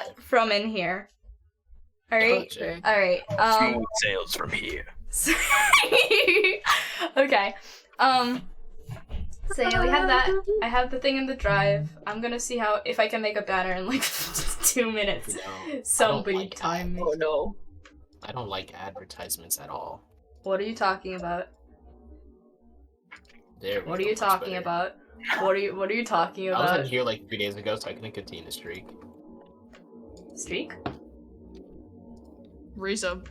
that from in here. Alright? Okay. Alright. Smooth sails from here. Okay. So yeah, we have that. I have the thing in the drive. I'm gonna see if I can make a banner in like 2 minutes. No, Somebody time me. Oh no. I don't like advertisements at all. What are you talking about? There we What go, are you much talking better. about? What are you talking I was about? in here like 3 days ago, so I couldn't continue the streak. Streak? Resub.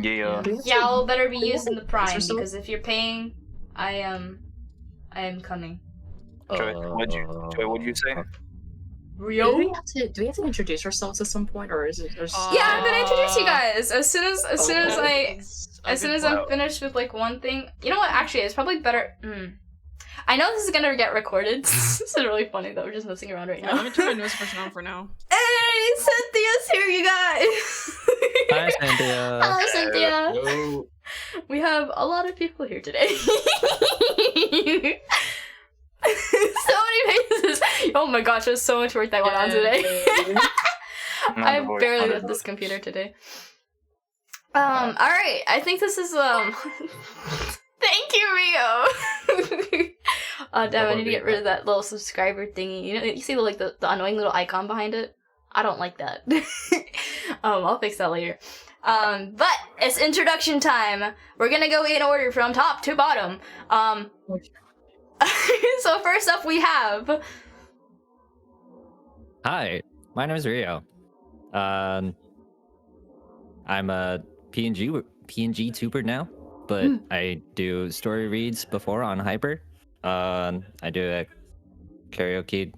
Yeah. Y'all better be using the Prime Is there because if you're paying, I am coming. Joy, what'd you say? Rio? Do we have to introduce ourselves at some point, or is it? Yeah, I'm gonna introduce you guys as soon as Wow. I'm finished with like one thing. You know what? Actually, it's probably better. I know this is gonna get recorded. This is really funny though. We're just messing around right Yeah, now. let me turn my notification on for now. Hey, Cynthia's here, you guys. Hi, Cynthia. Hello, Cynthia. Yo. We have a lot of people here today. So many faces. Oh my gosh, there's so much work that went on today. I barely left this computer today. Alright, I think this is, Thank you, Rio! Damn, I need to get rid of that little subscriber thingy. You know, you see the annoying little icon behind it? I don't like that. I'll fix that later. But it's introduction time. We're gonna go in order from top to bottom. So first up we have... Hi, my name is Rio. I'm a PNG tuber now, but I do story reads before on Hyper. I do karaoke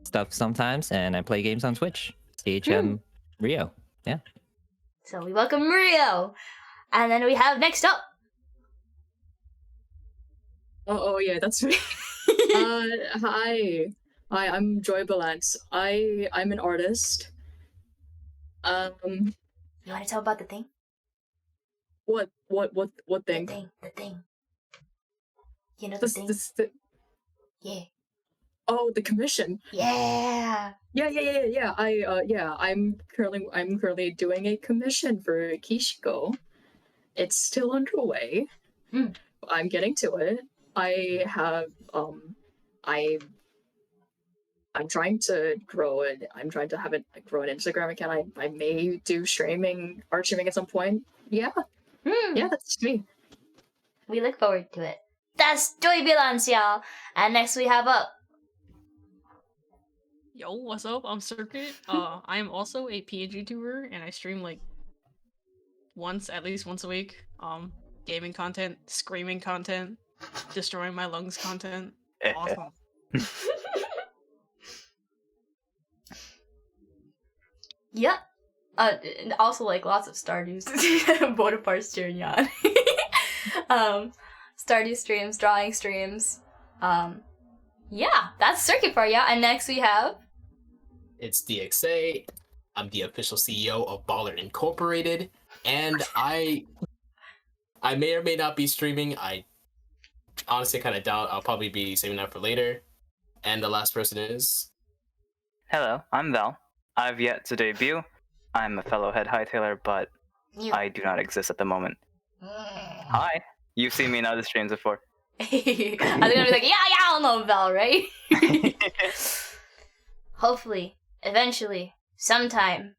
stuff sometimes, and I play games on Twitch. CHMRio. Yeah. So we welcome Rio. And then we have next up. Oh yeah, that's me. Hi, I'm JoyBilance. I'm an artist. You want to tell about the thing? What thing? The thing. You know the This, thing? this, Yeah. oh, the commission. Yeah. Yeah. I'm currently doing a commission for Kishiko. It's still underway. I'm getting to it. I have I'm trying to grow it. I'm trying to have it grow an Instagram account. I may do art streaming at some point. Yeah, that's me. We look forward to it. That's JoyBilance, y'all. And next we have up. Yo, what's up? I'm Circuit. I am also a PNG tuber, and I stream like at least once a week. Gaming content, screaming content, destroying my lungs content. Awesome. Yep. Also like lots of Stardews. Bonaparte cheering yawn. Stardew streams, drawing streams. Yeah, that's Circuit for ya. And next we have... It's DXA. I'm the official CEO of Baller Incorporated, and I may or may not be streaming. I honestly kind of doubt. I'll probably be saving that for later. And the last person is... Hello, I'm Velle. I've yet to debut. I'm a fellow head Hightailer, but I do not exist at the moment. Hi. You've seen me in other streams before. I was gonna be like, yeah, I'll know Velle, right? Hopefully, eventually, sometime,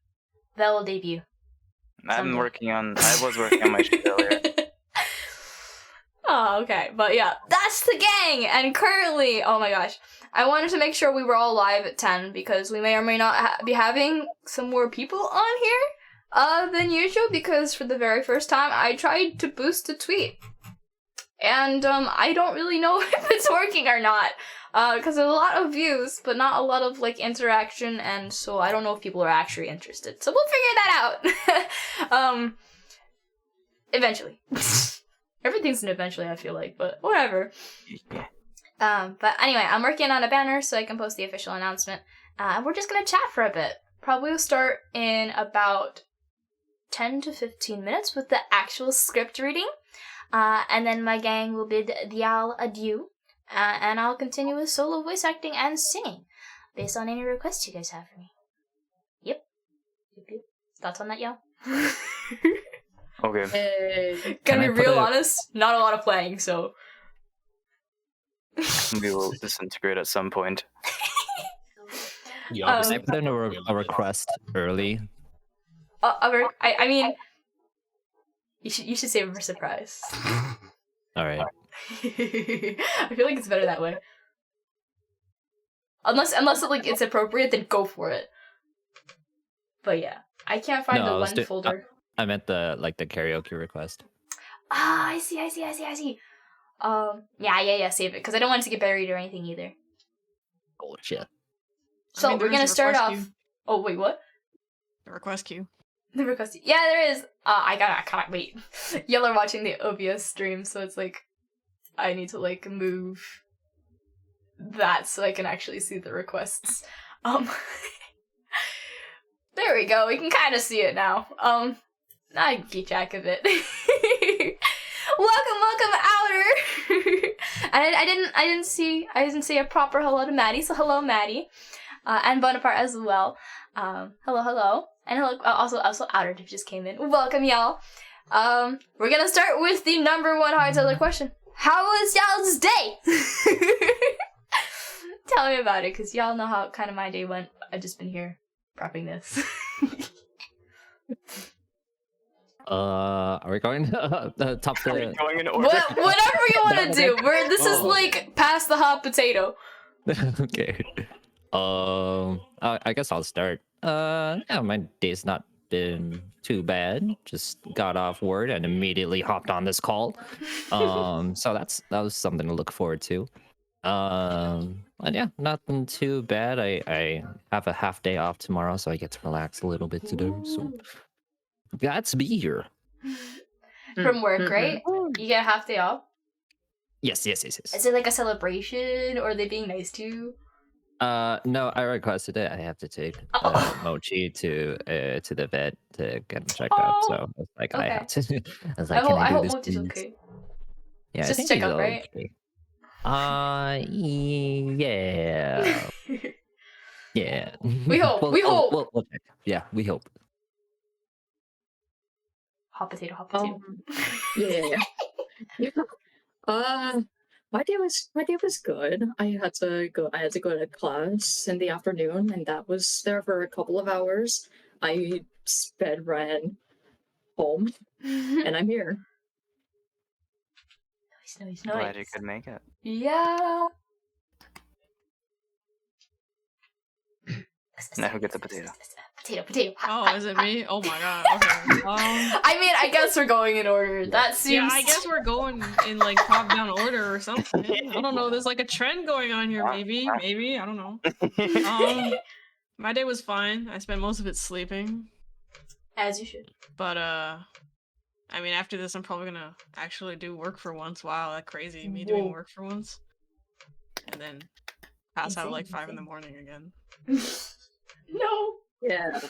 Velle will debut. I was working on my shit earlier. Oh, okay. But yeah, that's the gang! And currently, oh my gosh, I wanted to make sure we were all live at 10 because we may or may not be having some more people on here than usual because for the very first time, I tried to boost a tweet. And I don't really know if it's working or not because there's a lot of views, but not a lot of like interaction, and so I don't know if people are actually interested. So we'll figure that out. Eventually. Everything's an eventually, I feel like, but whatever. But anyway, I'm working on a banner so I can post the official announcement. And we're just gonna chat for a bit. Probably will start in about 10 to 15 minutes with the actual script reading. And then my gang will bid y'all adieu. And I'll continue with solo voice acting and singing, based on any requests you guys have for me. Thoughts on that, yo? Okay. Hey. Gonna Can I be put real a- honest, not a lot of playing, so. We will disintegrate at some point. You Um, obviously I put in a request early. I mean, you should save it for surprise. All right. I feel like it's better that way. Unless it, like it's appropriate, then go for it. But yeah, I can't find No, I the was one do- folder. I meant the karaoke request. Ah, I see. Yeah, save it because I don't want it to get buried or anything either. Oh shit. So I mean, we're there gonna is a start request off. queue. Oh wait, what? The request queue. The request. Yeah, there is. I can't wait. Y'all are watching the OBS stream, so it's like I need to like move that so I can actually see the requests. There we go. We can kind of see it now. I can keep track of it. welcome, Outer. And I didn't see a proper hello to Maddie, so hello, Maddie, and Bonaparte as well. Hello, and hello. Also, Outer just came in. Welcome, y'all. We're gonna start with the number one Hightailer question. How was y'all's day? Tell me about it, cause y'all know how kind of my day went. I've just been here prepping this. Are we going the top Are we the? going in order? Whatever you want to do. This is Oh. like past the hot potato. Okay. I guess I'll start. Yeah, my day's not been too bad. Just got off work and immediately hopped on this call. So that was something to look forward to. And yeah, nothing too bad. I have a half day off tomorrow, so I get to relax a little bit today. So glad to be here. From work, Mhm. right? You get a half day off. Yes. Is it like a celebration, or are they being nice to you? No, I requested it. I have to take Oh. Mochi to the vet to get him checked up. Oh, So it's like I okay. have to. I was I like, hope can I do I hope this? Mochi's please? okay. Yeah, I Just think check he's up, right? okay. Yeah. Yeah. We hope, we hope. We'll check. Yeah, we hope. Hot potato. Yeah. My day was good. I had to go to class in the afternoon, and that was there for a couple of hours. I sped ran home, and I'm here. Nice. Glad you could make it. Yeah. Now who gets a potato? Potato. Oh, is it me? Oh my god. Okay. I mean, I guess we're going in order. That seems. Yeah, I guess we're going in like top down order or something. I don't know. There's like a trend going on here. Maybe. I don't know. My day was fine. I spent most of it sleeping. As you should. But I mean, after this, I'm probably gonna actually do work for once. Wow, that's crazy. Me doing Whoa. work for once, and then pass out at like 5 in the Insane. morning again. No. Yeah.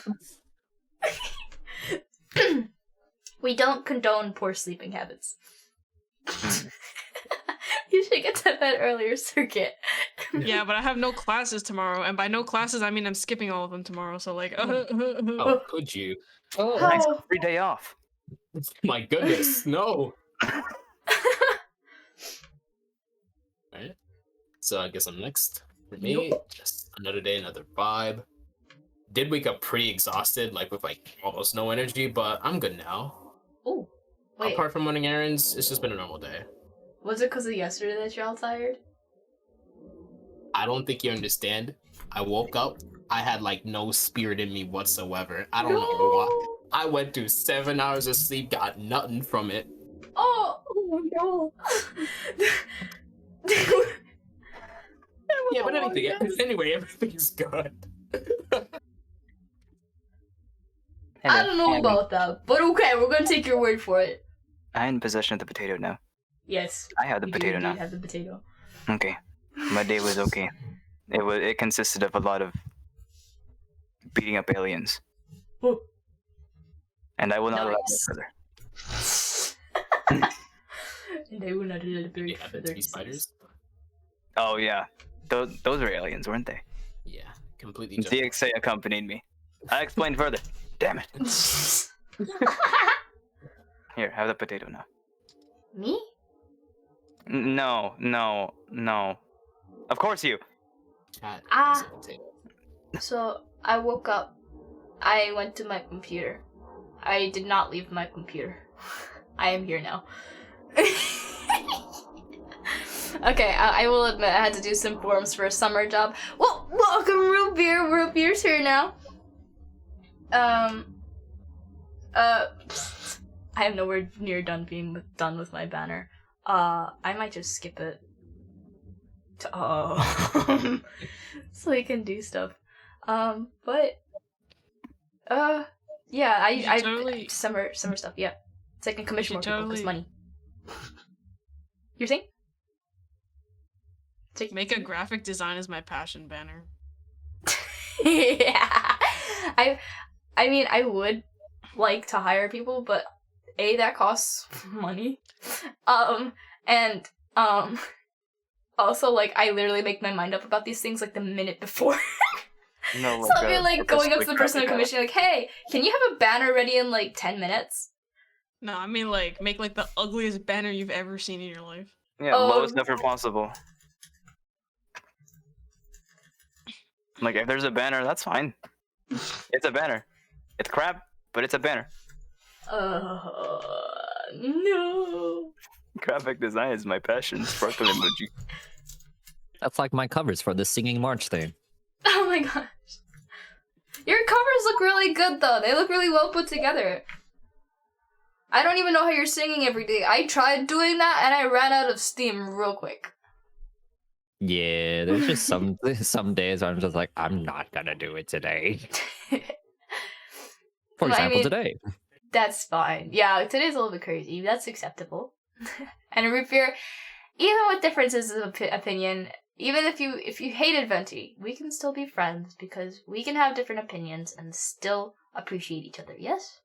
We don't condone poor sleeping habits. You should get to bed earlier, Circuit. Yeah, but I have no classes tomorrow, and by no classes, I mean I'm skipping all of them tomorrow. So like, Oh, could you? Oh, How- nice free day off. My goodness, no. Alright. So I guess I'm next. For me, just another day, another vibe. Did wake up pretty exhausted, like with like almost no energy, but I'm good now. Oh, wait. Apart from running errands, it's just been a normal day. Was it because of yesterday that you're all tired? I don't think you understand. I woke up, I had like no spirit in me whatsoever. I don't know why. I went through 7 hours of sleep, got nothing from it. Oh, Oh no. Yeah, but anyway, everything's good. I don't know about that, but okay, we're gonna take your word for it. I'm in possession of the potato now. Yes, I have the you do potato indeed now. have the potato. Okay. My day was okay. It consisted of a lot of beating up aliens. Oh. And I will not allow it Nice. further. And they will not Did deliberate you happen further. to be spiders? Oh yeah. Those were aliens, weren't they? Yeah, completely jumped. DXA accompanied me. I explained further. Damn it. Here, have the potato now. Me? No. Of course you. Chat. Ah. is a potato. So I woke up. I went to my computer. I did not leave my computer. I am here now. Okay, I will admit I had to do some forms for a summer job. Well, welcome, Root Beer. Root Beer's here now. I am nowhere near done with my banner. I might just skip it. So we can do stuff. Yeah, I totally- summer stuff. Yeah, so I can commission more You people because totally- money. You're saying? Make a graphic design as my passion banner. Yeah, I mean, I would like to hire people, but that costs money. And also, like, I literally make my mind up about these things like the minute before. No, So I'll be like going up to the person in commission, like, hey, can you have a banner ready in like 10 minutes? No, I mean like make like the ugliest banner you've ever seen in your life. Yeah, lowest effort possible. Like, if there's a banner, that's fine. It's a banner. It's crap, but it's a banner. No. Graphic design is my passion. Sparkle emoji. That's like my covers for the singing march thing. Oh my gosh. Your covers look really good though. They look really well put together. I don't even know how you're singing every day. I tried doing that and I ran out of steam real quick. Yeah, there's just some days where I'm just like, I'm not gonna do it today. For Well, I example, mean, today. That's fine. Yeah, today's a little bit crazy. That's acceptable. And Root Beer, even with differences of opinion, even if you hated Venti, we can still be friends because we can have different opinions and still appreciate each other. Yes?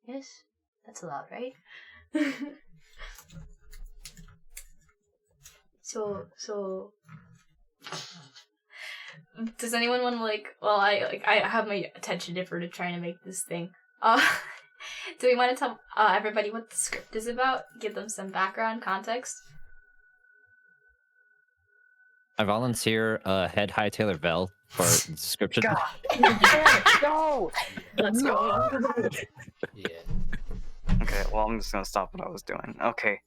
Yes? That's allowed, right? So does anyone want to I have my attention different to trying to make this thing. Do we want to tell everybody what the script is about? Give them some background context? I volunteer head Hightailer Velle for the description. No! Let's go. Yeah. Okay, well, I'm just gonna stop what I was doing. Okay.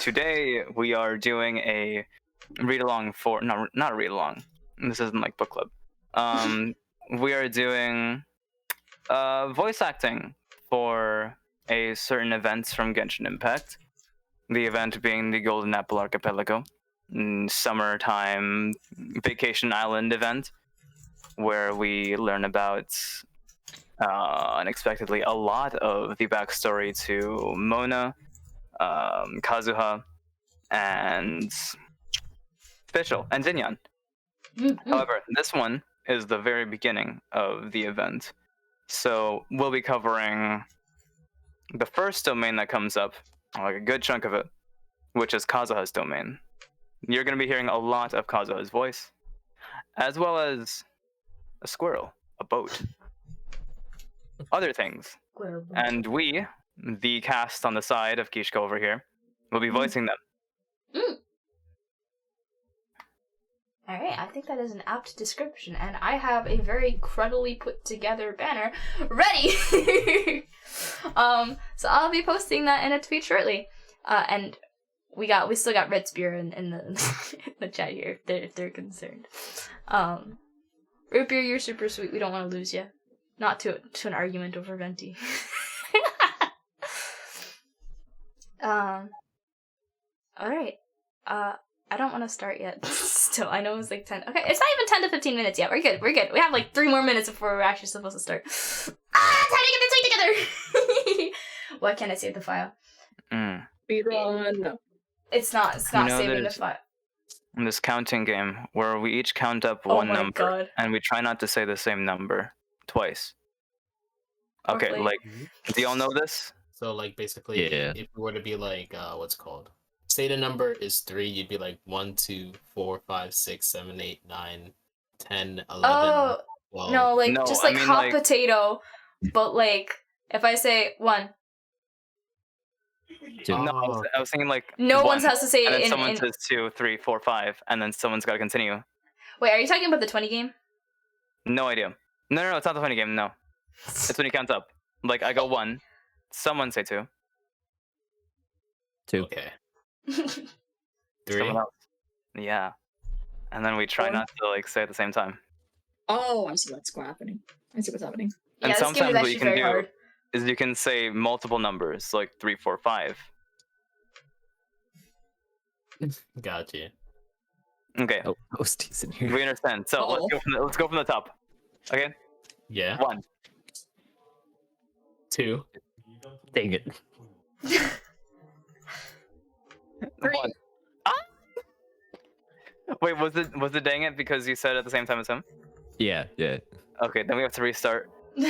Today we are doing a read-along for... not read-along. This isn't like book club. We are doing voice acting for a certain event from Genshin Impact. The event being the Golden Apple Archipelago. Summertime vacation island event where we learn about unexpectedly a lot of the backstory to Mona, Kazuha, and Fischl, and Zinyan. However, this one is the very beginning of the event. So we'll be covering the first domain that comes up, like a good chunk of it, which is Kazuha's domain. You're going to be hearing a lot of Kazuha's voice, as well as a squirrel, a boat, other things. And we, the cast on the side of Kishiko over here, will be voicing them. Alright, I think that is an apt description, and I have a very cruddily put together banner ready! So I'll be posting that in a tweet shortly. And we still got Red Spear in the in the chat here if they're concerned. Root Beer, you're super sweet. We don't want to lose you. Not to an argument over Venti. Alright. I don't want to start yet. Still, I know it's like 10. Okay, it's not even 10 to 15 minutes yet. We're good. We have like 3 more minutes before we're actually supposed to start. Time to get this thing together! Why can't I save the file? Speedrun. It's not saving the file. In this counting game where we each count up one number God. and we try not to say the same number twice. Okay, Hopefully. like, do y'all know this? So like basically, Yeah. if we were to be like, what's it called? Say the number is 3, you'd be like 1, 2, 4, 5, 6, 7, 8, 9, 10, 11. Oh, Well, No, like No, just I like mean, hot like- potato, but like if I say 1, 2. No, Oh, I was thinking like no one one, has to say and it then someone in. says 2, 3, 4, 5, and then someone's got to continue. Wait, are you talking about the 20 game? No idea. No, it's not the funny game. No, it's when he counts up. Like I go 1, someone say 2, 2. okay. 3. someone else. Yeah, and then we try 4. not to like say at the same time. Oh, I see what's happening. I see what's happening. And Yeah, this game is sometimes what actually you can very do hard. is you can say multiple numbers, like 3, 4, 5. Gotcha. Okay, Oh, Toasty's in here. we understand. So let's go from the top. Okay, Yeah. 1. 2. Dang it. 3. 1. Wait, was it dang it because you said it at the same time as him? Yeah. Okay, then we have to restart. Okay.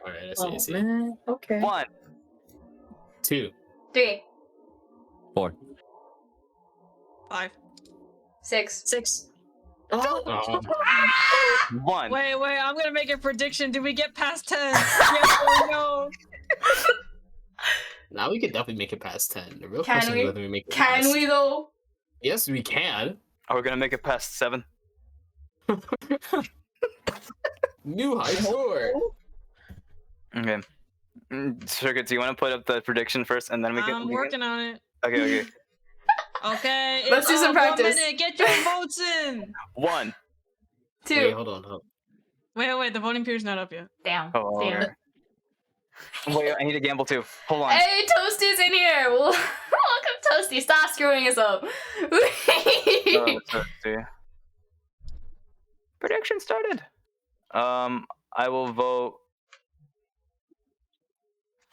All right. I see. I Oh see. man. Okay. 1. 2. 3, 4. 5. 6. 6. Oh. 1. Wait, I'm gonna make a prediction. Do we get past 10? Yes or no? Now we could definitely make it past 10. The real Can question we? is whether we make it Can past. we though? Yes, we can. Are we gonna make it past 7? New high score. Okay. Circuit, do you want to put up the prediction first, and then we can? I'm working on it. Okay. Okay, Let's do it's some up. 1 practice. minute, get your votes in. 1. 2. Wait, hold on. Wait, the voting period's not up yet. Damn. Oh, Damn. okay. Wait, I need to gamble too. Hold on. Hey, Toasty's in here. Welcome, Toasty. Stop screwing us up. Oh, let's see. Prediction started. I will vote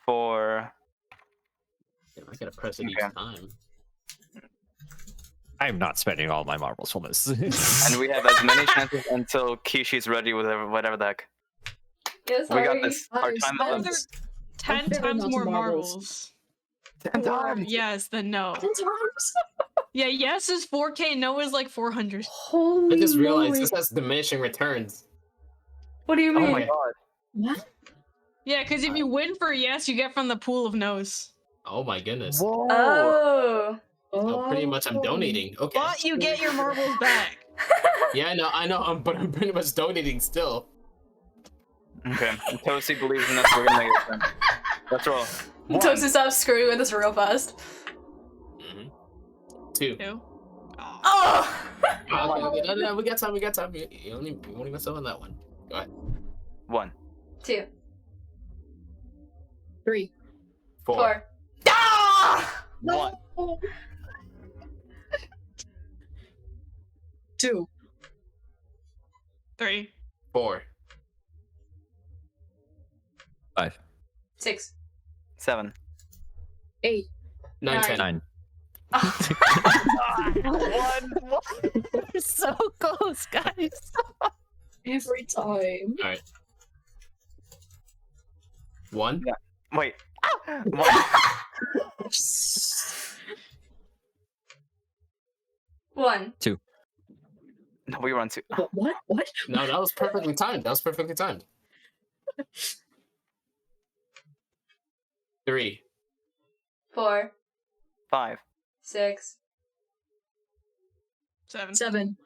for. Damn, I gotta press it each Okay. time. I'm not spending all my marbles on this. And we have as many chances until Kishi's ready with whatever the heck. Yes, We got sorry. this. Our Nice, time nice. is 10 figuring times out more some marbles. marbles. 10 Or times. yes than no. 10 times. Yeah, yes is 4K, no is like 400. Holy I just realized moly. this has diminishing returns. What do you Oh mean? my god. What? Yeah, because if you win for yes, you get from the pool of no's. Oh my goodness. Whoa. Oh. So pretty much I'm donating. Okay. But you get your marbles back. Yeah, I know, but I'm pretty much donating still. Okay. Toasty believes in us. We're gonna make it then. Let's roll. 1. Toasty, stop screwing with us real fast. 2. 2. Oh! No, we got time. You only mess up on that one. Go ahead. 1. 2. 3. 4. Ah! 1. 2. 3. 4. 5. 6. 7. 8. 9, Nine. 10. 9. 1. We're so close, guys. Every time. All right. 1. Yeah. Wait. 1. One. No, we were on 2. What? What? No, that was perfectly timed. 3. 4. 5. 6. 7. 7.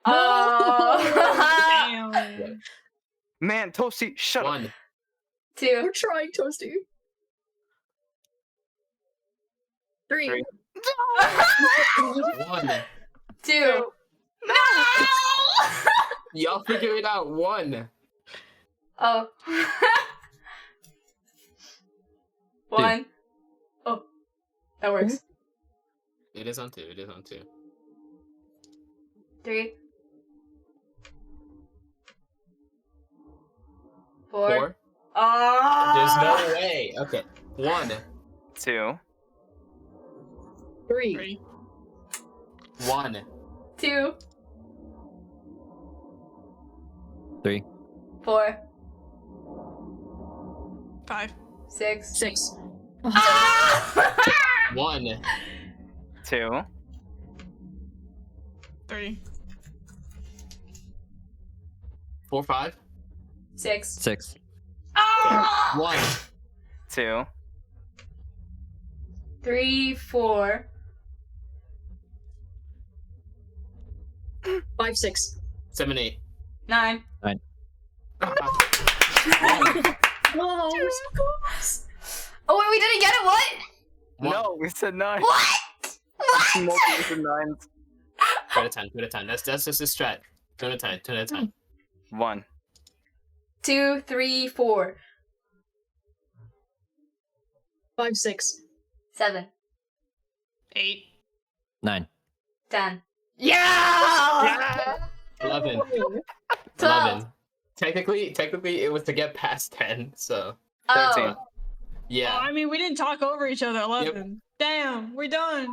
Oh! Damn. Man, Toasty, shut up. 1. 2. We're trying, Toasty. 3. 3. 1. 2. No! Y'all figure it out. 1. Oh. 1. Oh. That works. It is on 2. 3. 4. 4. Oh! There's no way. Okay. 1. 2. 3. 3. 1. 2. 3. 4. 5. 6. 6. Ah! 1. 2. 3. 4, 5. 6. 6. Ah! 1. 2. 3, 4. 5, 6. 7, 8. 9. Oh, Oh wait, we didn't get it. What? No, we said 9. What? What? Multiples of 9s. 2 out of 10. 2 out of 10. That's just a strat. 2 out of 10. 2 out of 10. 1. 2, 3, 4. 5, 6. 7. 8. 9. 10. Yeah! 11. 12. 11. Technically, it was to get past 10. So 13. Oh. Oh, yeah. I mean, we didn't talk over each other. 11. Damn, we're done.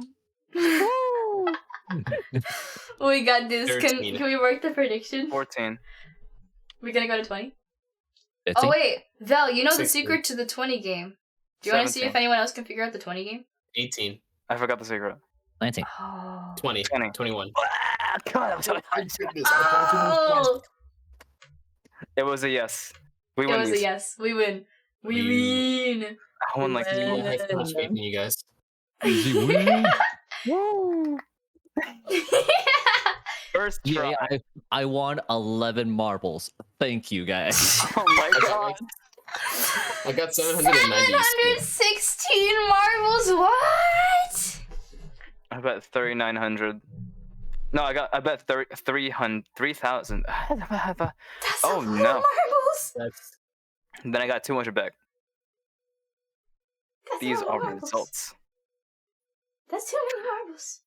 We got this. Can 13. we work the prediction? 14. We're gonna go to 20. 15. Oh wait, Vel, you know the 16. secret to the 20 game. Do you want to see if 17. anyone else can figure out the 20 game? 18. I forgot the secret. 19. Oh. 20. 20. 21. Come on, Oh, it was a yes. We it win was a these. yes. We win. We win. I won like Win. 2. I have so much faith in you guys. Easy win. Woo! First try. Yeah, I won 11 marbles. Thank you, guys. Oh my god. I got 790. 716 marbles. What? I bet 3,900. No, I bet 3,000. That's Oh, a lot no. of marbles. That's Then I got 200 back. That's These a lot of are marbles. results. That's too many marbles.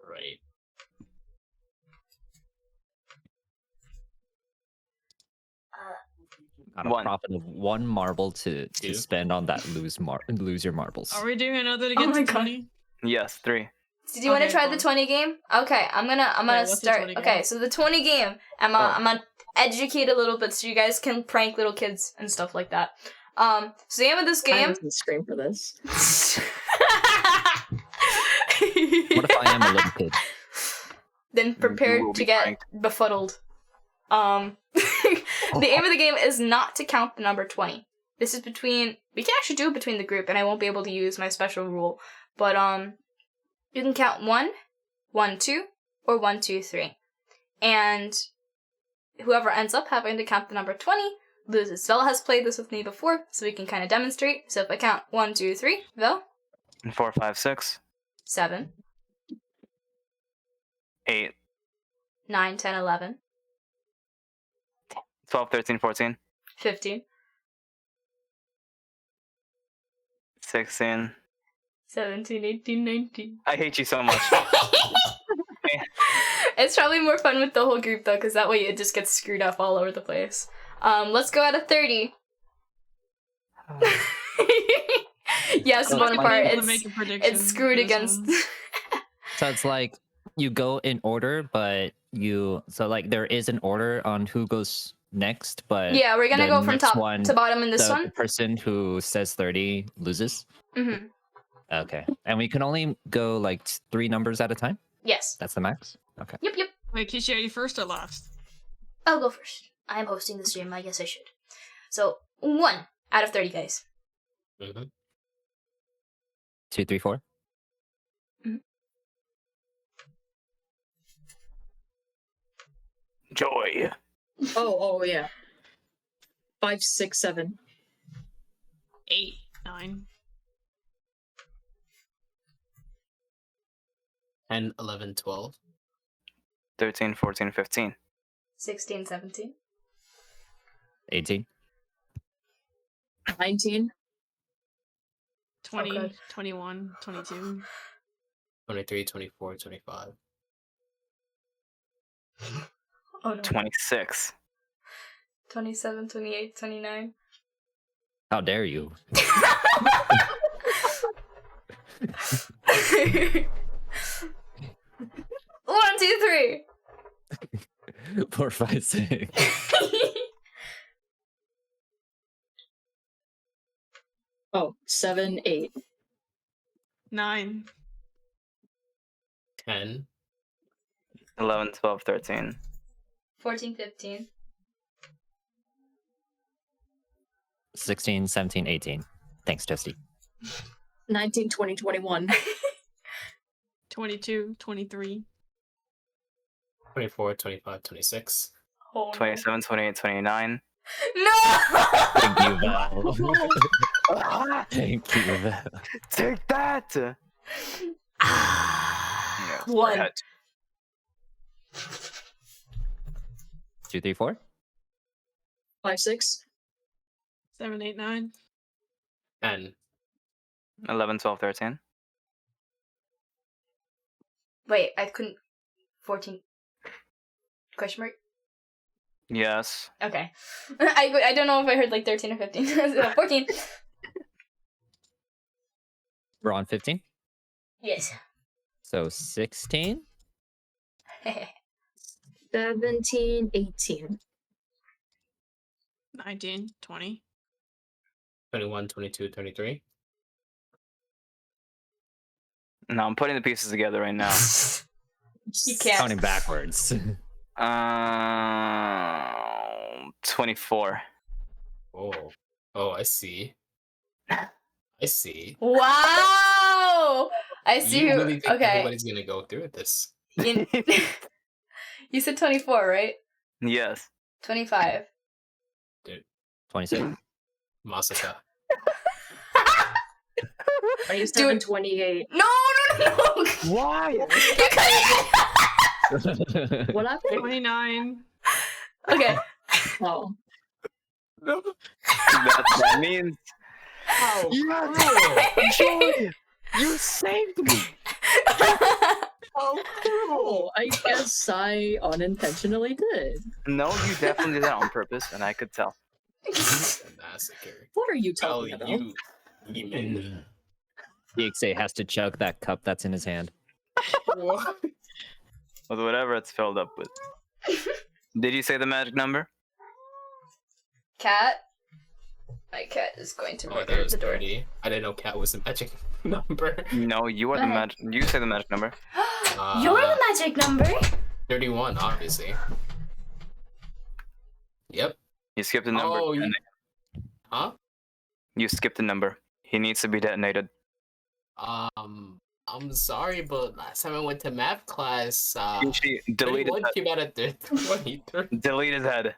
right. Got a One. profit of 1 marble to Two. spend on that lose your marbles. Are we doing another to Oh get my to God. 20? Yes, 3. Did you want to Okay, try cool. the 20 game? Okay, I'm gonna what's the start. 20 game? Okay, so the 20 game, I'm gonna educate a little bit so you guys can prank little kids and stuff like that. So the aim of this I game. wasn't scream for this. What if I am a little kid? Then You prepare will to be get pranked. befuddled. The aim of the game is not to count the number 20. This is between. We can actually do it between the group, and I won't be able to use my special rule. But you can count 1, 1, 2, or 1, 2, 3, and whoever ends up having to count the number 20 loses. Vel has played this with me before, so we can kind of demonstrate. So if I count 1, 2, 3, Vel, 4, 5, 6, 7, 8, 9, 10, 11, 12, 13, 14, 15, 16. 17, 18, 19. I hate you so much. It's probably more fun with the whole group though, because that way it just gets screwed up all over the place. Let's go out of 30. Yes, I'm one not part. able to make a prediction It's screwed for this against. one. So it's like you go in order, but there is an order on who goes next, but Yeah, we're gonna the go from next top one, to bottom in this the one. person who says 30 loses. Mm-hmm. Okay, and we can only go like 3 numbers at a time. Yes. That's the max. Okay. Yep. Wait, Kishi, are you first or last? I'll go first. I'm hosting the stream. I guess I should. So 1 out of 30, guys. Mm-hmm. 2, 3, 4. Joy. Oh, yeah. 5, 6, 7. 8, 9. 10, 11, 12. 13, 14, 15. 16, 17. 18. 19. 20, Okay. 21, 22. 23, 24, 25. Oh no. 26. 27, 28, 29. How dare you? 1, 2, 4, 5, 6. 3. Oh, 7, 8. 9. 10. 11, 12, 13. 14, 15. 16, 17, 18. Thanks, Toasty. 19, 20, 21. 22, 23. 24, 25, 26. Oh, no. 27, 28, 29. No! Thank you, Val. Thank you, Val. Take that! Yes, One. ahead. 2, 3, 4. 5, 6. 7, 8, 9. 10. 11, 12, 13. Wait, I couldn't. 14. Question mark? Yes. Okay. I don't know if I heard like 13 or 15. 14. We're on 15. Yes. So 16. 17, 18. 19, 20. 21, 22, 23. No, I'm putting the pieces together right now. You can't. Counting backwards. 24. Oh. Oh, I see. I see. Wow! I see You who. really think Okay. everybody's gonna go through with this? You said 24, right? Yes. 25. 26. Masaka. 27, Dude. 28. No! Why? You couldn't. What happened? 29. Okay. Oh. That means. How? Yes! Joy! You saved me! Oh, I guess I unintentionally did. No, you definitely did that on purpose, and I could tell. Massacre. What are you Tell talking about? you, demon. DXA has to chug that cup that's in his hand. What? With whatever it's filled up with. Did you say the magic number? Cat. My cat is going to Oh, murder that was the door. 30. I didn't know cat was a magic number. No, you are Go the ahead. magic. You say the magic number. You're the magic number. 31, obviously. Yep. You skipped a number. Oh, and Huh? you skipped a number. He needs to be detonated. I'm sorry, but last time I went to math class, She deleted 31 came out at 23. Delete his head.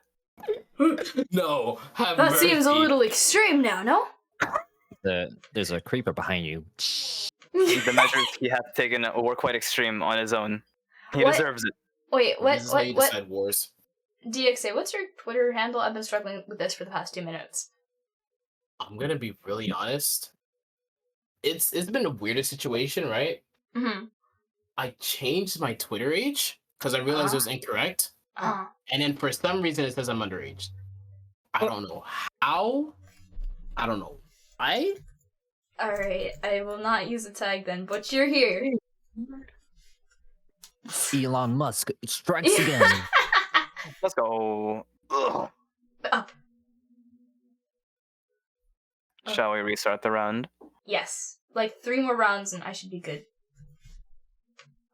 No, have That seems a mercy. little extreme now, no? There's a creeper behind you. The measures he has taken were quite extreme on his own. He What? deserves it. Wait, This is how you what? decide wars. DXA, what's your Twitter handle? I've been struggling with this for the past 2 minutes. I'm gonna be really honest. It's been a weirder situation, right? Mm-hmm. I changed my Twitter age because I realized it was incorrect, and then for some reason it says I'm underage. I don't know how. I don't know why. Alright, I will not use the tag then, but you're here. Elon Musk strikes again. Let's go. Ugh. Up. Shall we restart the round? Yes. Like 3 more rounds and I should be good.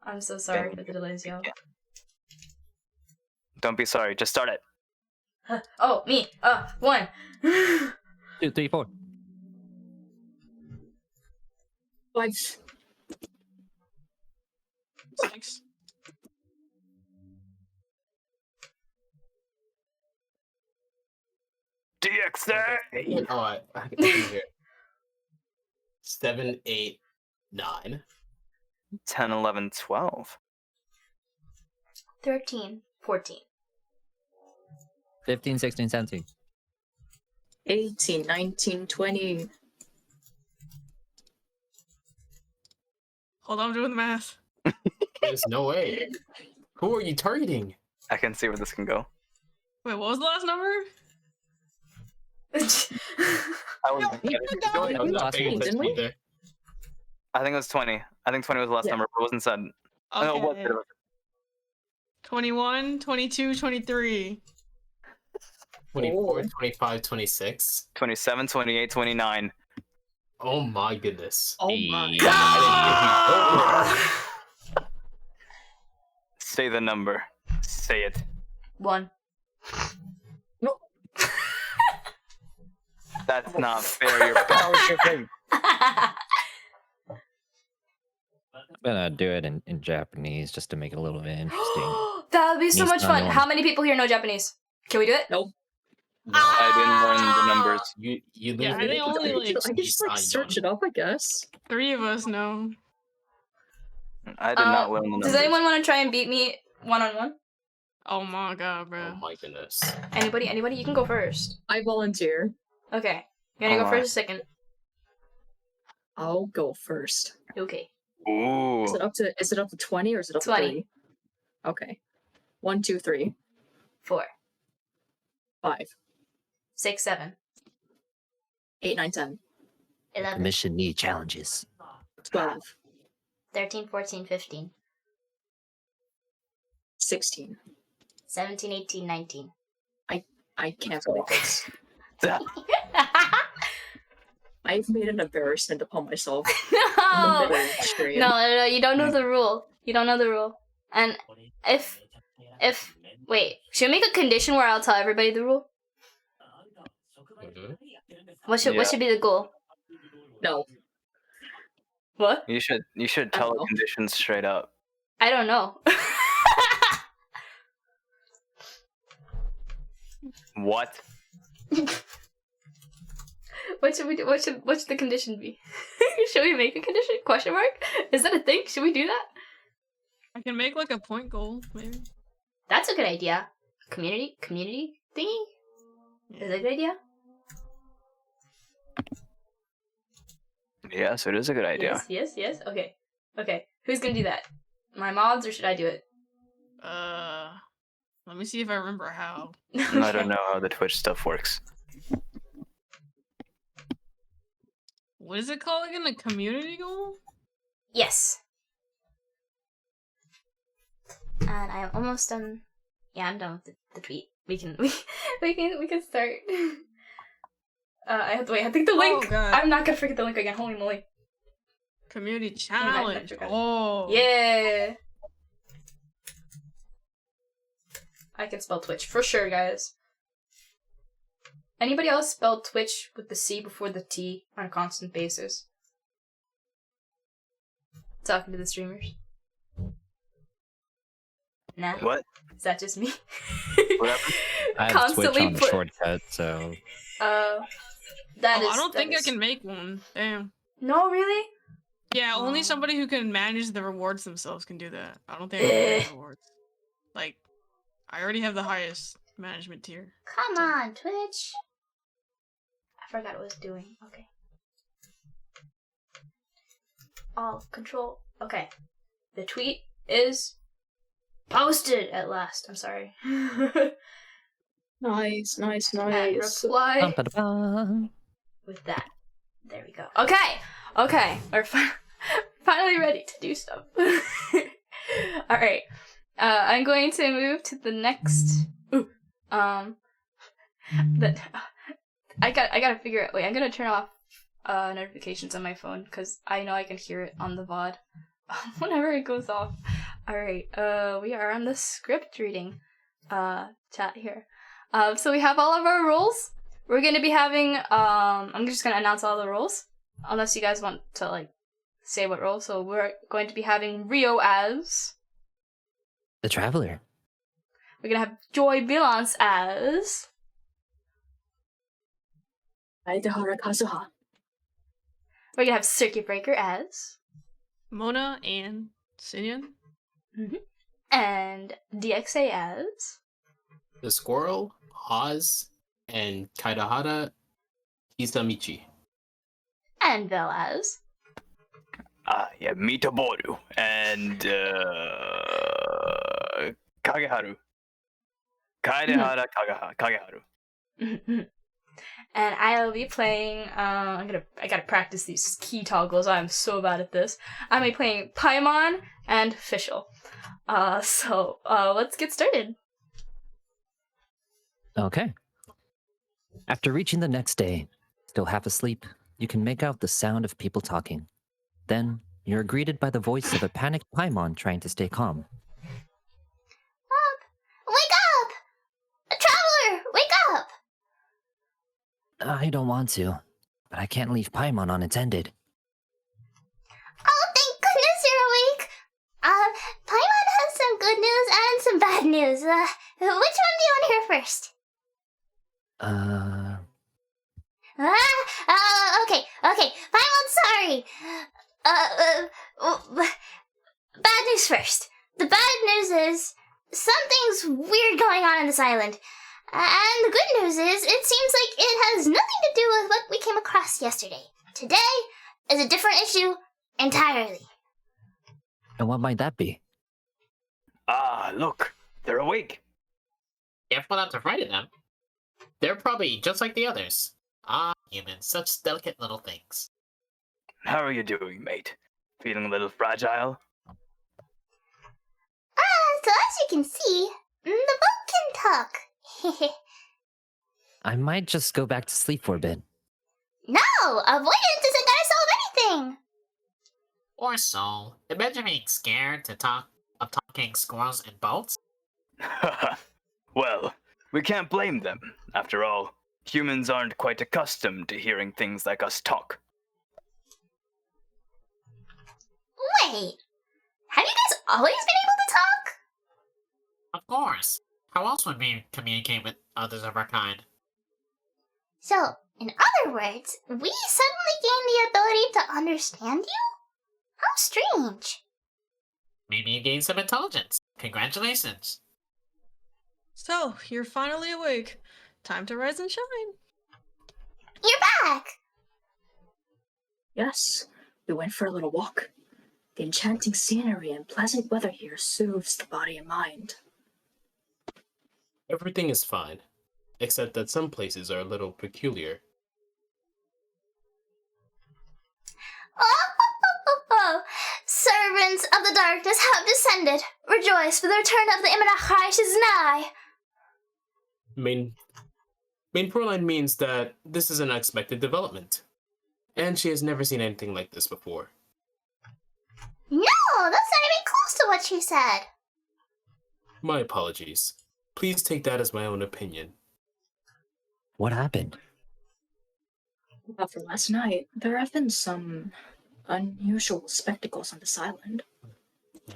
I'm so sorry for the delays, y'all. Yeah. Don't be sorry. Just start it. Oh, me. 1. 2, 3, 4. 5. 6. DXA. Oh, I can hear it. 7, 8, 9. 10, 11, 12. 13. 14. 15, 16, 17. 18, 19, 20. Hold on, I'm doing the math. There's no way. Who are you targeting? I can see where this can go. Wait, what was the last number? I was, I was not paying attention Didn't we? either. I think it was 20. I think 20 was the last Yeah. number, but it wasn't said. No, it was. Okay. 21, 22, 23. 24, Oh. 25, 26. 27, 28, 29. Oh my goodness. Oh my Hey. god. I didn't give you Say the number. Say it. 1. That's not fair. Your power tripping. I'm gonna do it in Japanese just to make it a little bit interesting. That would be so Means much fun. unknown. How many people here know Japanese? Can we do it? Nope. I didn't learn the numbers. You Yeah, I literally think only, like, I can just like search it up, I guess. 3 of us know. I did not learn the numbers. Does anyone want to try and beat me one-on-one? Oh my god, Oh bro. my goodness. Anybody? You can go first. I volunteer. Okay. You wanna go Alright. first or second? I'll go first. Okay. Ooh. Is it up to 20 or is it up 20. to 30? Okay. 1, 2, 3, 4, 5, 6, 7, 8, 9, 10, 11, Mission need challenges. 12, 13, 14, 15, 16. 17, 18, 19. I can't believe this. I've made an embarrassment upon myself. in the No! middle of the stream. No, you don't know the rule. You don't know the rule. And if wait, should we make a condition where I'll tell everybody the rule? Mhm. What Yeah. should be the goal? No. What? You should I tell don't the know. conditions straight up. I don't know. What? What should we do? What should the condition be? Should we make a condition? Question mark? Is that a thing? Should we do that? I can make like a point goal, maybe. That's a good idea. Community thingy? Is that a good idea? Yes, it is a good idea. Yes. Okay. Who's gonna do that? My mods or should I do it? Let me see if I remember how. I don't know how the Twitch stuff works. What is it called again? A community goal? Yes. And I'm almost done. Yeah, I'm done with the tweet. We can start. I have to wait. I think the link. Oh, God. I'm not gonna forget the link again. Holy moly! Community I challenge. forgot. Oh. Yeah. I can spell Twitch for sure, guys. Anybody else spell Twitch with the C before the T on a constant basis? Talking to the streamers. Nah. What? Is that just me? What happened? I have Twitch on the put. shortcut, so That is. I don't that think is- I can make one. Damn. No, really? Yeah, only Oh. somebody who can manage the rewards themselves can do that. I don't think I can manage rewards. Like, I already have the highest management tier. Come on, Twitch. I forgot what I was doing. Okay. All control. Okay. The tweet is posted at last. I'm sorry. Nice. And reply Bum-ba-da-bum. with that. There we go. Okay. We're finally ready to do stuff. Alright. I'm going to move to the next. I gotta figure out. Wait, I'm gonna turn off notifications on my phone because I know I can hear it on the VOD whenever it goes off. Alright, we are on the script reading chat here. So we have all of our roles. We're gonna be having I'm just gonna announce all the roles. Unless you guys want to like say what role. So we're going to be having Rio as. The Traveler. We're gonna have JoyBilance as. Aidahara Kazuha. We're gonna have Circuit Breaker as. Mona and Sinyan. And DXA as. The Squirrel, Oz, and Kaidahara Hisamichi. And Velle as. Yeah, Mitaboru and Kageharu. Kaidehara Kageharu. And I'll be playing. I gotta practice these key toggles. I'm so bad at this. I'm be playing Paimon and Fischl. So let's get started. Okay. After reaching the next day, still half asleep, you can make out the sound of people talking. Then, you're greeted by the voice of a panicked Paimon trying to stay calm. I don't want to, but I can't leave Paimon unattended. Oh, thank goodness you're awake. Paimon has some good news and some bad news. Which one do you want to hear first? Okay. Paimon, sorry. Bad news first. The bad news is something's weird going on this island. And the good news is it seems like it has nothing to do with what we came across yesterday. Today is a different issue entirely. And what might that be? Ah, look, they're awake. Careful not to frighten them. They're probably just like the others. Ah, humans, such delicate little things. How are you doing, mate? Feeling a little fragile? So as you can see, the boat can talk. I might just go back to sleep for a bit. No, avoidance isn't gonna solve anything. Or so. Imagine being scared of talking squirrels and boats. Well, we can't blame them. After all, humans aren't quite accustomed to hearing things like us talk. Wait, have you guys always been able to talk? Of course. How else would we communicate with others of our kind? So, in other words, we suddenly gained the ability to understand you? How strange. Maybe you gained some intelligence. Congratulations. So, you're finally awake. Time to rise and shine. You're back! Yes, we went for a little walk. The enchanting scenery and pleasant weather here soothes the body and mind. Everything is fine, except that some places are a little peculiar. Oh, servants of the darkness have descended. Rejoice, for the return of the Immunachreich is nigh. Main Proline means that this is an unexpected development, and she has never seen anything like this before. No, that's not even close to what she said. My apologies. Please take that as my own opinion. What happened? After last night, there have been some unusual spectacles on this island.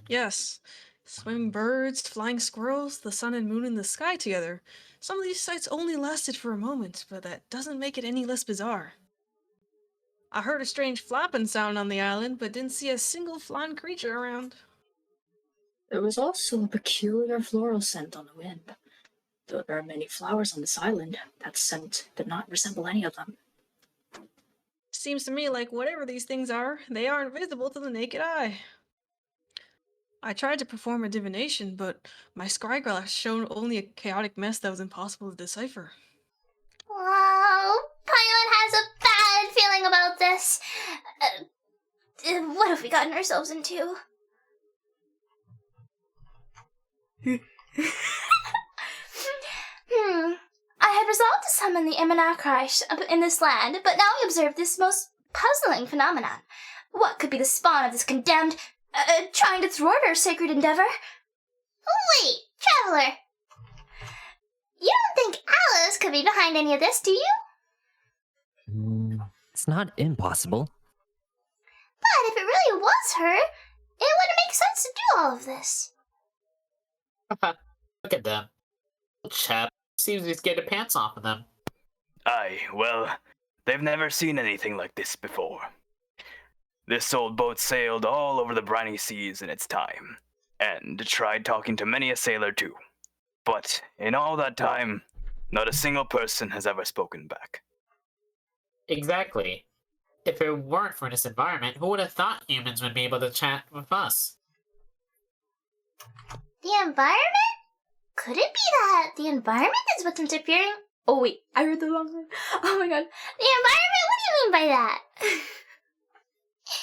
Yes. Swimming birds, flying squirrels, the sun and moon in the sky together. Some of these sights only lasted for a moment, but that doesn't make it any less bizarre. I heard a strange flapping sound on the island, but didn't see a single flying creature around. There was also a peculiar floral scent on the wind. Though there are many flowers on this island, that scent did not resemble any of them. Seems to me like whatever these things are, they aren't visible to the naked eye. I tried to perform a divination, but my scryglass showed only a chaotic mess that was impossible to decipher. Wow, Paimon has a bad feeling about this. What have we gotten ourselves into? I had resolved to summon the Immunachreich in this land, but now we observe this most puzzling phenomenon. What could be the spawn of this condemned, trying to thwart our sacred endeavor? Wait, Traveler! You don't think Alice could be behind any of this, do you? It's not impossible. But if it really was her, it wouldn't make sense to do all of this. Look at them. Chap seems to be scared the pants off of them. Aye, well, they've never seen anything like this before. This old boat sailed all over the briny seas in its time, and tried talking to many a sailor too. But in all that time, not a single person has ever spoken back. Exactly. If it weren't for this environment, who would have thought humans would be able to chat with us? The environment? Could it be that the environment is what's interfering? Oh wait, I read the wrong one. Oh my god. The environment? What do you mean by that?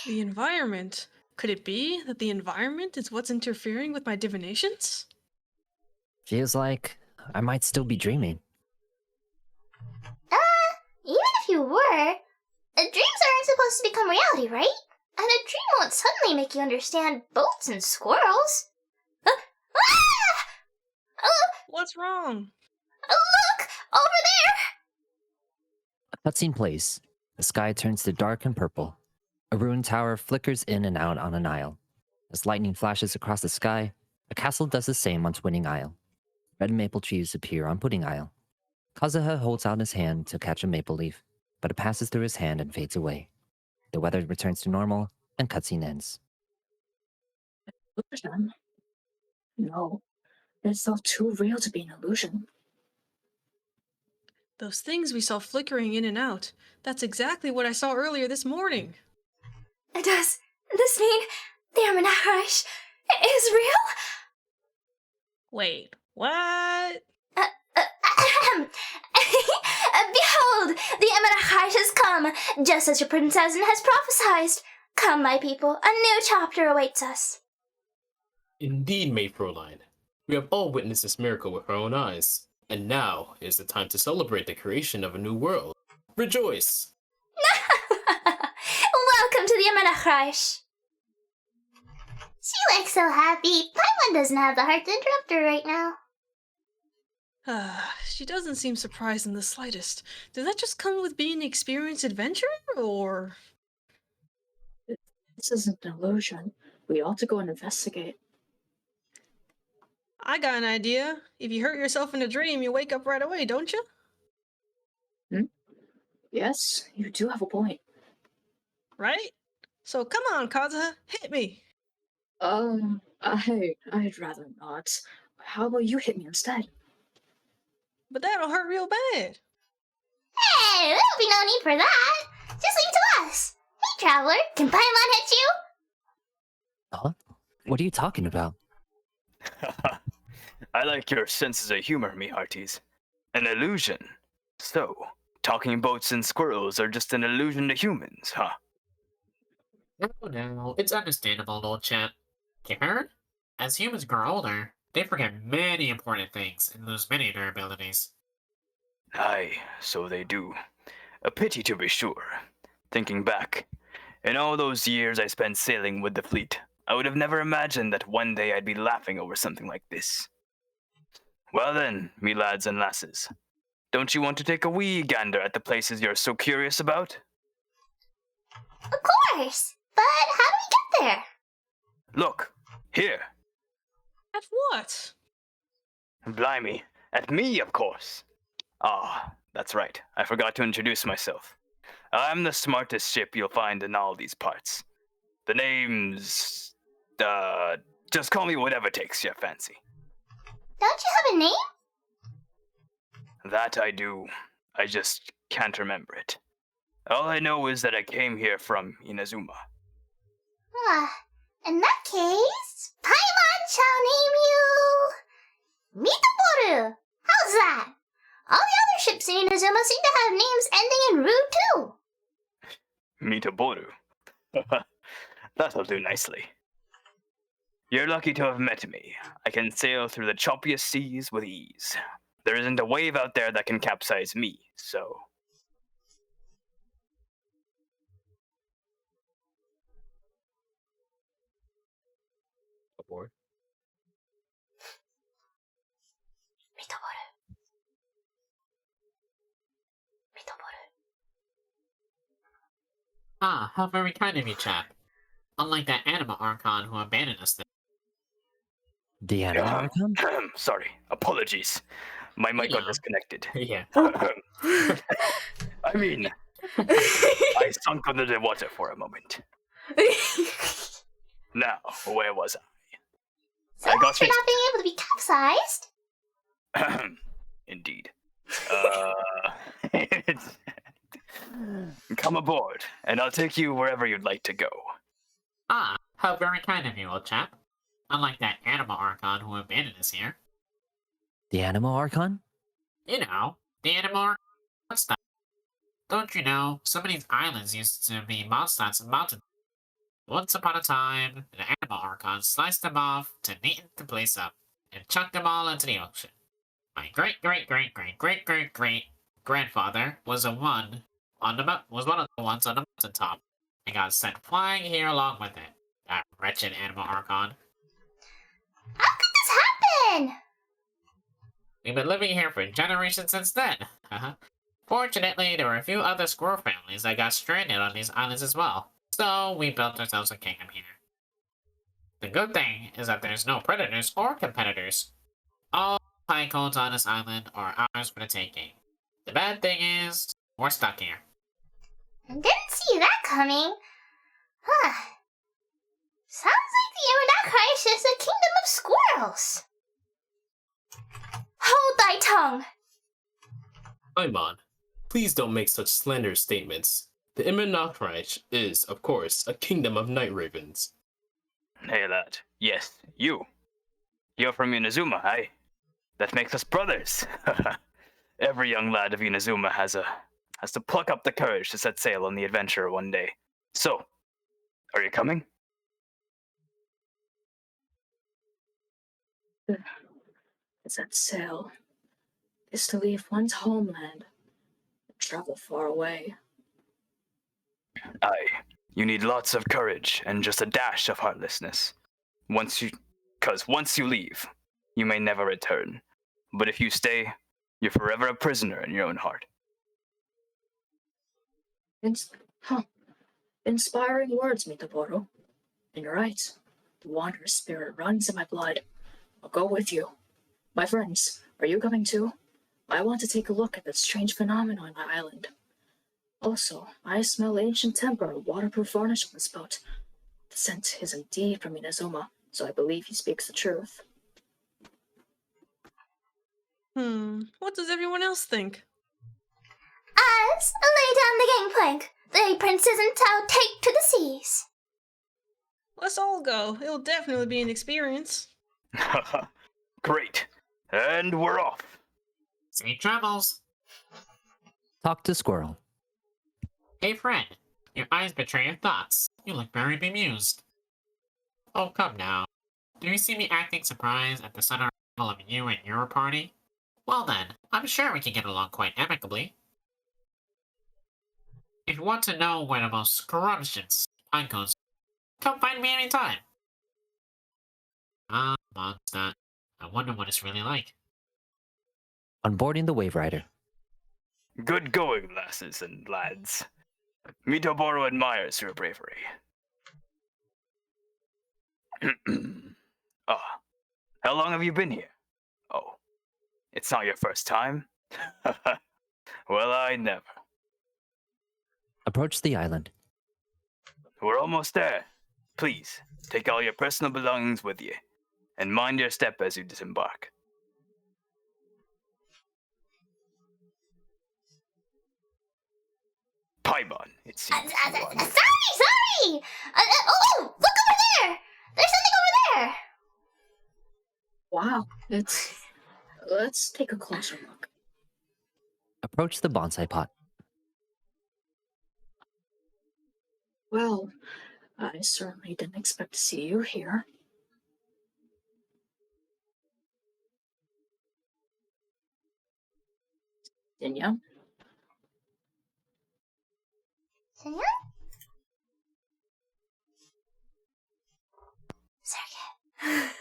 The environment? Could it be that the environment is what's interfering with my divinations? Feels like I might still be dreaming. Even if you were, dreams aren't supposed to become reality, right? And a dream won't suddenly make you understand boats and squirrels. What's wrong? Look! Over Cutscene plays. The sky turns to dark and purple. A ruined tower flickers in and out on an isle. As lightning flashes across the sky, a castle does the same on Twinning Isle. Red maple trees appear on Pudding Isle. Kazuha holds out his hand to catch a maple leaf, but it passes through his hand and fades away. The weather returns to normal, and cutscene ends. Illusion? No, it's all too real to be an illusion. Those things we saw flickering in and out. That's exactly what I saw earlier this morning. Does this mean the Amanakarash is real? Wait, what? Behold, the Amanakarash has come, just as your princess has prophesied. Come, my people, a new chapter awaits us. Indeed, Maid Fräulein. We have all witnessed this miracle with our own eyes. And now is the time to celebrate the creation of a new world. Rejoice! Welcome to the Amanakarash. She looks so happy. Paimon doesn't have the heart to interrupt her right now. She doesn't seem surprised in the slightest. Did that just come with being an experienced adventurer, or...? This isn't an illusion. We ought to go and investigate. I got an idea. If you hurt yourself in a dream, you wake up right away, don't you? Yes, you do have a point. Right? So come on, Kazuha, hit me. I'd rather not. How about you hit me instead? But that'll hurt real bad. Hey, there'll be no need for that. Just leave it to us. Hey, Traveler, can Paimon hit you? Huh? What are you talking about? I like your senses of humor, me hearties. An illusion. So, talking boats and squirrels are just an illusion to humans, huh? No, it's understandable, old chap. You heard? As humans grow older, they forget many important things and lose many of their abilities. Aye, so they do. A pity to be sure. Thinking back, in all those years I spent sailing with the fleet, I would have never imagined that one day I'd be laughing over something like this. Well then, me lads and lasses, don't you want to take a wee gander at the places you're so curious about? Of course. But how do we get there? Look, here. At what? Blimey, at me, of course. Ah, that's right. I forgot to introduce myself. I'm the smartest ship you'll find in all these parts. The name's... just call me whatever takes your fancy. Don't you have a name? That I do. I just can't remember it. All I know is that I came here from Inazuma. In that case, Paimon shall name you... Mitaboru! How's that? All the other ships in Inazuma seem to have names ending in Ru, too. Mitaboru. That'll do nicely. You're lucky to have met me. I can sail through the choppiest seas with ease. There isn't a wave out there that can capsize me, so... Aboard. Mitaboru. Mitaboru. Ah, how very kind of you, chap. Unlike that Anima Archon who abandoned us there. The Anima Archon? Sorry, apologies. My mic got Yeah. disconnected. Yeah. I mean, I sunk under the water for a moment. Now, where was So I got much for you. not being able to be capsized. I? Indeed. Come aboard, and I'll take you wherever you'd like to go. Ah, how very kind of you, old chap. Unlike that Anima Archon who abandoned us here. The Anima Archon? You know, the Anima Archon stuff. Don't you know, some of these islands used to be Mondstadt's mountains. Once upon a time, the Anima Archon sliced them off to neaten the place up and chucked them all into the ocean. My great grandfather was one of the ones on the mountaintop and got sent flying here along with it. That wretched Anima Archon. How could this happen? We've been living here for generations since then. Fortunately, there were a few other squirrel families that got stranded on these islands as well, so we built ourselves a kingdom here. The good thing is that there's no predators or competitors. All high codes on this island are ours for the taking. The bad thing is, we're stuck here. Didn't see that coming. Huh. Sounds like the Imanakrish is a kingdom of squirrels. Hold thy tongue. Paimon, please don't make such slanderous statements. The Imanakrish is, of course, a kingdom of night ravens. Hey, lad. Yes, you. You're from Inazuma, aye? That makes us brothers. Every young lad of Inazuma has to pluck up the courage to set sail on the adventure one day. So, are you coming? Is that sail? Is to leave one's homeland and travel far away. Aye. You need lots of courage and just a dash of heartlessness. Once you leave, you may never return. But if you stay, you're forever a prisoner in your own heart. Inspiring words, Mitoboro. And you're right. The wanderer's spirit runs in my blood. I'll go with you. My friends, are you coming too? I want to take a look at this strange phenomenon on my island. Also, I smell ancient timber and waterproof varnish on this boat. The scent is indeed from Inazuma, so I believe he speaks the truth. What does everyone else think? As lay down the gangplank, the princes and Tao take to the seas. Let's all go. It'll definitely be an experience. Great. And we're off. Safe travels. Talk to Squirrel. Hey friend, your eyes betray your thoughts. You look very bemused. Oh, come now. Do you see me acting surprised at the sudden arrival of you and your party? Well then, I'm sure we can get along quite amicably. If you want to know where the most scrumptious uncles, come find me anytime. Mondstadt. I wonder what it's really like. Onboarding the Wave Rider. Good going, lasses and lads. Mitoboro admires your bravery. How long have you been here? Oh, it's not your first time? Well, I never. Approach the island. We're almost there. Please, take all your personal belongings with you, and mind your step as you disembark. Paimon, it seems. Sorry! Oh, look over there! There's something over there! Wow, let's take a closer look. Approach the bonsai pot. Well, I certainly didn't expect to see you here. Dinya? Senor? Circuit.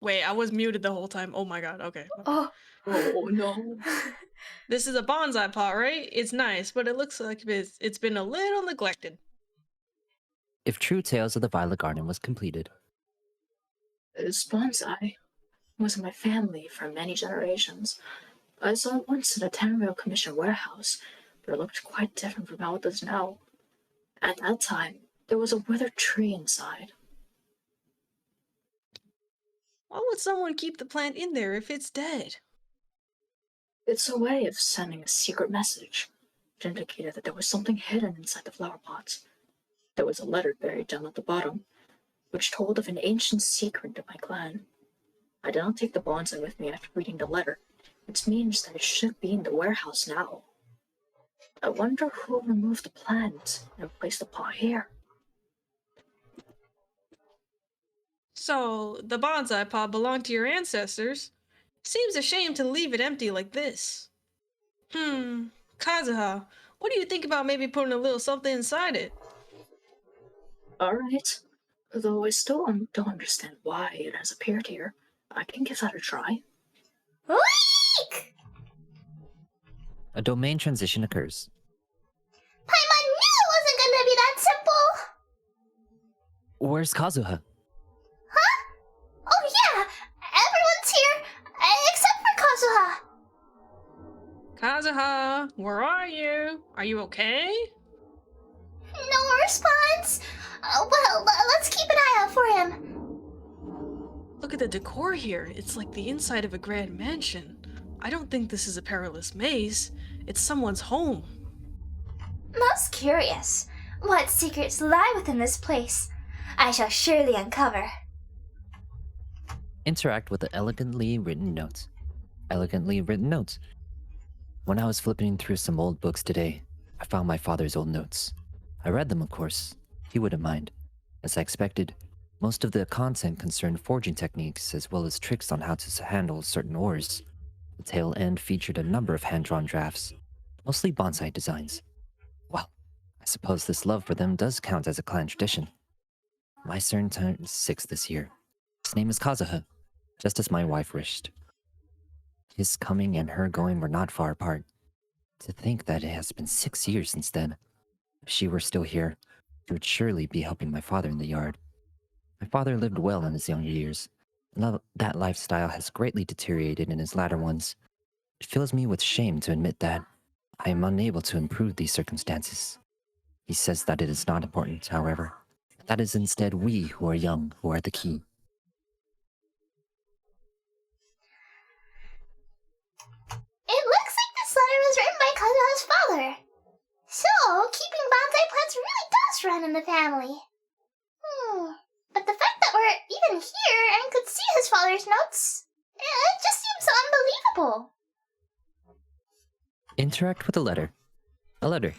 Wait, I was muted the whole time. Oh my god, okay. Oh. Oh no. This is a bonsai pot, right? It's nice, but it looks like it's been a little neglected. If True Tales of the Violet Garden was completed. This bonsai was in my family for many generations. I saw it once in a CHMRio commission warehouse, but it looked quite different from how it does now. At that time, there was a withered tree inside. Why would someone keep the plant in there if it's dead? It's a way of sending a secret message. It indicated that there was something hidden inside the flower pots. There was a letter buried down at the bottom, which told of an ancient secret of my clan. I did not take the bonsai with me after reading the letter, which means that it should be in the warehouse now. I wonder who removed the plant and placed the pot here. So, the bonsai pot belonged to your ancestors? Seems a shame to leave it empty like this. Kazuha, what do you think about maybe putting a little something inside it? Alright, though I still don't understand why it has appeared here. I can give that a try. Week! a domain transition occurs. Paimon knew it wasn't gonna be that simple! Where's Kazuha? Huh? Oh yeah! Everyone's here, except for Kazuha! Kazuha, where are you? Are you okay? No response? Well, let's keep an eye out for him. Look at the decor here. It's like the inside of a grand mansion. I don't think this is a perilous maze. It's someone's home. Most curious. What secrets lie within this place? I shall surely uncover. Interact with the elegantly written notes. Elegantly written notes. When I was flipping through some old books today, I found my father's old notes. I read them, of course. He wouldn't mind. As I expected, most of the content concerned forging techniques as well as tricks on how to handle certain ores. The tail end featured a number of hand-drawn drafts, mostly bonsai designs. Well, I suppose this love for them does count as a clan tradition. My son turned 6 this year. His name is Kazuha, just as my wife wished. His coming and her going were not far apart. To think that it has been 6 years since then. If she were still here, she would surely be helping my father in the yard. My father lived well in his younger years, and that lifestyle has greatly deteriorated in his latter ones. It fills me with shame to admit that I am unable to improve these circumstances. He says that it is not important, however. That is instead we who are young who are the key. It looks like this letter was written by Kazuha's father. So, keeping bonsai plants really does run in the family. But the fact that we're even here and could see his father's notes, it just seems unbelievable. Interact with a letter. A letter.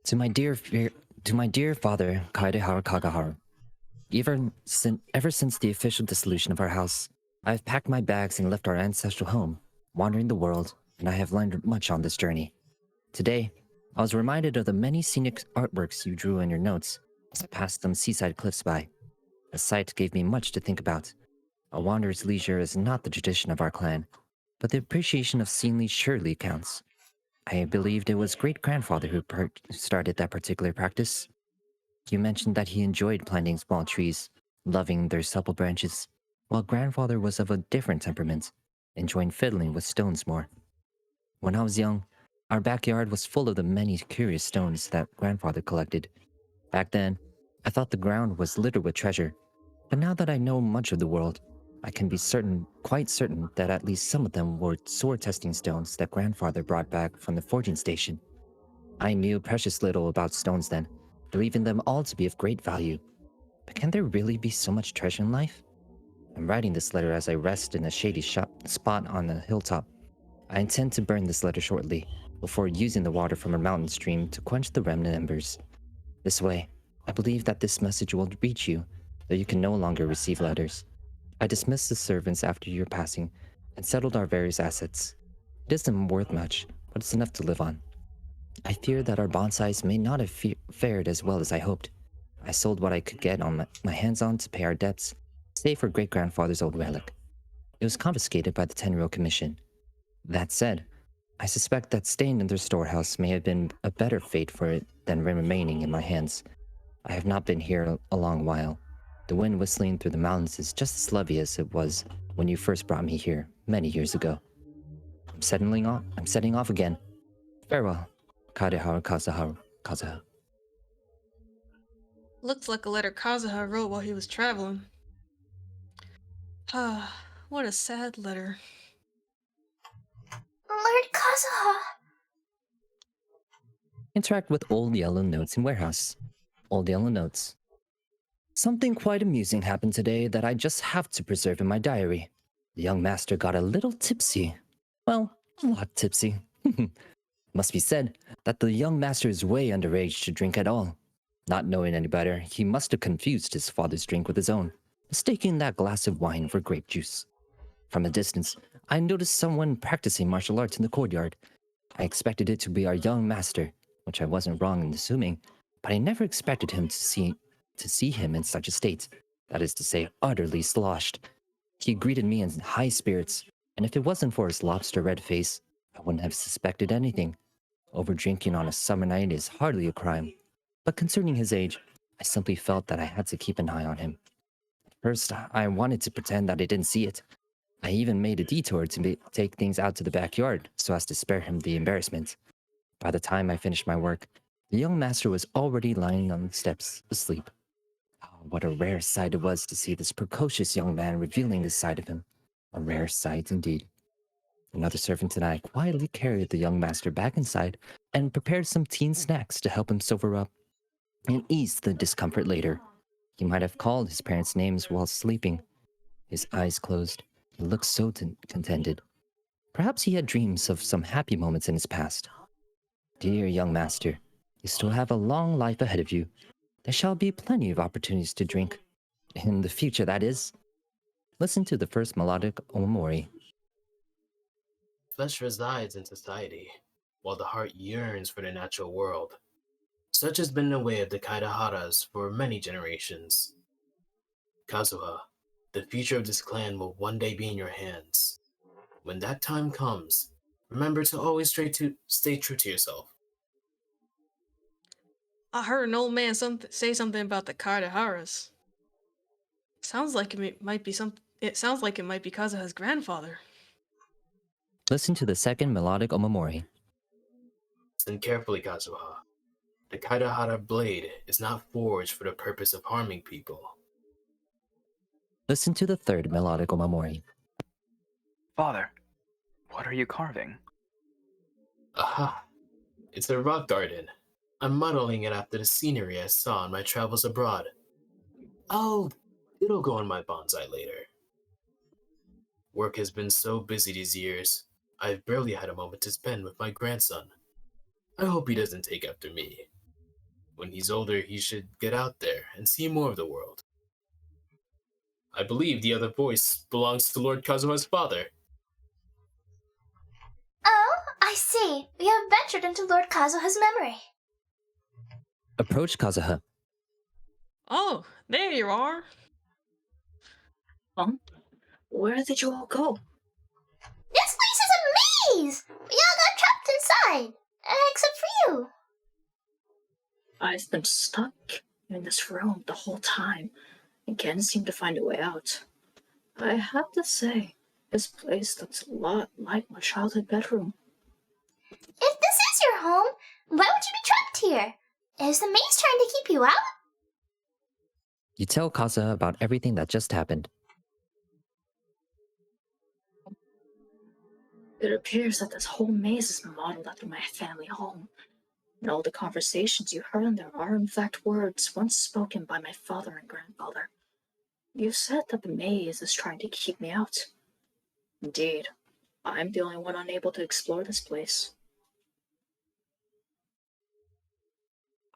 To my dear father, Hightailer Kagaharu. Ever since the official dissolution of our house, I have packed my bags and left our ancestral home, wandering the world, and I have learned much on this journey. Today, I was reminded of the many scenic artworks you drew in your notes as I passed some seaside cliffs by. The sight gave me much to think about. A wanderer's leisure is not the tradition of our clan, but the appreciation of scenery surely counts. I believed it was great-grandfather who started that particular practice. You mentioned that he enjoyed planting small trees, loving their supple branches, while grandfather was of a different temperament, enjoying fiddling with stones more. When I was young, our backyard was full of the many curious stones that grandfather collected. Back then, I thought the ground was littered with treasure, but now that I know much of the world, I can be quite certain that at least some of them were sword-testing stones that grandfather brought back from the forging station. I knew precious little about stones then, believing them all to be of great value. But can there really be so much treasure in life? I'm writing this letter as I rest in a shady spot on a hilltop. I intend to burn this letter shortly, before using the water from a mountain stream to quench the remnant embers. This way, I believe that this message will reach you, though you can no longer receive letters. I dismissed the servants after your passing, and settled our various assets. It isn't worth much, but it's enough to live on. I fear that our bonsais may not have fared as well as I hoped. I sold what I could get on my hands on to pay our debts, save for great-grandfather's old relic. It was confiscated by the Tenryou Commission. That said, I suspect that staying in their storehouse may have been a better fate for it than remaining in my hands. I have not been here a long while. The wind whistling through the mountains is just as lovely as it was when you first brought me here many years ago. I'm setting off again. Farewell, Kadeharu Kazuha. Looks like a letter Kazuha wrote while he was traveling. Ah, what a sad letter. Lord Kazuha. Interact with Old Yellow Notes in Warehouse. Old Yellow Notes. Something quite amusing happened today that I just have to preserve in my diary. The young master got a little tipsy. Well, a lot tipsy. Must be said that the young master is way underage to drink at all. Not knowing any better, he must have confused his father's drink with his own, mistaking that glass of wine for grape juice. From a distance, I noticed someone practicing martial arts in the courtyard. I expected it to be our young master, which I wasn't wrong in assuming, but I never expected him to see him in such a state, that is to say, utterly sloshed. He greeted me in high spirits, and if it wasn't for his lobster red face, I wouldn't have suspected anything. Overdrinking on a summer night is hardly a crime. But concerning his age, I simply felt that I had to keep an eye on him. First, I wanted to pretend that I didn't see it. I even made a detour to take things out to the backyard so as to spare him the embarrassment. By the time I finished my work, the young master was already lying on the steps, asleep. Oh, what a rare sight it was to see this precocious young man revealing this side of him. A rare sight indeed. Another servant and I quietly carried the young master back inside and prepared some teen snacks to help him sober up and ease the discomfort later. He might have called his parents' names while sleeping. His eyes closed. He looked so contented. Perhaps he had dreams of some happy moments in his past. Dear young master, you still have a long life ahead of you. There shall be plenty of opportunities to drink. In the future, that is. Listen to the first melodic omamori. Flesh resides in society, while the heart yearns for the natural world. Such has been the way of the Kaitaharas for many generations. Kazuha, the future of this clan will one day be in your hands. When that time comes, remember to always stay true to yourself. I heard an old man say something about the Cardaharas. Sounds like it might be Kazuha's grandfather. Listen to the second melodic omamori. Listen carefully, Kazuha. The Kaitahara blade is not forged for the purpose of harming people. Listen to the third melodic omamori. Father, what are you carving? Aha! It's a rock garden. I'm modeling it after the scenery I saw on my travels abroad. It'll go on my bonsai later. Work has been so busy these years, I've barely had a moment to spend with my grandson. I hope he doesn't take after me. When he's older, he should get out there and see more of the world. I believe the other voice belongs to Lord Kazuha's father. Oh, I see. We have ventured into Lord Kazuha's memory. Approach Kazuha. Oh, there you are. Where did you all go? This place is a maze! We all got trapped inside. Except for you. I've been stuck in this room the whole time and can't seem to find a way out. I have to say, this place looks a lot like my childhood bedroom. If this is your home, why would you be trapped here? Is the maze trying to keep you out? You tell Kazuha about everything that just happened. It appears that this whole maze is modeled after my family home, and all the conversations you heard in there are in fact words once spoken by my father and grandfather. You said that the maze is trying to keep me out. Indeed, I'm the only one unable to explore this place.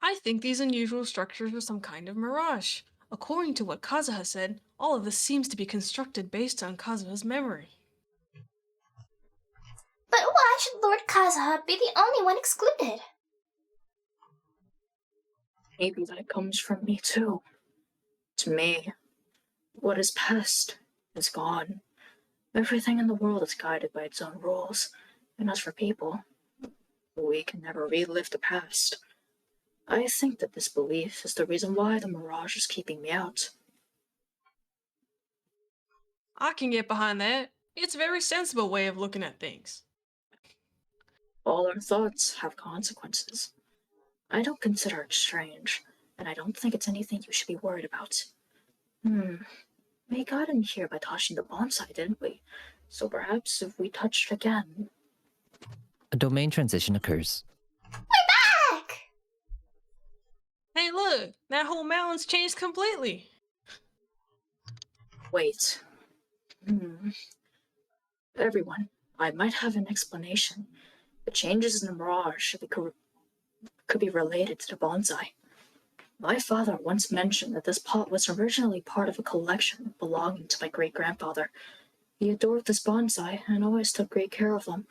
I think these unusual structures are some kind of mirage. According to what Kazuha said, all of this seems to be constructed based on Kazuha's memory. But why should Lord Kazuha be the only one excluded? Maybe that comes from me too. To me, what is past is gone. Everything in the world is guided by its own rules, and as for people, we can never relive the past. I think that this belief is the reason why the mirage is keeping me out. I can get behind that. It's a very sensible way of looking at things. All our thoughts have consequences. I don't consider it strange, and I don't think it's anything you should be worried about. We got in here by touching the bonsai, didn't we? So perhaps if we touched again... A domain transition occurs. We're back! Hey look, that whole mountain's changed completely. Wait. Everyone, I might have an explanation. The changes in the mirage could be related to the bonsai. My father once mentioned that this pot was originally part of a collection belonging to my great-grandfather. He adored this bonsai and always took great care of them.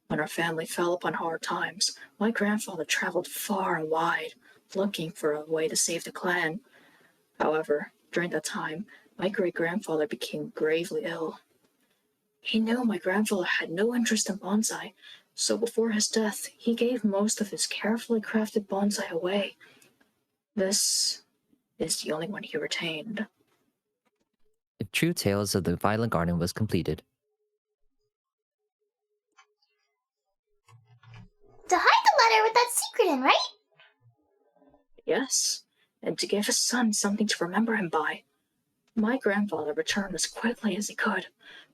When our family fell upon hard times, my grandfather traveled far and wide, looking for a way to save the clan. However, during that time, my great-grandfather became gravely ill. He knew my grandfather had no interest in bonsai, so before his death, he gave most of his carefully crafted bonsai away. This is the only one he retained. The true tales of the Violet Garden was completed. To hide the letter with that secret in, right? Yes, and to give his son something to remember him by. My grandfather returned as quickly as he could,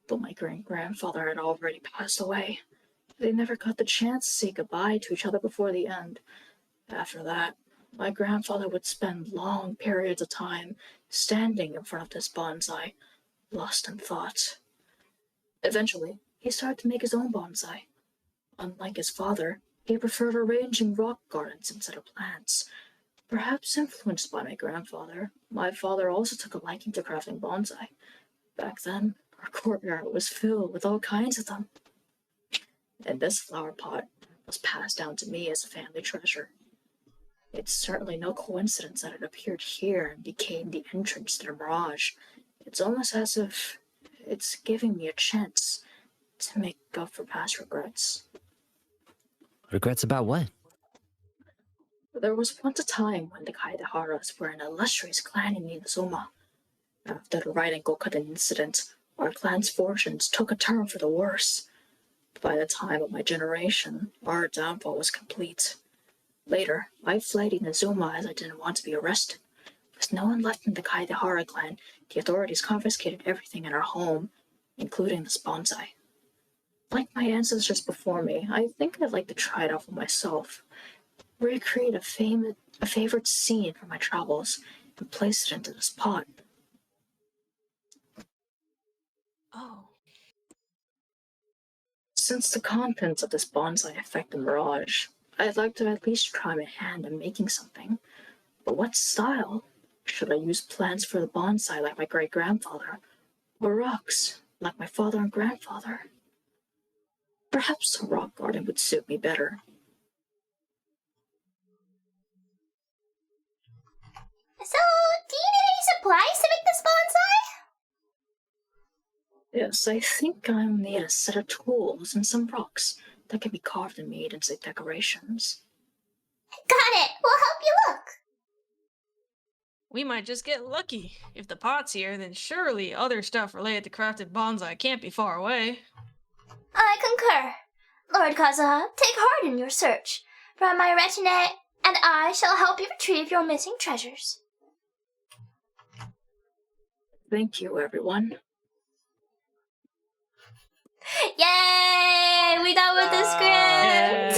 but my great-grandfather had already passed away. They never got the chance to say goodbye to each other before the end. After that, my grandfather would spend long periods of time standing in front of this bonsai, lost in thought. Eventually, he started to make his own bonsai. Unlike his father, he preferred arranging rock gardens instead of plants. Perhaps influenced by my grandfather, my father also took a liking to crafting bonsai. Back then, our courtyard was filled with all kinds of them. And this flower pot was passed down to me as a family treasure. It's certainly no coincidence that it appeared here and became the entrance to the mirage. It's almost as if it's giving me a chance to make up for past regrets. Regrets about what? There was once a time when the Hightailer were an illustrious clan in Inazuma. After the right ankle cut incident, our clan's fortunes took a turn for the worse. By the time of my generation, our downfall was complete. Later, I fled Inazuma as I didn't want to be arrested. With no one left in the Hightailer clan, the authorities confiscated everything in our home, including this bonsai. Like my ancestors before me, I think I'd like to try it out for myself. Recreate a favorite scene from my travels and place it into this pot. Oh. Since the contents of this bonsai affect the mirage, I'd like to at least try my hand at making something. But what style? Should I use plants for the bonsai like my great-grandfather, or rocks like my father and grandfather? Perhaps a rock garden would suit me better. So, do you need any supplies to make this bonsai? Yes, I think I'll need a set of tools and some rocks that can be carved and made into decorations. Got it! We'll help you look! We might just get lucky. If the pot's here, then surely other stuff related to crafted bonsai can't be far away. I concur. Lord Kazuha, take heart in your search. For my retinue and I shall help you retrieve your missing treasures. Thank you, everyone. Yay! We done with the script!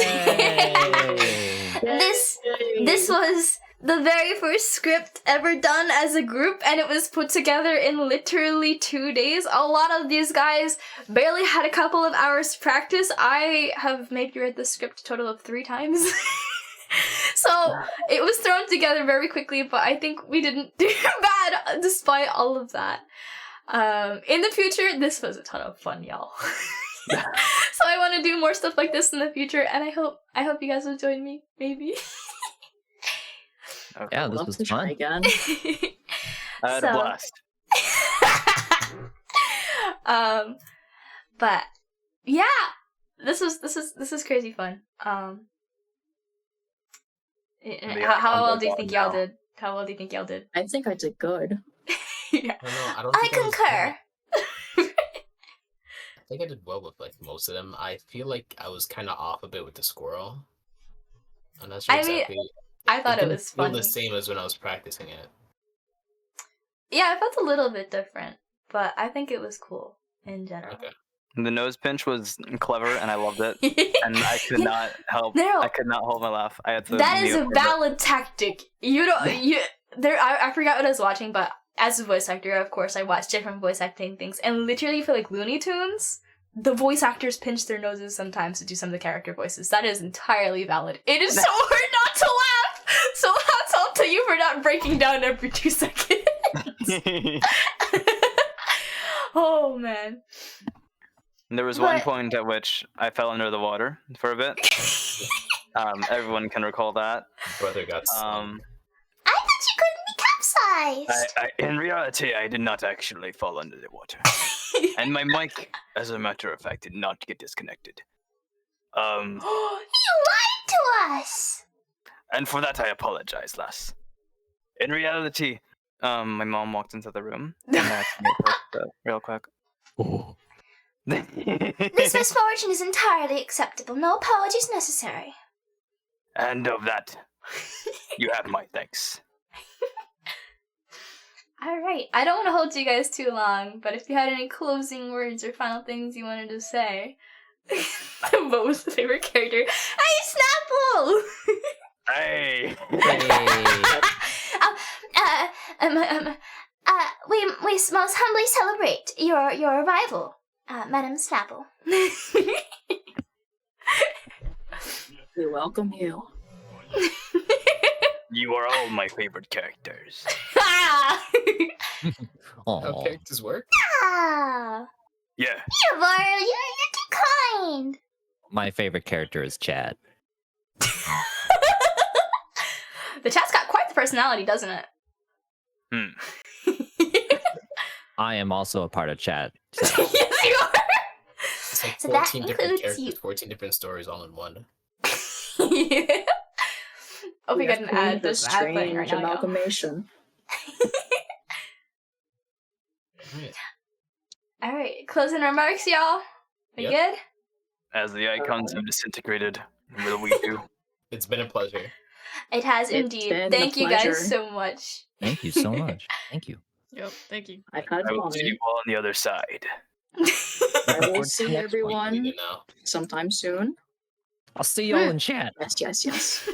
This was the very first script ever done as a group, and it was put together in literally 2 days. A lot of these guys barely had a couple of hours practice. I have maybe read the script a total of 3 times. So it was thrown together very quickly, but I think we didn't do bad despite all of that. In the future, this was a ton of fun, y'all. So I want to do more stuff like this in the future, and I hope you guys will join me, maybe. Okay. Yeah, this Love was to try fun. again. I had a blast. But yeah, this is crazy fun. How well do you think y'all did? How well do you think y'all did? I think I did good. Yeah. I don't I think concur. I think I did well with like most of them. I feel like I was kind of off a bit with the squirrel. I'm not sure I mean, exactly. I thought it didn't was feel funny. the same as when I was practicing it. Yeah, I felt a little bit different, but I think it was cool in general. Okay. The nose pinch was clever, and I loved it. And I could not help. No. I could not hold my laugh. I had to. That is mute a for bit. valid tactic. I forgot what I was watching, but as a voice actor, of course, I watch different voice acting things, and literally for like Looney Tunes, the voice actors pinch their noses sometimes to do some of the character voices. That is entirely valid. It is so hard not to laugh. So hats off to you for not breaking down every 2 seconds. Oh man. There was one point at which I fell under the water for a bit. Everyone can recall that. Brother got Um, I thought you couldn't be capsized. in reality, I did not actually fall under the water. And my mic, as a matter of fact, did not get disconnected. You lied to us! And for that I apologize, lass. In reality, my mom walked into the room. And I had to make her real quick. This misfortune is entirely acceptable. No apologies necessary. And of that, you have my thanks. Alright, I don't want to hold you guys too long, but if you had any closing words or final things you wanted to say. The most favorite character. Hey, Snapple! Hey! We most humbly celebrate your arrival, Madam Snapple. We welcome you. You are all my favorite characters. How Aw. characters work? Ah, Yeah. Eivor, you're too kind. My favorite character is Chad. The chat's got quite the personality, doesn't it? I am also a part of Chad. Yes, you are! It's like So that 14 different includes characters, you. 14 different stories all in one. Yeah. Oh, we got an ad. The There's an ad playing strange right now. y'all. amalgamation. Alright. Alright, closing remarks, y'all. We Yep. good? As the icons have disintegrated, will we do? It's been a pleasure. It has It's indeed. been a Thank you pleasure. guys so much. Thank you so much. Thank you. Yep, thank you. I've had I will see fun. you all on the other side. I will Forward to see the next one. Leave everyone it now. sometime soon. I'll see y'all in chat. Yes.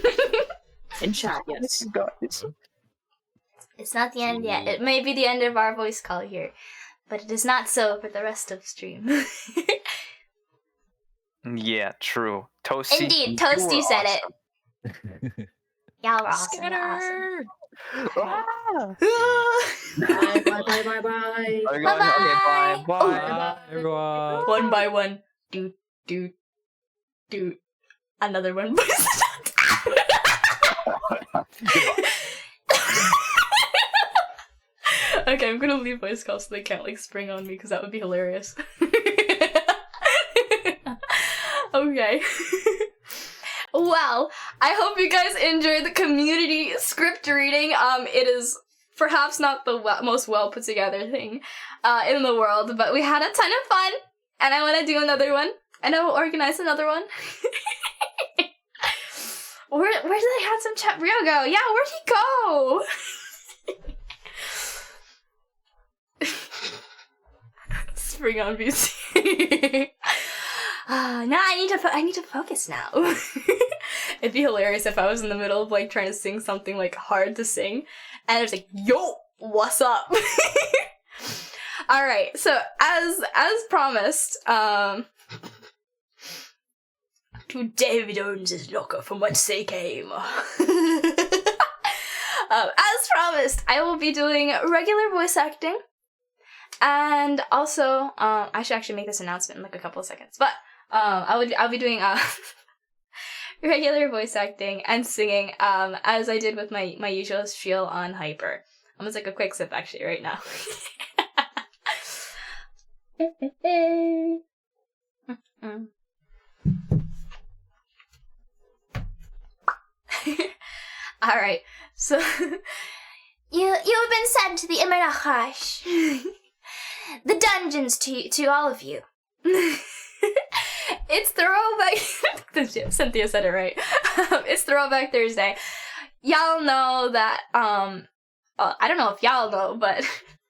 In chat, yes. Guys. It's not the end yet. It may be the end of our voice call here, but it is not so for the rest of stream. Yeah, true. Toasty. Indeed, you Toasty were said it. awesome. Y'all were awesome. You're awesome. Ah! Bye. Are you going? Bye-bye. Okay, bye. Oh, Bye. Bye, everyone. One by one. Doot. Another one. Okay, I'm gonna leave voice calls so they can't like spring on me because that would be hilarious. Okay. Well, I hope you guys enjoyed the community script reading. It is perhaps not the most well put together thing in the world, but we had a ton of fun, and I want to do another one, and I will organize another one. Where did the handsome CHMRio go? Yeah, where'd he go? Spring on VC. Nah, I need to focus now. It'd be hilarious if I was in the middle of like trying to sing something like hard to sing, and it was like, "Yo, what's up?" All right, so as promised, to David Owens' locker from whence they came. As promised, I will be doing regular voice acting, and also, I should actually make this announcement in like a couple of seconds, but I'll be doing regular voice acting and singing, as I did with my usual spiel on Hyper. I'm gonna take a quick sip actually right now. All right, so You have been sent to the Imanakash. The dungeons to all of you. it's Throwback. Cynthia said it right. It's Throwback Thursday. Y'all know that. I don't know if y'all know, but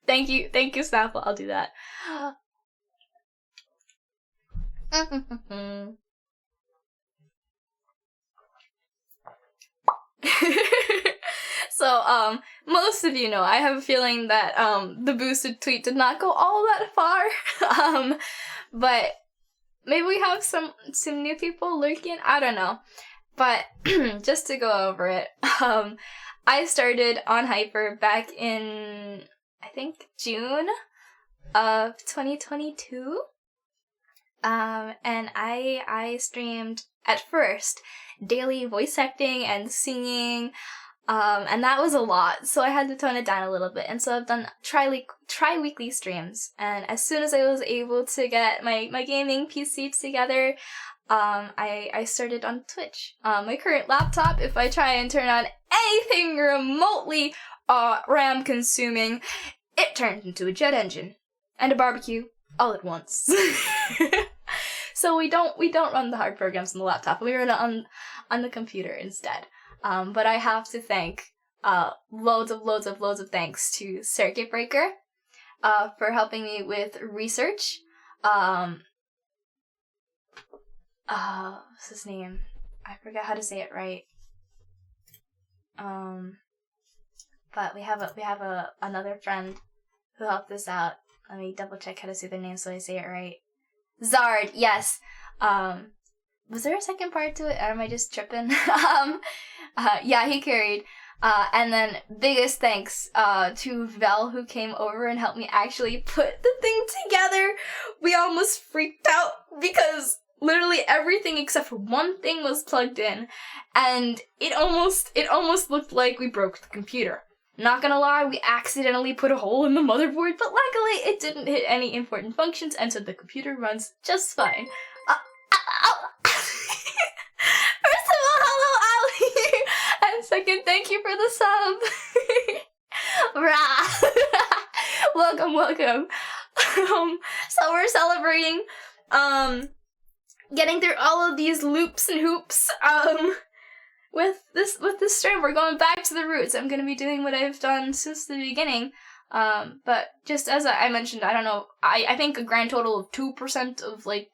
thank you, Snapple. I'll do that. So, most of you know, I have a feeling that, the boosted tweet did not go all that far. But maybe we have some new people lurking. I don't know. But just to go over it, I started on Hyper back in, I think, June of 2022. And I streamed at first daily voice acting and singing. And that was a lot, so I had to tone it down a little bit. And so I've done tri-weekly streams. And as soon as I was able to get my gaming PC together, I started on Twitch. My current laptop, if I try and turn on anything remotely RAM consuming, it turns into a jet engine and a barbecue all at once. So we don't run the hard programs on the laptop. We run it on the computer instead. But I have to thank loads of thanks to Circuit Breaker for helping me with research. What's his name? I forget how to say it right. But we have another friend who helped us out. Let me double check how to say their name so I say it right. Zard, yes. Was there a second part to it, or am I just tripping? Yeah, he carried. And then biggest thanks to Velle, who came over and helped me actually put the thing together. We almost freaked out because literally everything except for one thing was plugged in, and it almost looked like we broke the computer. Not gonna lie, we accidentally put a hole in the motherboard, but luckily it didn't hit any important functions, and so the computer runs just fine. First of all, hello, Ali! And second, thank you for the sub! Rah! Welcome. So we're celebrating, getting through all of these loops and hoops, with this stream. We're going back to the roots. I'm gonna be doing what I've done since the beginning. But just as I mentioned, I don't know, I think a grand total of 2% of, like,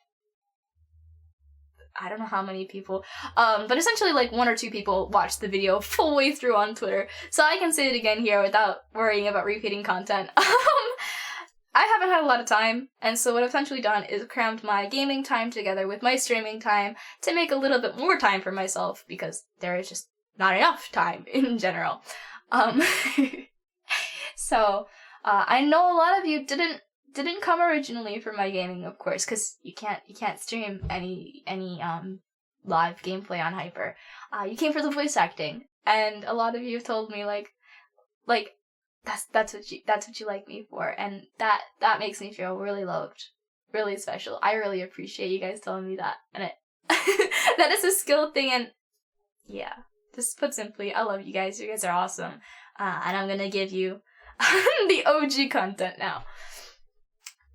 I don't know how many people, but essentially like 1 or 2 people watched the video full way through on Twitter, so I can say it again here without worrying about repeating content. I haven't had a lot of time, and so what I've essentially done is crammed my gaming time together with my streaming time to make a little bit more time for myself, because there is just not enough time in general. So, I know a lot of you didn't come originally for my gaming, of course, because you can't stream any live gameplay on Hyper. You came for the voice acting, and a lot of you have told me like that's what you like me for, and that makes me feel really loved, really special. I really appreciate you guys telling me that, and it that is a skill thing, and yeah, just put simply, I love you guys. You guys are awesome, and I'm gonna give you the OG content now.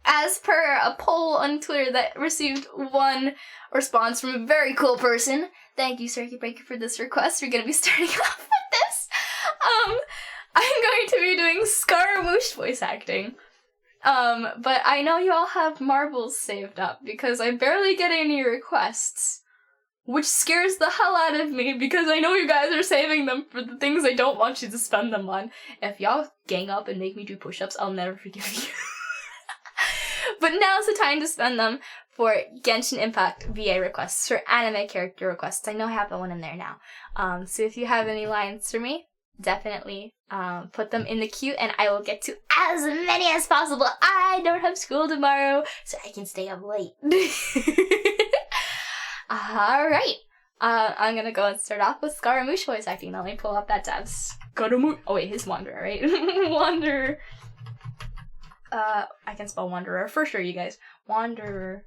As per a poll on Twitter that received 1 response from a very cool person, thank you, Circuit Breaker, for this request. We're gonna be starting off with this. I'm going to be doing Scaramouche voice acting. But I know you all have marbles saved up because I barely get any requests, which scares the hell out of me because I know you guys are saving them for the things I don't want you to spend them on. If y'all gang up and make me do push-ups, I'll never forgive you. But now's the time to spend them for Genshin Impact VA requests, for anime character requests. I know I have that one in there now. So if you have any lines for me, definitely put them in the queue and I will get to as many as possible. I don't have school tomorrow, so I can stay up late. Alright. I'm gonna go and start off with Scaramouche voice acting. Now let me pull up that tab. Scaramouche. Oh wait, his Wanderer, right? Wanderer. I can spell Wanderer for sure, you guys. Wanderer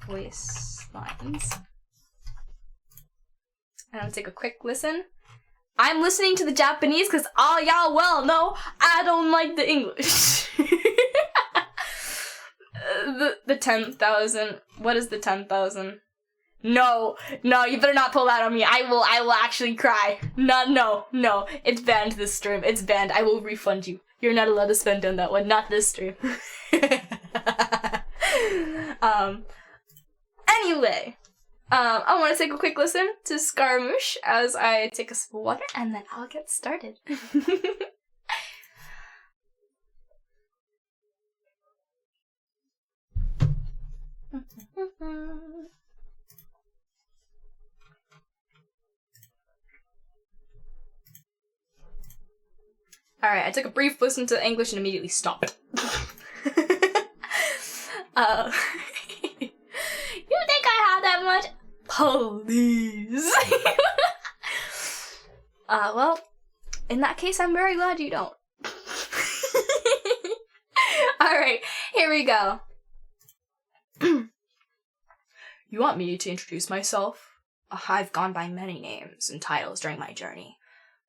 voice lines. And I'm gonna take a quick listen. I'm listening to the Japanese because all y'all well know I don't like the English. the 10,000. What is the 10,000? No, you better not pull that on me. I will actually cry. No. It's banned this stream. It's banned. I will refund you. You're not allowed to spend on that one. Not this stream. Anyway. I want to take a quick listen to Scaramouche as I take a sip of water, and then I'll get started. Alright, I took a brief listen to English and immediately stopped. You think I have that much? Please. Well, In that case, I'm very glad you don't. Alright, here we go. You want me to introduce myself? I've gone by many names and titles during my journey.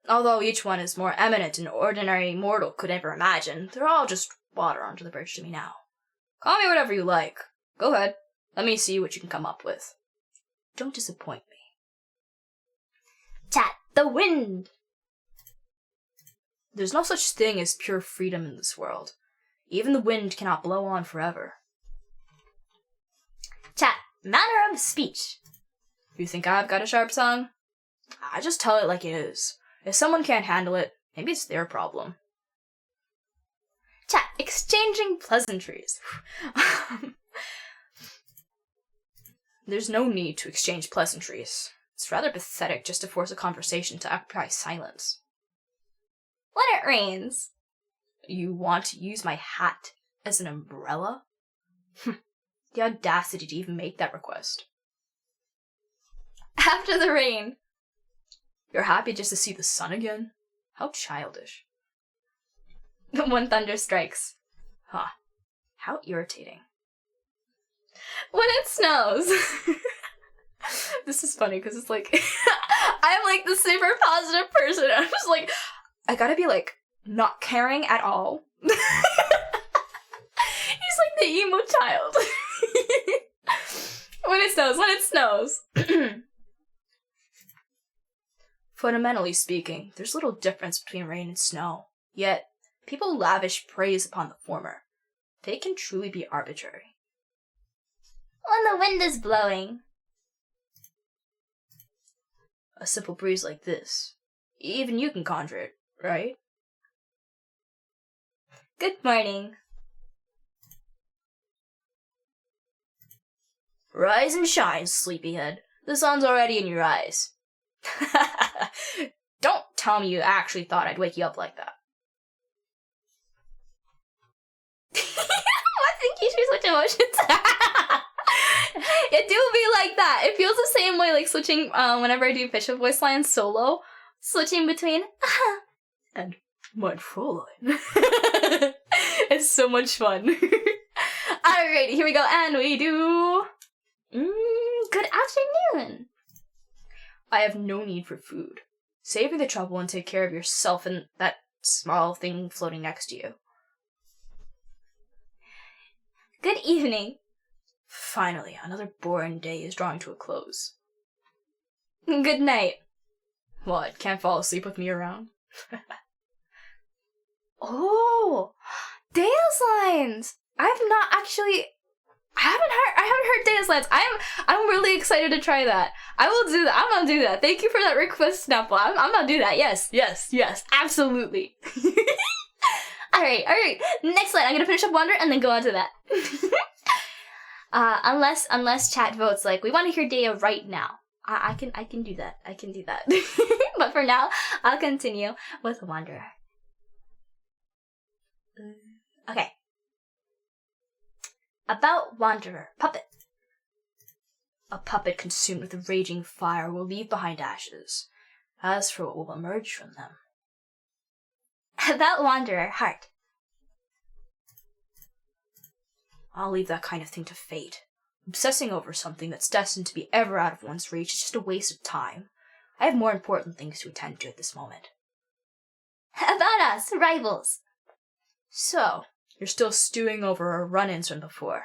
Although each one is more eminent than ordinary mortal could ever imagine, they're all just water under the bridge to me now. Call me whatever you like. Go ahead. Let me see what you can come up with. Don't disappoint me. Chat, the wind. There's no such thing as pure freedom in this world. Even the wind cannot blow on forever. Chat, manner of speech. You think I've got a sharp tongue? I just tell it like it is. If someone can't handle it, maybe it's their problem. Chat, Exchanging pleasantries. There's no need to exchange pleasantries. It's rather pathetic just to force a conversation to occupy silence. when it rains. You want to use my hat as an umbrella? The audacity to even make that request. After the rain. You're happy just to see the sun again? How childish. When thunder strikes. Huh. How irritating. When it snows. This is funny because it's like, I'm like the super positive person. I'm just like, I gotta be like, not caring at all. He's like the emo child. When it snows. Fundamentally speaking, there's little difference between rain and snow. Yet, people lavish praise upon the former. They can truly be arbitrary. When the wind is blowing. A simple breeze like this. Even you can conjure it, right? Good morning. Rise and shine, sleepyhead. The sun's already in your eyes. Don't tell me you actually thought I'd wake you up like that. What think you should switch emotions? It do be like that. It feels the same way like switching whenever I do official voice lines solo. Switching between and mein Fräulein. It's so much fun. Alrighty, here we go, and we do... good afternoon. I have no need for food. Save me the trouble and take care of yourself and that small thing floating next to you. Good evening. Finally, another boring day is drawing to a close. Good night. What, can't fall asleep with me around? Oh, Deus lines. I haven't heard Deus lines. I'm really excited to try that. I will do that. I'm gonna do that. Thank you for that request, Snapple. I'm gonna do that. Yes, absolutely. Alright. Next line. I'm gonna finish up Wonder and then go on to that. Unless chat votes like we want to hear Dea right now. I can do that. But for now, I'll continue with Wanderer. Okay. About Wanderer, puppet. A puppet consumed with a raging fire will leave behind ashes. As for what will emerge from them... About Wanderer, heart. I'll leave that kind of thing to fate. Obsessing over something that's destined to be ever out of one's reach is just a waste of time. I have more important things to attend to at this moment. About us, rivals. So, you're still stewing over our run-ins from before.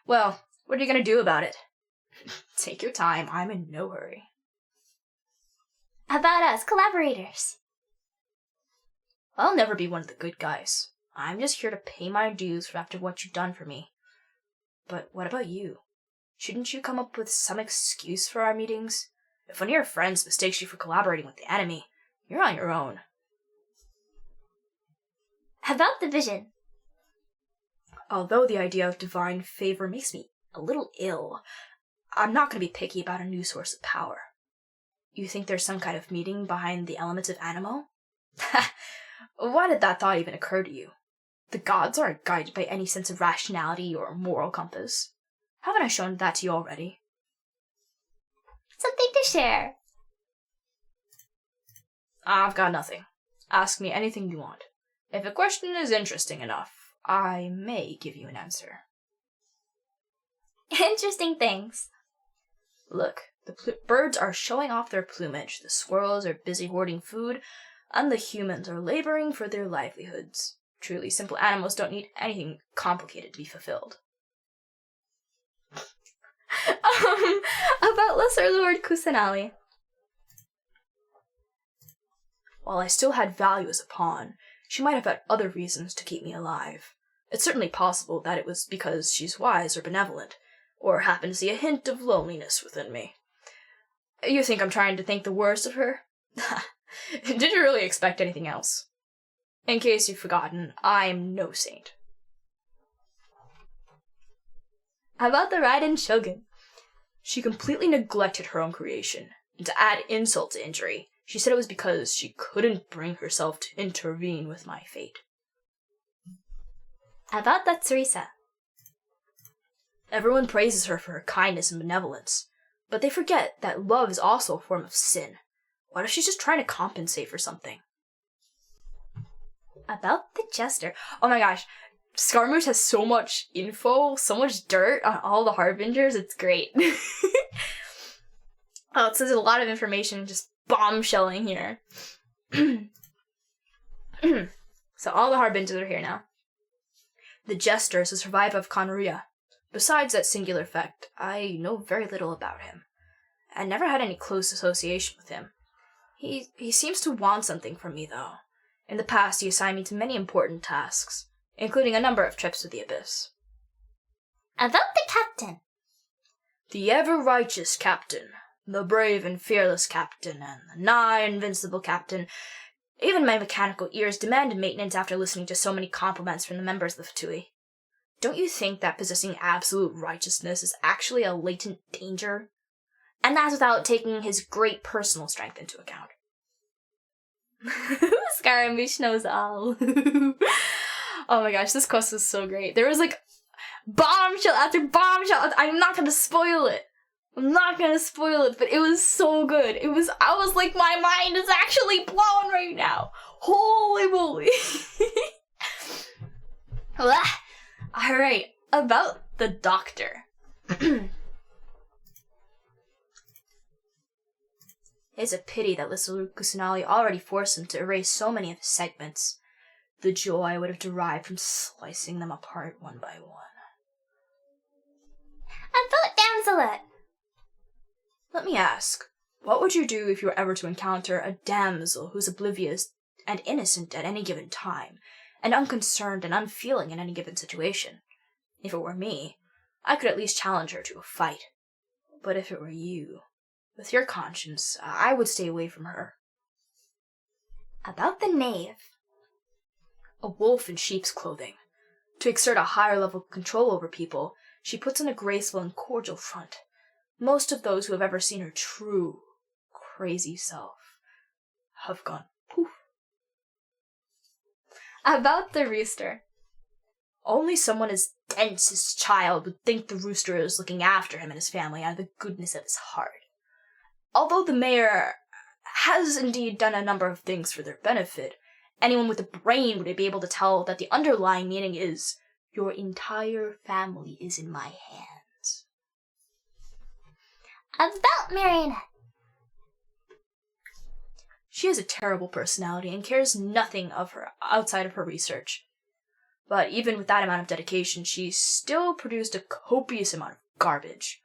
Well, what are you gonna do about it? Take your time, I'm in no hurry. About us, collaborators. I'll never be one of the good guys. I'm just here to pay my dues after what you've done for me. But what about you? Shouldn't you come up with some excuse for our meetings? If one of your friends mistakes you for collaborating with the enemy, you're on your own. About the vision. Although the idea of divine favor makes me a little ill, I'm not going to be picky about a new source of power. You think there's some kind of meaning behind the elements of Animo? Why did that thought even occur to you? The gods aren't guided by any sense of rationality or moral compass. Haven't I shown that to you already? Something to share. I've got nothing. Ask me anything you want. If a question is interesting enough, I may give you an answer. Interesting things. Look, the birds are showing off their plumage, the squirrels are busy hoarding food, and the humans are laboring for their livelihoods. Truly, simple animals don't need anything complicated to be fulfilled. About Lesser Lord Kusanali. While I still had value as a pawn, she might have had other reasons to keep me alive. It's certainly possible that it was because she's wise or benevolent, or happened to see a hint of loneliness within me. You think I'm trying to think the worst of her? Did you really expect anything else? In case you've forgotten, I am no saint. How about the Raiden Shogun? She completely neglected her own creation, and to add insult to injury, she said it was because she couldn't bring herself to intervene with my fate. How about that Teresa? Everyone praises her for her kindness and benevolence, but they forget that love is also a form of sin. What if she's just trying to compensate for something? About the Jester. Oh my gosh, Scaramouche has so much info, so much dirt on all the Harbingers, it's great. Oh, it says a lot of information just bombshelling here. So all the Harbingers are here now. The Jester is a survivor of Conria. Besides that singular fact, I know very little about him. I never had any close association with him. He seems to want something from me, though. In the past, he assigned me to many important tasks, including a number of trips to the Abyss. About the Captain. The ever-righteous Captain, the brave and fearless Captain, and the nigh-invincible Captain. Even my mechanical ears demanded maintenance after listening to so many compliments from the members of the Fatui. Don't you think that possessing absolute righteousness is actually a latent danger? And that's without taking his great personal strength into account. Scaramouche knows all. Oh my gosh, this quest was so great. There was like bombshell after bombshell. I'm not gonna spoil it. But it was so good. I was like, my mind is actually blown right now. Holy moly. Alright, about the Doctor. It's a pity that Little Kusanali already forced him to erase so many of his segments. The joy I would have derived from slicing them apart one by one. About Damselet. Let me ask, what would you do if you were ever to encounter a damsel who's oblivious and innocent at any given time, and unconcerned and unfeeling in any given situation? If it were me, I could at least challenge her to a fight. But if it were you, with your conscience, I would stay away from her. About the Knave. A wolf in sheep's clothing. To exert a higher level of control over people, she puts on a graceful and cordial front. Most of those who have ever seen her true, crazy self have gone poof. About the Rooster. Only someone as dense as Child would think the Rooster is looking after him and his family out of the goodness of his heart. Although the mayor has indeed done a number of things for their benefit, anyone with a brain would be able to tell that the underlying meaning is, your entire family is in my hands. About Marionette. She has a terrible personality and cares nothing of her outside of her research. But even with that amount of dedication, she still produced a copious amount of garbage,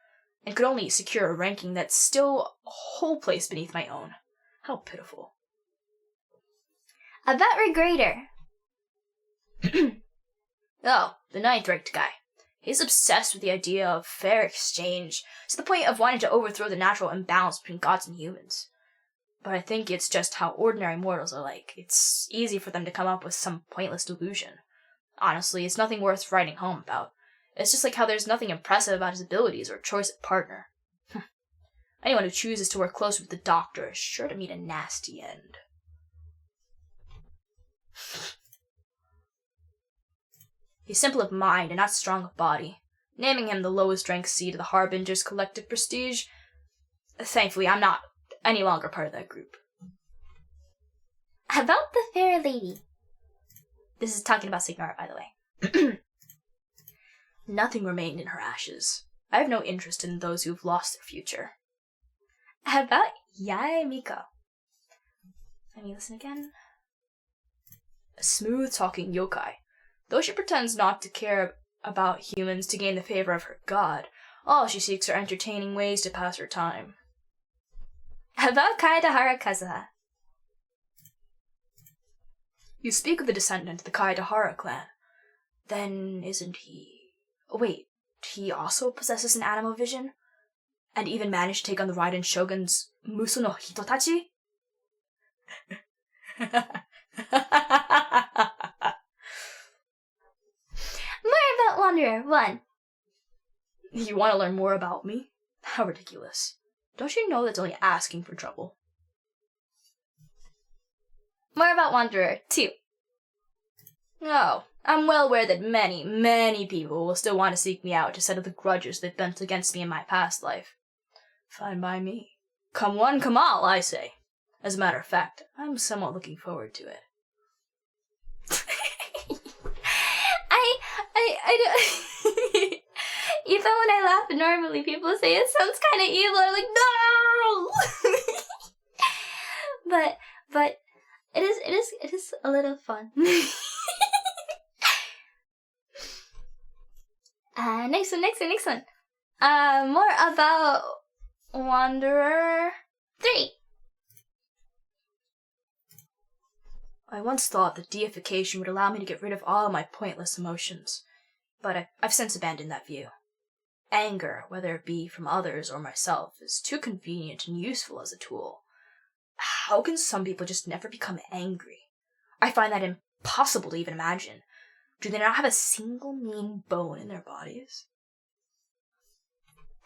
and could only secure a ranking that's still a whole place beneath my own. How pitiful. About Regrader. Oh, the 9th-ranked guy. He's obsessed with the idea of fair exchange, to the point of wanting to overthrow the natural imbalance between gods and humans. But I think it's just how ordinary mortals are like. It's easy for them to come up with some pointless delusion. Honestly, it's nothing worth writing home about. It's just like how there's nothing impressive about his abilities or choice of partner. Anyone who chooses to work close with the Doctor is sure to meet a nasty end. He's simple of mind and not strong of body, naming him the lowest ranked seed of the Harbinger's collective prestige. Thankfully, I'm not any longer part of that group. About the fair lady. This is talking about Signora, by the way. Nothing remained in her ashes. I have no interest in those who've lost their future. About Yae Miko. Let me listen again. A smooth-talking yokai. Though she pretends not to care about humans to gain the favor of her god, all she seeks are entertaining ways to pass her time. About Kaedahara Kazuha. You speak of the descendant of the Kaedahara clan. Then isn't he... Oh, wait, he also possesses an animo vision? And even managed to take on the Raiden Shogun's Muso no Hitotachi? More about Wanderer 1. You want to learn more about me? How ridiculous. Don't you know that's only asking for trouble? More about Wanderer 2. No, I'm well aware that many, many people will still want to seek me out to settle the grudges they've bent against me in my past life. Fine by me. Come one, come all, I say. As a matter of fact, I'm somewhat looking forward to it. I don't... Even when I laugh normally, people say it sounds kind of evil. I'm like, no! but it is a little fun. Next one. More about Wanderer 3. I once thought that deification would allow me to get rid of all my pointless emotions, but I've since abandoned that view. Anger, whether it be from others or myself, is too convenient and useful as a tool. How can some people just never become angry? I find that impossible to even imagine. Do they not have a single mean bone in their bodies?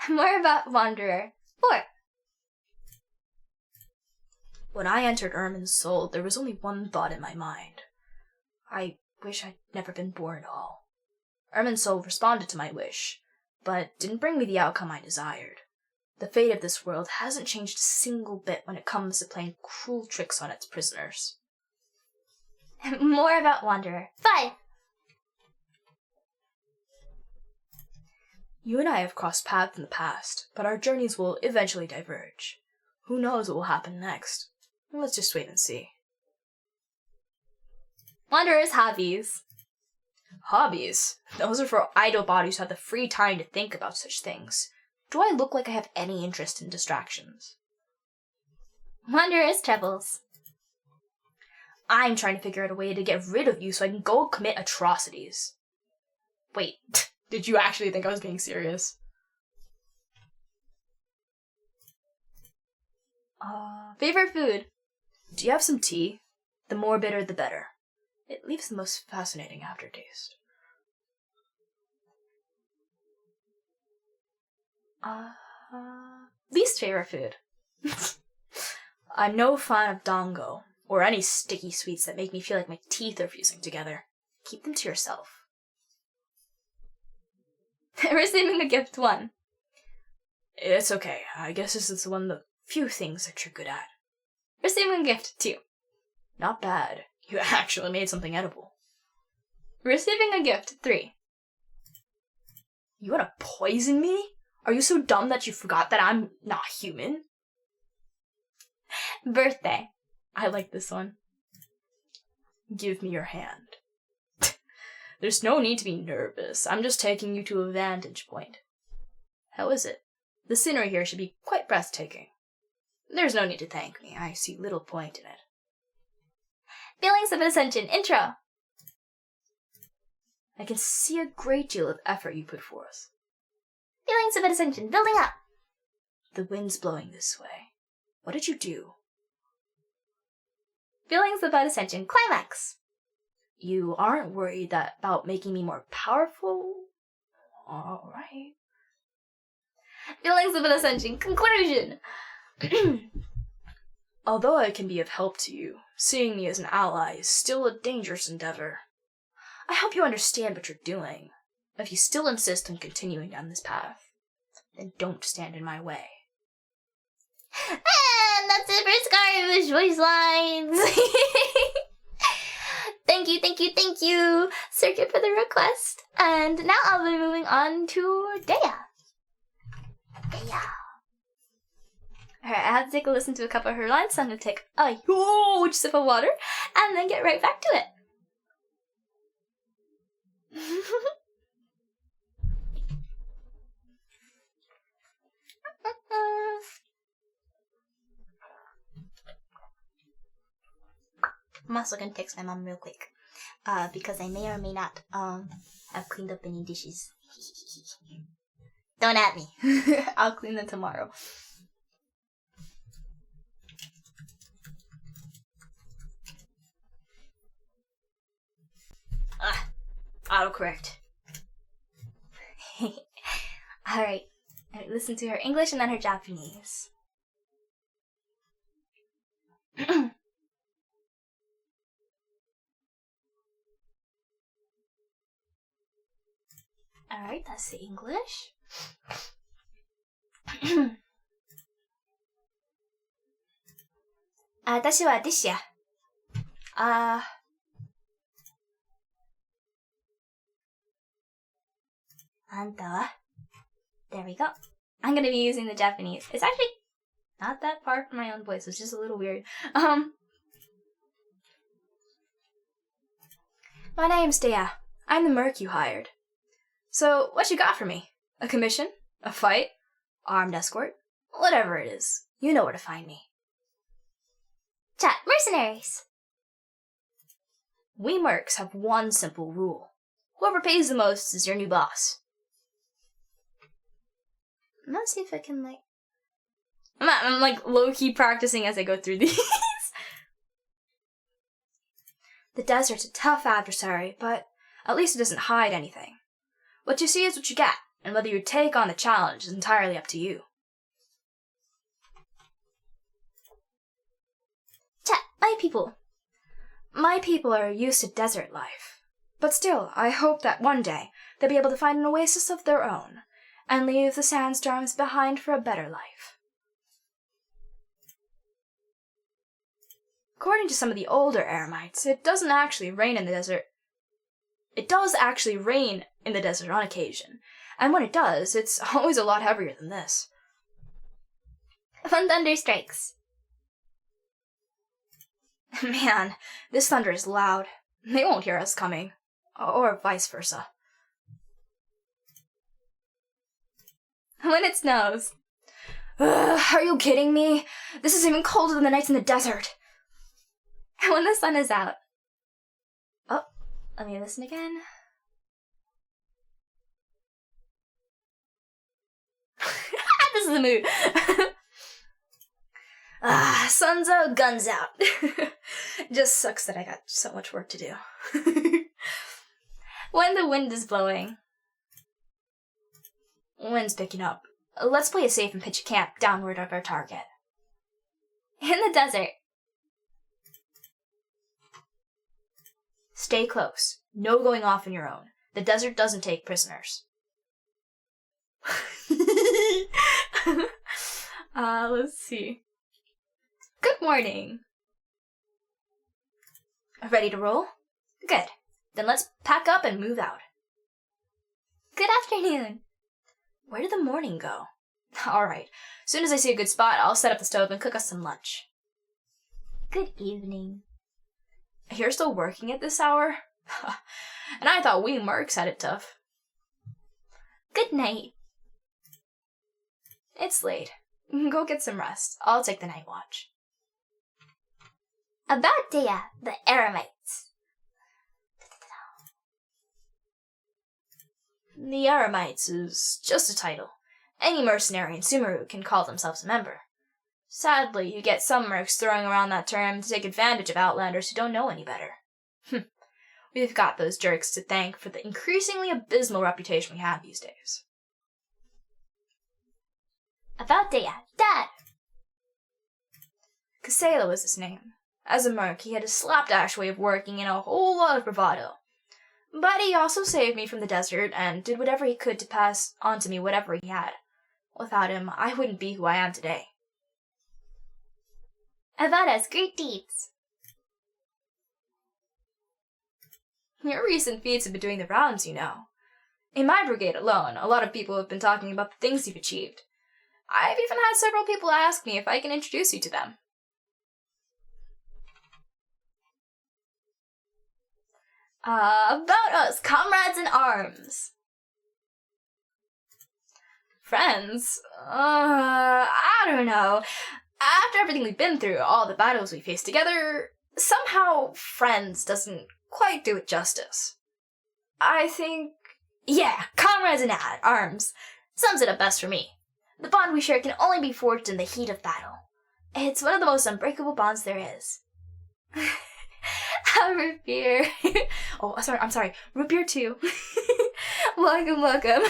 More about Wanderer 4. When I entered Ermin's soul, there was only one thought in my mind. I wish I'd never been born at all. Ermin's soul responded to my wish, but didn't bring me the outcome I desired. The fate of this world hasn't changed a single bit when it comes to playing cruel tricks on its prisoners. More about Wanderer 5. You and I have crossed paths in the past, but our journeys will eventually diverge. Who knows what will happen next? Let's just wait and see. Wanderer's hobbies. Hobbies? Those are for idle bodies who have the free time to think about such things. Do I look like I have any interest in distractions? Wanderer's troubles. I'm trying to figure out a way to get rid of you so I can go commit atrocities. Wait, did you actually think I was being serious? Favorite food. Do you have some tea? The more bitter, the better. It leaves the most fascinating aftertaste. Least favorite food. I'm no fan of dango, or any sticky sweets that make me feel like my teeth are fusing together. Keep them to yourself. Receiving a gift 1. It's okay. I guess this is one of the few things that you're good at. Receiving a gift 2. Not bad. You actually made something edible. Receiving a gift 3. You want to poison me? Are you so dumb that you forgot that I'm not human? Birthday. I like this one. Give me your hand. There's no need to be nervous. I'm just taking you to a vantage point. How is it? The scenery here should be quite breathtaking. There's no need to thank me. I see little point in it. Feelings of Ascension intro. I can see a great deal of effort you put forth. Feelings of Ascension building up. The wind's blowing this way. What did you do? Feelings about Ascension climax. You aren't worried about making me more powerful? Alright. Feelings of Ascension conclusion. Although I can be of help to you, seeing me as an ally is still a dangerous endeavor. I hope you understand what you're doing. If you still insist on continuing down this path, then don't stand in my way. And that's it for Scarfish voice lines. Thank you, thank you, thank you, Circuit, for the request. And now I'll be moving on to Dea. Dea. Alright, I have to take a listen to a couple of her lines, so I'm gonna take a huge sip of water and then get right back to it. I'm also gonna text my mom real quick, because I may or may not have cleaned up any dishes. Don't at me. I'll clean them tomorrow. Autocorrect. Alright, listen to her English and then her Japanese. Alright, that's the English. 私はディッシュや。あんたは There we go. I'm gonna be using the Japanese. It's actually not that far from my own voice. It's just a little weird. My name's Dea. I'm the merc you hired. So, what you got for me? A commission? A fight? Armed escort? Whatever it is. You know where to find me. Chat, mercenaries. We mercs have one simple rule. Whoever pays the most is your new boss. I'm gonna see if I can, like... I'm like, low-key practicing as I go through these. The desert's a tough adversary, but at least it doesn't hide anything. What you see is what you get, and whether you take on the challenge is entirely up to you. Chat, my people. My people are used to desert life. But still, I hope that one day they'll be able to find an oasis of their own, and leave the sandstorms behind for a better life. According to some of the older eremites, it doesn't actually rain in the desert. It does actually rain in the desert on occasion, and when it does, it's always a lot heavier than this. When thunder strikes. Man, this thunder is loud. They won't hear us coming. Or vice versa. When it snows. Are you kidding me? This is even colder than the nights in the desert. And when the sun is out. Oh, let me listen again. This is the mood. Sun's out, guns out. Just sucks that I got so much work to do. When the wind is blowing. Wind's picking up. Let's play it safe and pitch a camp downward of our target. In the desert. Stay close. No going off on your own. The desert doesn't take prisoners. Let's see. Good morning. Ready to roll? Good. Then let's pack up and move out. Good afternoon. Where did the morning go? Alright. As soon as I see a good spot, I'll set up the stove and cook us some lunch. Good evening. You're still working at this hour? And I thought we mercs had it tough. Good night. It's late. Go get some rest. I'll take the night watch. About Dea, the Eremites. The Eremites is just a title. Any mercenary in Sumeru can call themselves a member. Sadly, you get some mercs throwing around that term to take advantage of outlanders who don't know any better. We've got those jerks to thank for the increasingly abysmal reputation we have these days. About Dea, Dad! Casela was his name. As a merc, he had a slapdash way of working and a whole lot of bravado. But he also saved me from the desert and did whatever he could to pass on to me whatever he had. Without him, I wouldn't be who I am today. about us great deeds. Your recent feats have been doing the rounds, you know. In my brigade alone, a lot of people have been talking about the things you've achieved. I've even had several people ask me if I can introduce you to them. About us, comrades in arms. Friends? I don't know. After everything we've been through, all the battles we faced together, somehow friends doesn't quite do it justice. I think, yeah, comrades in arms sums it up best for me. The bond we share can only be forged in the heat of battle. It's one of the most unbreakable bonds there is. Root beer. Oh, I'm sorry. Root beer too. Welcome.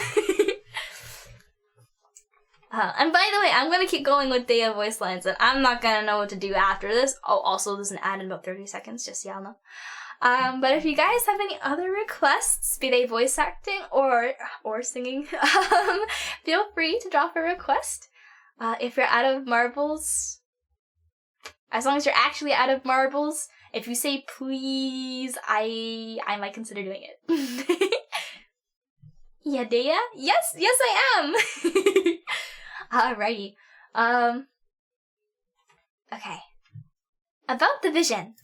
And by the way, I'm gonna keep going with Daya voice lines, and I'm not gonna know what to do after this. Oh, also, there's an ad in about 30 seconds, just so y'all know. But if you guys have any other requests, be they voice acting or singing, feel free to drop a request. If you're out of marbles, as long as you're actually out of marbles, if you say please, I might consider doing it. Yeah, Daya? Yes, I am! Alrighty. Okay. About the vision.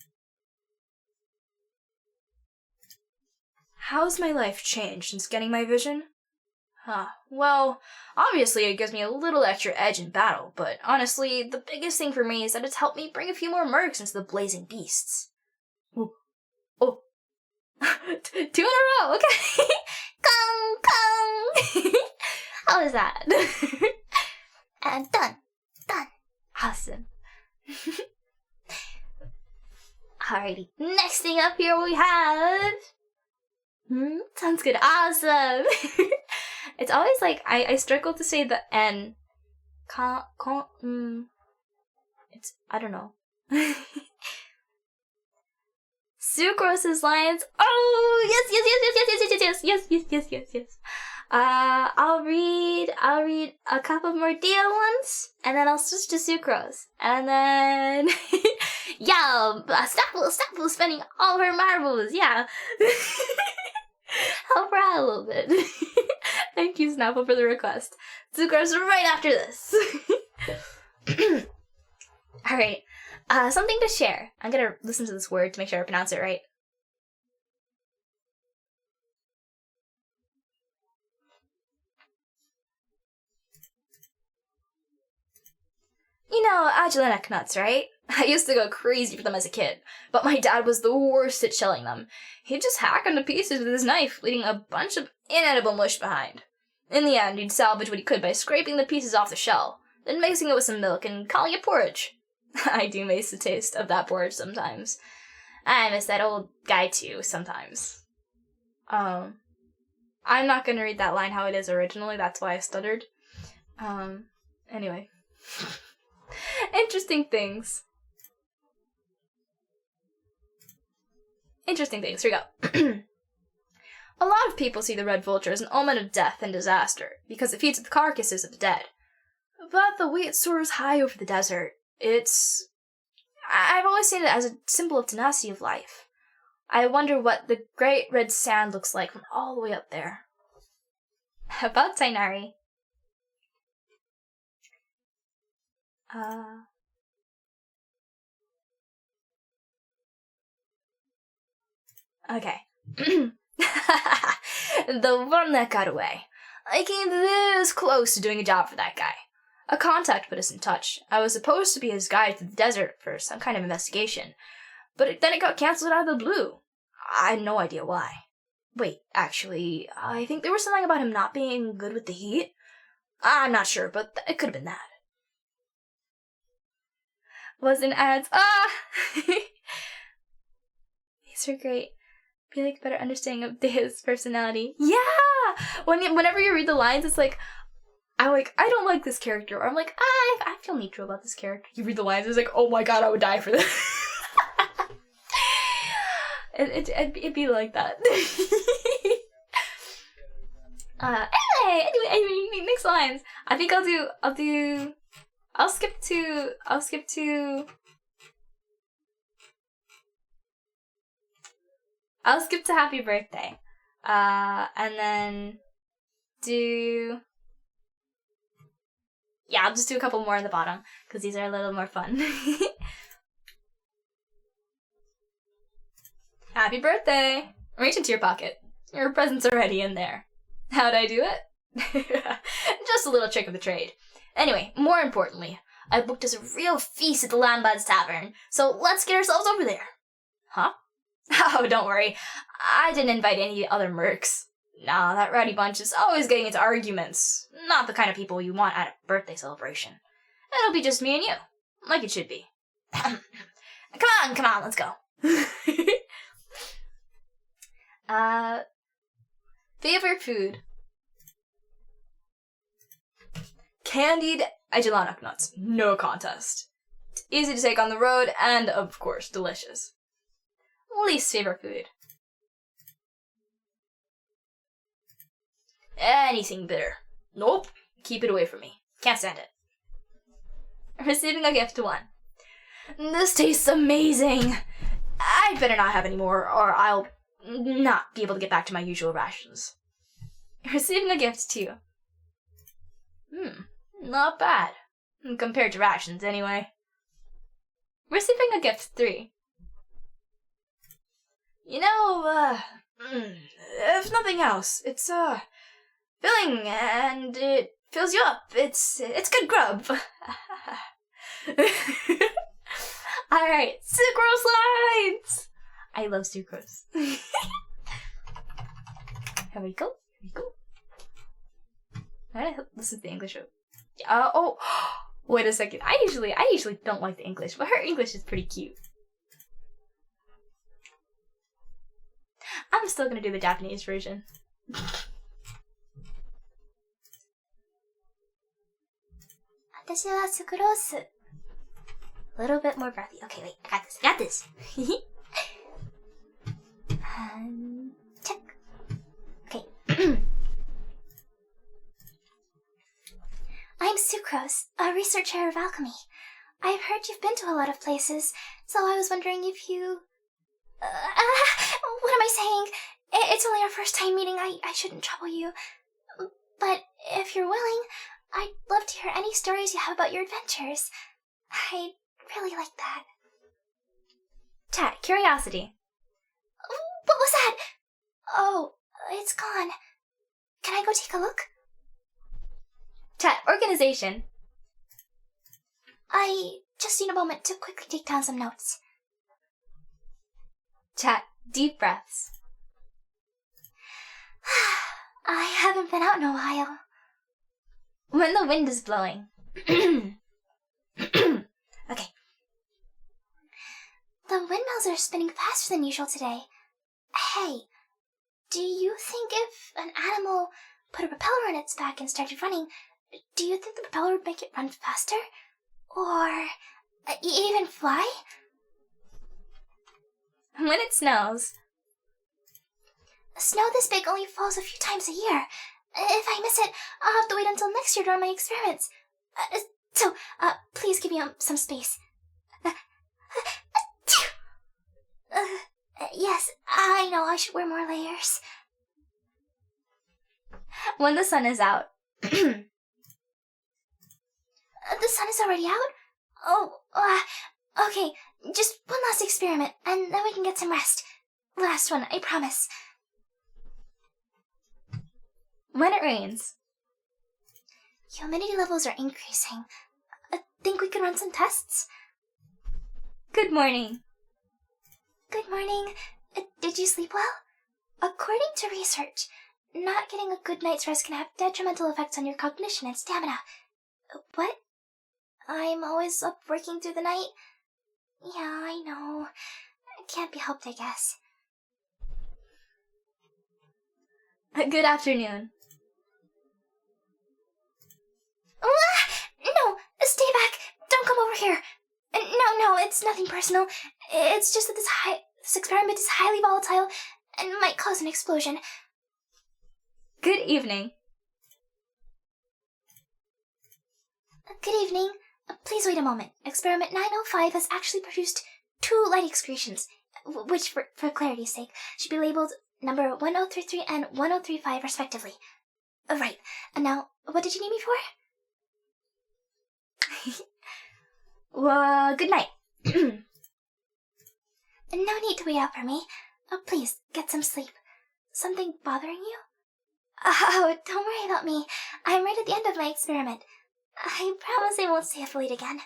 How's my life changed since getting my vision? Well, obviously it gives me a little extra edge in battle, but honestly, the biggest thing for me is that it's helped me bring a few more mercs into the blazing beasts. Ooh. Oh. 2 in a row, okay. Kong! How was that? And done. Awesome. Alrighty, next thing up here we have... sounds good. Awesome. It's always like I struggle to say the N. It's I don't know. Sucrose's lines. Oh yes. I'll read a couple more Dia ones, and then I'll switch to Sucrose, and then Snapple spending all her marbles. Yeah. Help her out a little bit. Thank you, Snapple, for the request. Sucrose right after this. Alright. Something to share. I'm gonna listen to this word to make sure I pronounce it right. You know, Agelenic nuts, right? I used to go crazy for them as a kid, but my dad was the worst at shelling them. He'd just hack them to pieces with his knife, leaving a bunch of inedible mush behind. In the end, he'd salvage what he could by scraping the pieces off the shell, then mixing it with some milk and calling it porridge. I do miss the taste of that porridge sometimes. I miss that old guy too, sometimes. I'm not gonna read that line how it is originally, that's why I stuttered. Anyway. Interesting things. Here we go. A lot of people see the Red Vulture as an omen of death and disaster, because it feeds the carcasses of the dead. But the way it soars high over the desert, I've always seen it as a symbol of tenacity of life. I wonder what the great red sand looks like from all the way up there. About Tainari. Okay. The one that got away. I came this close to doing a job for that guy. A contact put us in touch. I was supposed to be his guide through the desert for some kind of investigation, but then it got cancelled out of the blue. I had no idea why. Wait, actually, I think there was something about him not being good with the heat. I'm not sure, but it could have been that. Wasn't ads. These are great. Feel like a better understanding of his personality. Yeah! Whenever you read the lines, it's like, I don't like this character. Or I'm like, I feel neutral about this character. You read the lines, it's like, oh my god, I would die for this. It'd be like that. Anyway, next lines. I think I'll skip to I'll skip to happy birthday. And then do... Yeah, I'll just do a couple more on the bottom, because these are a little more fun. Happy birthday! Reach into your pocket. Your present's already in there. How'd I do it? Just a little trick of the trade. Anyway, more importantly, I booked us a real feast at the Lambads Tavern, so let's get ourselves over there. Huh? Oh, don't worry. I didn't invite any other mercs. Nah, that rowdy bunch is always getting into arguments. Not the kind of people you want at a birthday celebration. It'll be just me and you, like it should be. Come on, let's go. Favorite food? Candied Agelanok nuts. No contest. It's easy to take on the road, and of course, delicious. Least favorite food? Anything bitter. Nope. Keep it away from me. Can't stand it. Receiving a gift 1. This tastes amazing. I'd better not have any more, or I'll not be able to get back to my usual rations. Receiving a gift 2. Not bad. Compared to rations, anyway. Receiving a gift 3. You know, if nothing else, it's, filling, and it fills you up. It's good grub. Alright, sucrose lines! I love sucrose. Here we go. This is the English one. Oh, wait a second. I usually don't like the English, but her English is pretty cute. I'm still gonna do the Japanese version. A little bit more breathy. Okay, wait, I got this. Check. Okay. I'm Sucrose, a researcher of alchemy. I've heard you've been to a lot of places, so I was wondering if you... what am I saying? It's only our first time meeting, I shouldn't trouble you. But if you're willing, I'd love to hear any stories you have about your adventures. I'd really like that. Chat, curiosity. What was that? Oh, it's gone. Can I go take a look? Chat, organization. I just need a moment to quickly take down some notes. Chat, deep breaths. I haven't been out in a while. When the wind is blowing. Okay. The windmills are spinning faster than usual today. Hey, do you think if an animal put a propeller on its back and started running, do you think the propeller would make it run faster? Or even fly? When it snows. Snow this big only falls a few times a year. If I miss it, I'll have to wait until next year to run my experiments. So, please give me some space. Yes, I know I should wear more layers. When the sun is out. The sun is already out? Oh, okay, just one last experiment, and then we can get some rest. Last one, I promise. When it rains. Humidity levels are increasing. Think we can run some tests? Good morning. Good morning. Did you sleep well? According to research, not getting a good night's rest can have detrimental effects on your cognition and stamina. What? I'm always up working through the night? Yeah, I know. Can't be helped, I guess. Good afternoon. No! Stay back! Don't come over here! No, it's nothing personal. It's just that this experiment is highly volatile and might cause an explosion. Good evening. Good evening. Please wait a moment. Experiment 905 has actually produced 2 light excretions. which, for clarity's sake, should be labeled number 1033 and 1035 respectively. Right. And now, what did you need me for? Well, good night. No need to wait out for me. Oh, please, get some sleep. Something bothering you? Oh, don't worry about me. I'm right at the end of my experiment. I promise I won't stay up late again.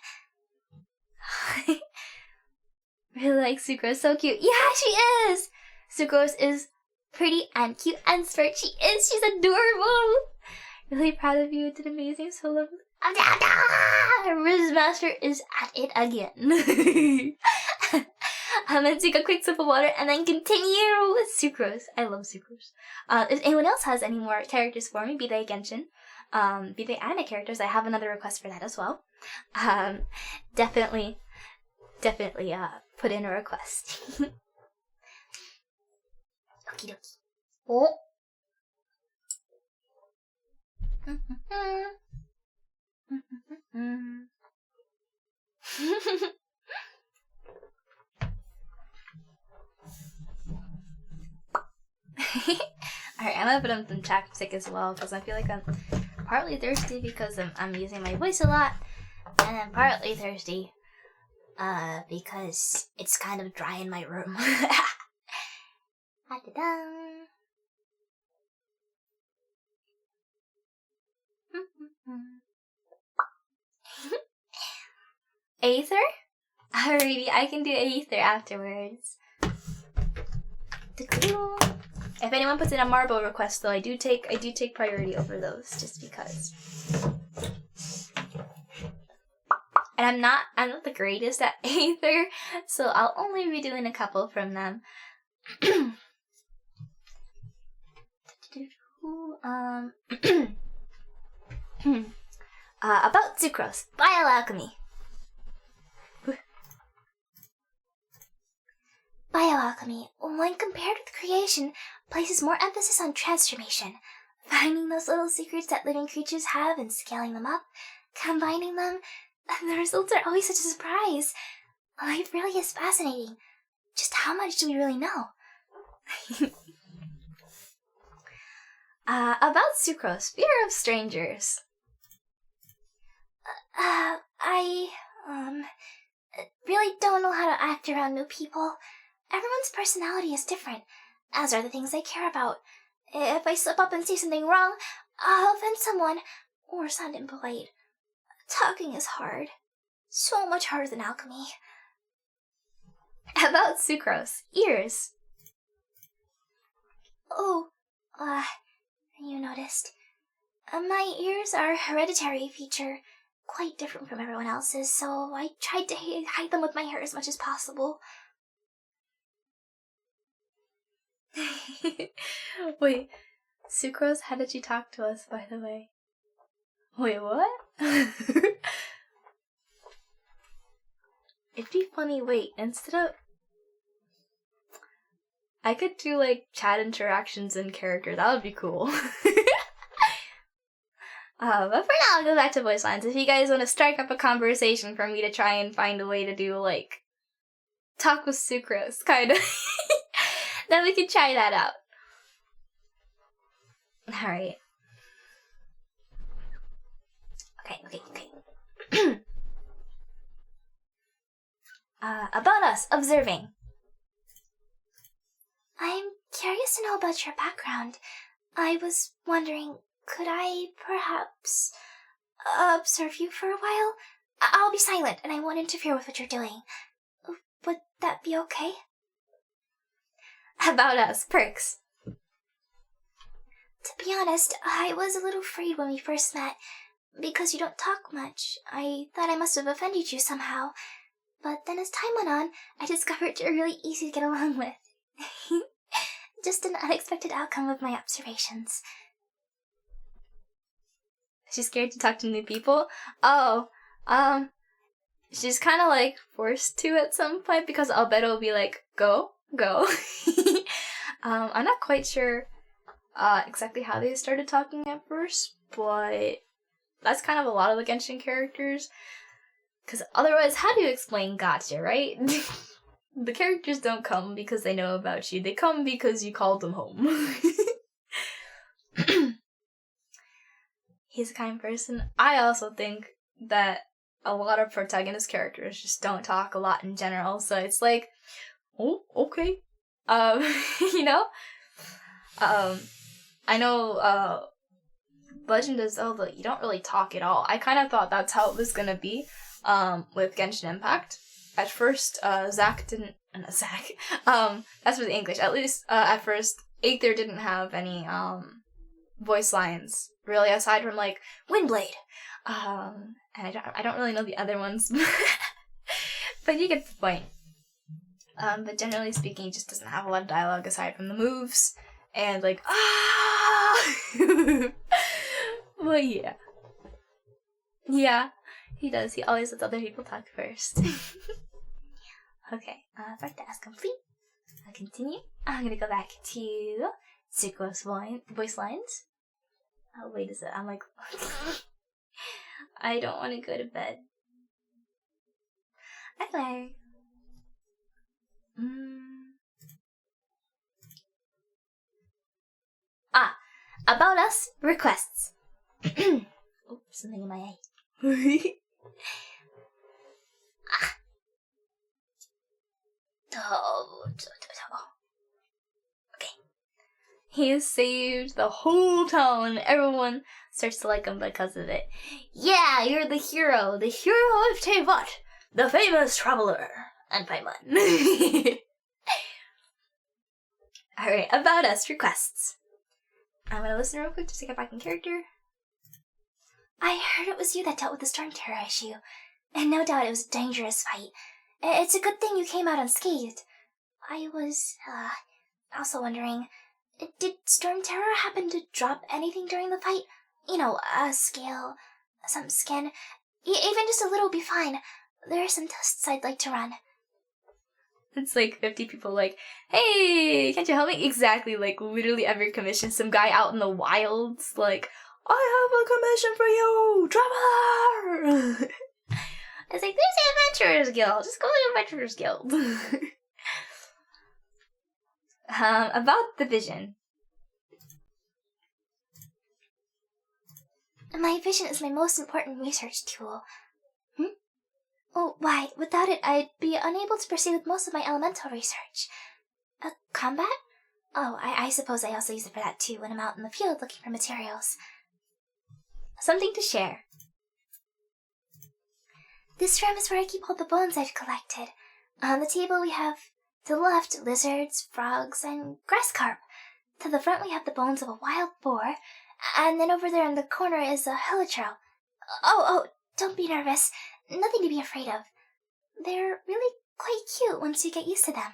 Really like Sucrose, so cute. Yeah, she is! Sucrose is pretty and cute and smart. She's adorable! Really proud of you, did amazing, so lovely. Riz Master is at it again. I'm gonna take a quick sip of water and then continue with Sucrose. I love Sucrose. If anyone else has any more characters for me, be they Genshin, be they anime characters, I have another request for that as well. Definitely, put in a request. Okie dokie. Oh. Alright, I'm gonna put on some chapstick as well because I feel like I'm partly thirsty because I'm using my voice a lot, and then partly thirsty because it's kind of dry in my room. Aether? Alrighty, I can do Aether afterwards. If anyone puts in a marble request, though, I do take priority over those, just because. And I'm not the greatest at Aether, so I'll only be doing a couple from them. About Sucrose, Bioalchemy. Bioalchemy, when compared with creation, places more emphasis on transformation. Finding those little secrets that living creatures have and scaling them up, combining them, and the results are always such a surprise. Life really is fascinating. Just how much do we really know? About Sucrose, fear of strangers. I really don't know how to act around new people. Everyone's personality is different, as are the things they care about. If I slip up and say something wrong, I'll offend someone, or sound impolite. Talking is hard. So much harder than alchemy. About Sucrose, ears. Oh, you noticed. My ears are a hereditary feature, quite different from everyone else's, so I tried to hide them with my hair as much as possible. Wait, Sucrose, how did you talk to us, by the way? Wait, what? It'd be funny, wait, instead of... I could do, like, chat interactions in character, that would be cool. But for now, I'll go back to voice lines. If you guys want to strike up a conversation for me to try and find a way to do, like, talk with Sucrose, kind of, then we can try that out. Alright. Okay. About us, observing. I'm curious to know about your background. I was wondering, could I perhaps observe you for a while? I'll be silent and I won't interfere with what you're doing. Would that be okay? About us, perks. To be honest, I was a little afraid when we first met. Because you don't talk much, I thought I must have offended you somehow. But then as time went on, I discovered you're really easy to get along with. Just an unexpected outcome of my observations. She's scared to talk to new people? Oh, she's kind of like forced to at some point because Albedo will be like, go. I'm not quite sure exactly how they started talking at first, but that's kind of a lot of the Genshin characters. Because otherwise, how do you explain gotcha, right? the characters don't come because they know about you. They come because you called them home. He's a kind person. I also think that a lot of protagonist characters just don't talk a lot in general, so it's like, oh, okay. You know? I know, Legend of Zelda, you don't really talk at all. I kind of thought that's how it was gonna be, with Genshin Impact. At first, Zach didn't, Zach, that's for the English, at least, at first, Aether didn't have any, voice lines, really, aside from, like, Windblade, and I don't really know the other ones, but you get the point. But generally speaking, he just doesn't have a lot of dialogue aside from the moves, and, like, Well, yeah. Yeah, he does. He always lets other people talk first. Okay, Front complete. I'll continue. I'm gonna go back to Zuko's voice lines. Oh, wait, is it? I'm like... I don't want to go to bed. Anyway. About us requests. Oh, something in my eye. Okay. He has saved the whole town, and everyone starts to like him because of it. Yeah, you're the hero of Tevat, the famous traveler. And Paimon. Alright, about us requests. I'm gonna listen real quick just to get back in character. I heard it was you that dealt with the Storm Terror issue, and no doubt it was a dangerous fight. It's a good thing you came out unscathed. I was, also wondering, did Storm Terror happen to drop anything during the fight? You know, a scale, some skin, even just a little would be fine. There are some tests I'd like to run. It's like 50 people like, hey, can't you help me? Exactly, like literally every commission, some guy out in the wilds, like, I have a commission for you, traveler! It's like, there's the Adventurers Guild, just go to the Adventurers Guild. About the vision. My vision is my most important research tool. Oh, why? Without it, I'd be unable to proceed with most of my elemental research. Combat? Oh, I suppose I also use it for that too when I'm out in the field looking for materials. Something to share. This room is where I keep all the bones I've collected. On the table we have, to the left, lizards, frogs, and grass carp. To the front we have the bones of a wild boar, and then over there in the corner is a helitrell. Oh, don't be nervous. Nothing to be afraid of. They're really quite cute once you get used to them.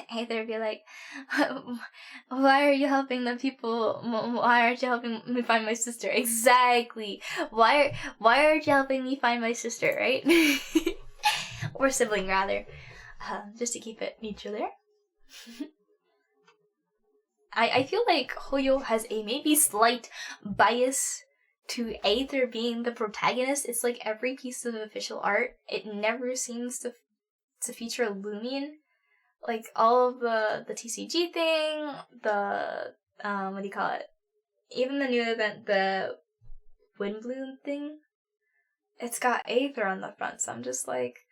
Either be like, why are you helping the people? Why aren't you helping me find my sister? Exactly. Why aren't you helping me find my sister, right? Or sibling, rather. Just to keep it neutral there. I feel like Hoyo has a maybe slight bias to Aether being the protagonist. It's like every piece of official art, it never seems to feature Lumion. Like all of the TCG thing, the what do you call it? Even the new event, the Windbloom thing, it's got Aether on the front. So I'm just like,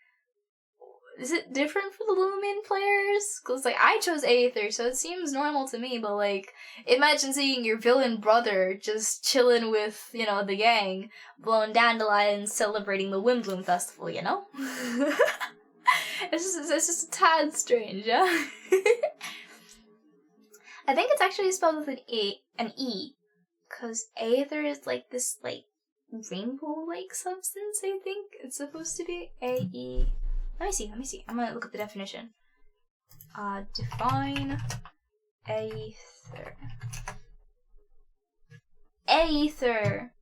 is it different for the Lumion players? Because like I chose Aether, so it seems normal to me. But like, imagine seeing your villain brother just chilling with, you know, the gang, blowing dandelions, celebrating the Windbloom festival. You know. It's just a tad strange, yeah? I think it's actually spelled with an E, because Aether is like this, like, rainbow-like substance, I think. It's supposed to be A-E. Let me see. I'm gonna look at the definition. Define Aether. Aether.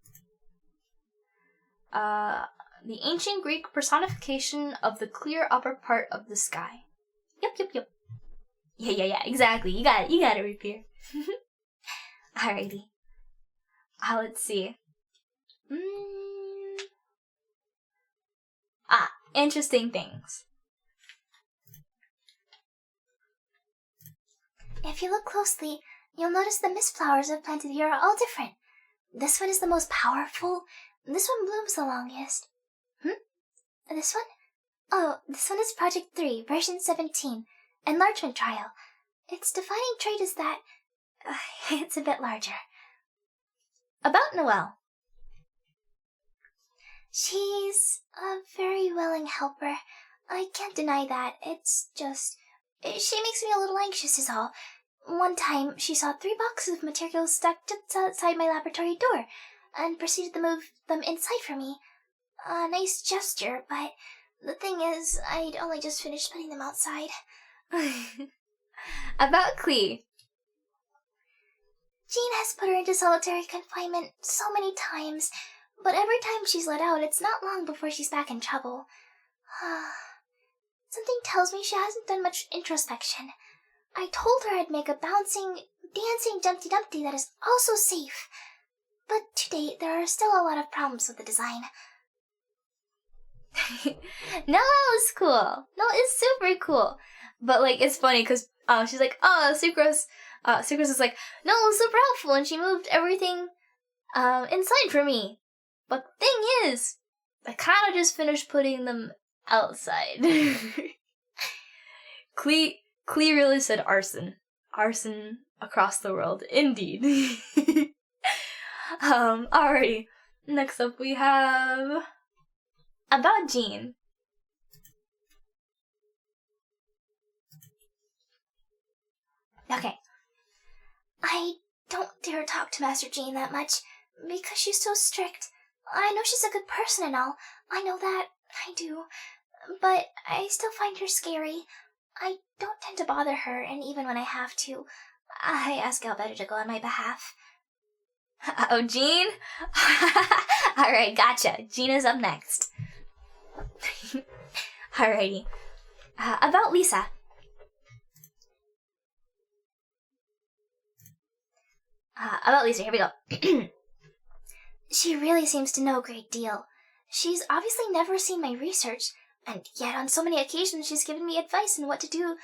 The ancient Greek personification of the clear upper part of the sky. Yep. Yeah, exactly. You got it, Repair. Alrighty. Let's see. Interesting things. If you look closely, you'll notice the mist flowers I've planted here are all different. This one is the most powerful. This one blooms the longest. This one? Oh, this one is Project 3, version 17, Enlargement Trial. Its defining trait is that it's a bit larger. About Noelle. She's a very willing helper. I can't deny that. It's just... she makes me a little anxious is all. One time, she saw 3 boxes of materials stacked just outside my laboratory door, and proceeded to move them inside for me. A nice gesture, but the thing is, I'd only just finished putting them outside. About Klee. Jean has put her into solitary confinement so many times, but every time she's let out, it's not long before she's back in trouble. Something tells me she hasn't done much introspection. I told her I'd make a bouncing, dancing Dumpty Dumpty that is also safe. But to date, there are still a lot of problems with the design. Noelle is cool. Noelle is super cool. But, like, it's funny because she's like, oh, Sucrose is like, Noelle is super helpful and she moved everything inside for me. But the thing is, I kind of just finished putting them outside. Klee really said arson. Arson across the world. Indeed. Alrighty. Next up we have... About Jean. Okay. I don't dare talk to Master Jean that much, because she's so strict. I know she's a good person and all. I know that. I do. But I still find her scary. I don't tend to bother her, and even when I have to, I ask Alberta to go on my behalf. Oh, Jean? Alright, gotcha. Jean is up next. Alrighty. About Lisa. About Lisa, here we go. She really seems to know a great deal. She's obviously never seen my research, and yet on so many occasions she's given me advice on what to do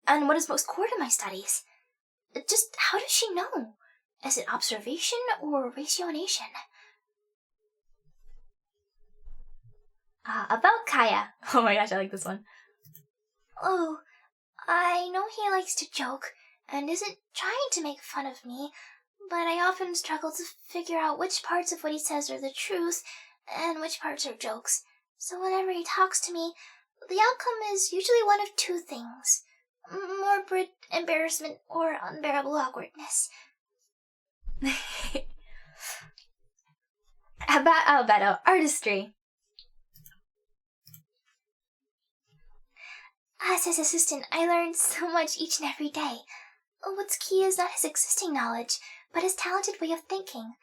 and what is most core to my studies. Just how does she know? Is it observation or ratiocination? About Kaya. Oh my gosh, I like this one. Oh, I know he likes to joke and isn't trying to make fun of me, but I often struggle to figure out which parts of what he says are the truth and which parts are jokes. So whenever he talks to me, the outcome is usually one of 2 things. Morbid embarrassment or unbearable awkwardness. About Alberto, artistry. As his assistant, I learned so much each and every day. What's key is not his existing knowledge, but his talented way of thinking.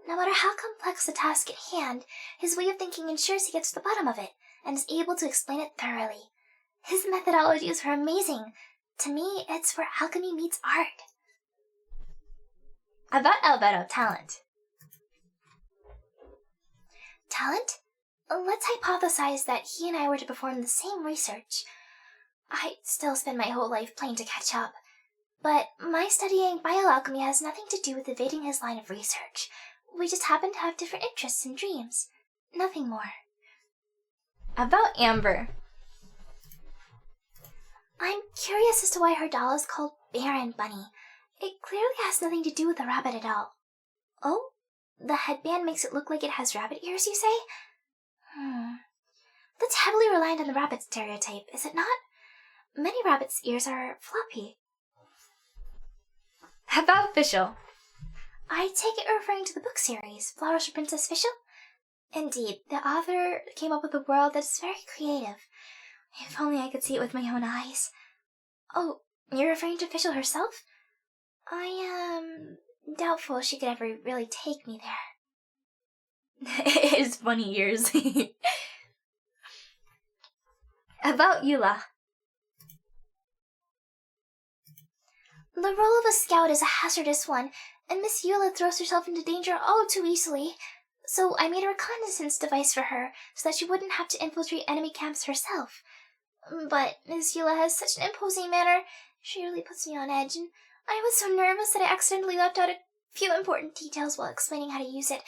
No matter how complex the task at hand, his way of thinking ensures he gets to the bottom of it, and is able to explain it thoroughly. His methodologies are amazing. To me, it's where alchemy meets art. About Alberto, talent. Talent? Let's hypothesize that he and I were to perform the same research. I'd still spend my whole life playing to catch up. But my studying bioalchemy has nothing to do with evading his line of research. We just happen to have different interests and dreams. Nothing more. About Amber. I'm curious as to why her doll is called Baron Bunny. It clearly has nothing to do with the rabbit at all. Oh? The headband makes it look like it has rabbit ears, you say? That's heavily reliant on the rabbit stereotype, is it not? Many rabbits' ears are floppy. About Fischl. I take it referring to the book series, Flowers for Princess Fischl? Indeed, the author came up with a world that's very creative. If only I could see it with my own eyes. Oh, you're referring to Fischl herself? I am doubtful she could ever really take me there. His funny ears. About Eula. The role of a scout is a hazardous one, and Miss Eula throws herself into danger all too easily. So I made a reconnaissance device for her, so that she wouldn't have to infiltrate enemy camps herself. But Miss Eula has such an imposing manner, She really puts me on edge, and I was so nervous that I accidentally left out a few important details while explaining how to use it.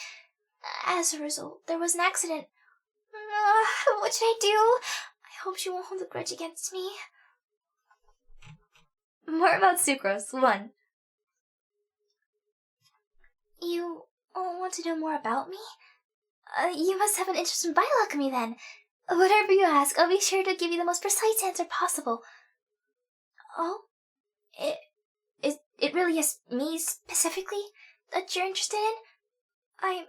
As a result, there was an accident. What should I do? I hope she won't hold a grudge against me. More about Sucrose. 1. You want to know more about me? You must have an interest in bioalchemy then. Whatever you ask, I'll be sure to give you the most precise answer possible. Oh? It really is me specifically that you're interested in? I'm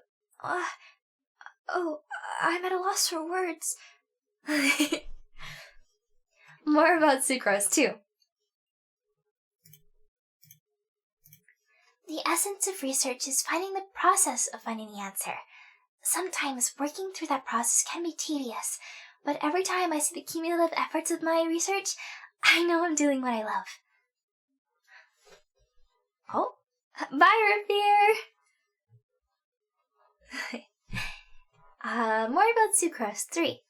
at a loss for words. More about Sucrose. 2. The essence of research is finding the process of finding the answer. Sometimes working through that process can be tedious, but every time I see the cumulative efforts of my research, I know I'm doing what I love. Oh, bye, Revere! More about Sucrose. 3.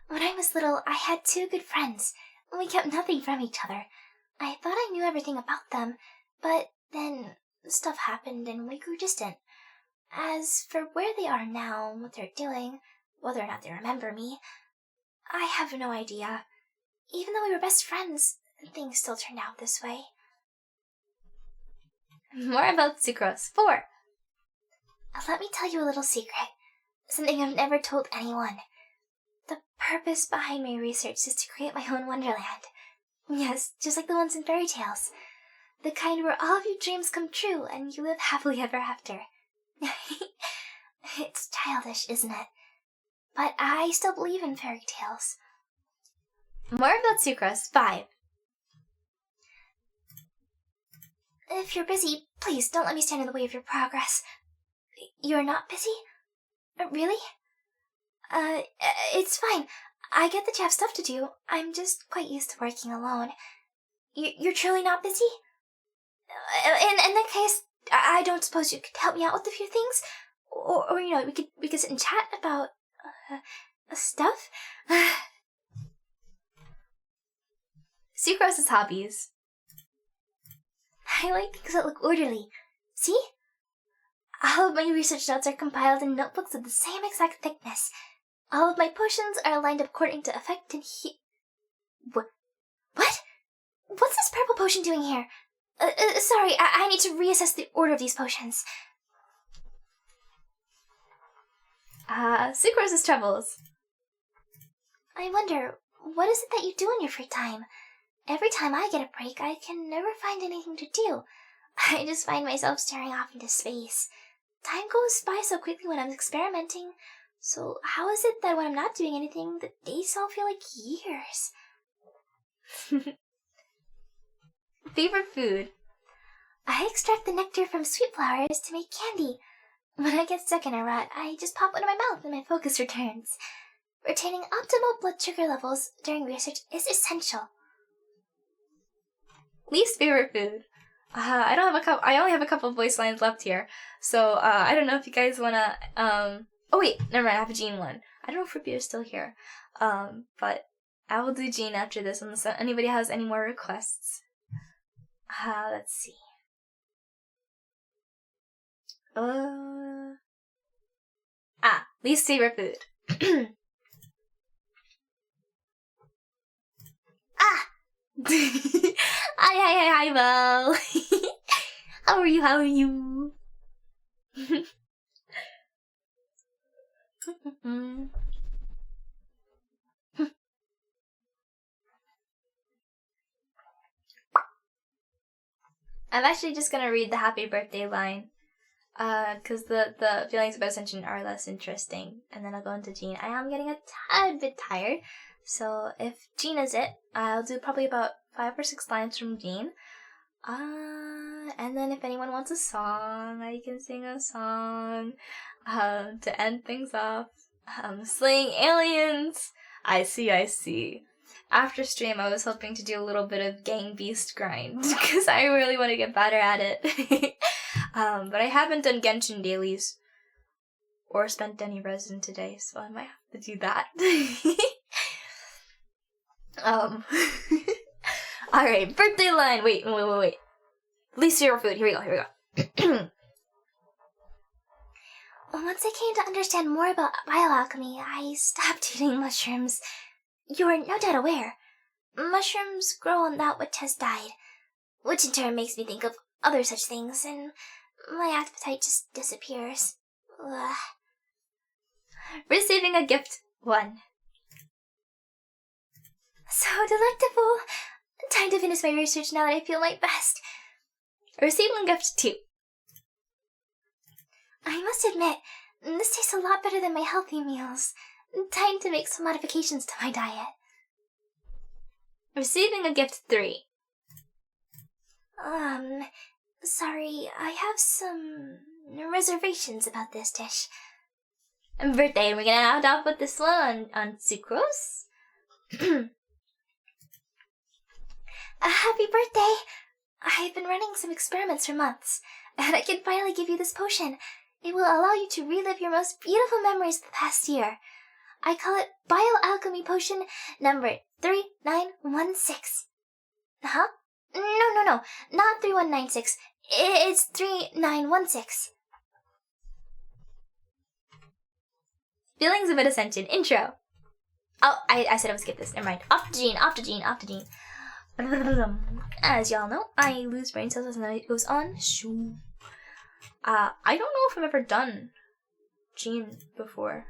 When I was little, I had 2 good friends. We kept nothing from each other. I thought I knew everything about them, but then stuff happened and we grew distant. As for where they are now and what they're doing, whether or not they remember me, I have no idea. Even though we were best friends, things still turned out this way. More about Sucrose. 4. Let me tell you a little secret. Something I've never told anyone. The purpose behind my research is to create my own wonderland. Yes, just like the ones in fairy tales. The kind where all of your dreams come true and you live happily ever after. It's childish, isn't it? But I still believe in fairy tales. More about Sucrose. 5. If you're busy, please don't let me stand in the way of your progress. You're not busy? Really? It's fine. I get that you have stuff to do. I'm just quite used to working alone. You're truly not busy? In that case, I don't suppose you could help me out with a few things? Or we could sit and chat about, stuff? Sucrose's hobbies. I like things that look orderly. See? All of my research notes are compiled in notebooks of the same exact thickness. All of my potions are aligned according to effect and What? What's this purple potion doing here? Sorry, I need to reassess the order of these potions. Sucrose's troubles. I wonder, what is it that you do in your free time? Every time I get a break, I can never find anything to do. I just find myself staring off into space. Time goes by so quickly when I'm experimenting. So how is it that when I'm not doing anything, the days all feel like years? Favorite food. I extract the nectar from sweet flowers to make candy. When I get stuck in a rut, I just pop one in my mouth and my focus returns. Retaining optimal blood sugar levels during research is essential. Least favorite food. I only have a couple of voice lines left here, so I don't know if you guys wanna. Oh wait, never mind. I have a Jean one. I don't know if Rippy is still here, but I will do Jean after this unless anybody has any more requests. Let's see. Least favorite food. Hi, Val. How are you? I'm actually just gonna read the happy birthday line, cause the feelings about ascension are less interesting, and then I'll go into Jean. I am getting a tad bit tired, so if Jean is it, I'll do probably about 5 or 6 lines from Jean. And then if anyone wants a song, I can sing a song, to end things off. Slaying aliens! I see. After stream, I was hoping to do a little bit of Gang Beast grind, because I really want to get better at it. But I haven't done Genshin dailies. or spent any resin today, so I might have to do that. Alright, birthday line. Wait. Least favorite food. Here we go. Once I came to understand more about bioalchemy, I stopped eating mushrooms. You're no doubt aware. Mushrooms grow on that which has died, which in turn makes me think of other such things, and my appetite just disappears. Ugh. Receiving a gift 1. So delectable. Time to finish my research now that I feel my best. Receiving gift 2. I must admit, this tastes a lot better than my healthy meals. Time to make some modifications to my diet. Receiving a gift 3. Sorry, I have some reservations about this dish. Birthday, and we're gonna end off with this one on sucrose. A happy birthday! I've been running some experiments for months, and I can finally give you this potion. It will allow you to relive your most beautiful memories of the past year. I call it Bioalchemy Potion number 3916. Huh? No, not 3196. It's 3916. Feelings of Ascension intro. Oh, I said I would skip this. Never mind. Off to Gene. As y'all know, I lose brain cells as the night goes on. Shoo. I don't know if I've ever done Gene before.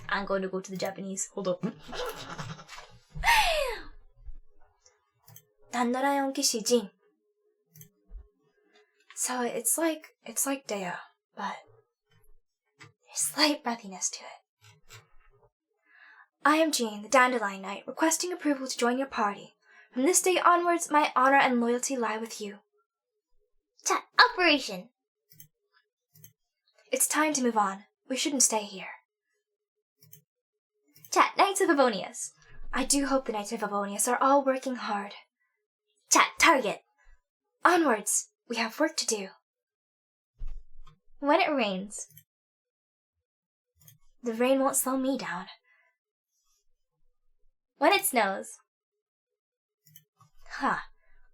I'm going to go to the Japanese. Hold up. Dandarayon Kishi Jin. So it's like Dea, but there's slight breathiness to it. I am Jean, the Dandelion Knight, requesting approval to join your party. From this day onwards, my honor and loyalty lie with you. Chat operation! It's time to move on. We shouldn't stay here. Chat, Knights of Avonius. I do hope the Knights of Avonius are all working hard. Chat, target. Onwards. We have work to do. When it rains, the rain won't slow me down. When it snows.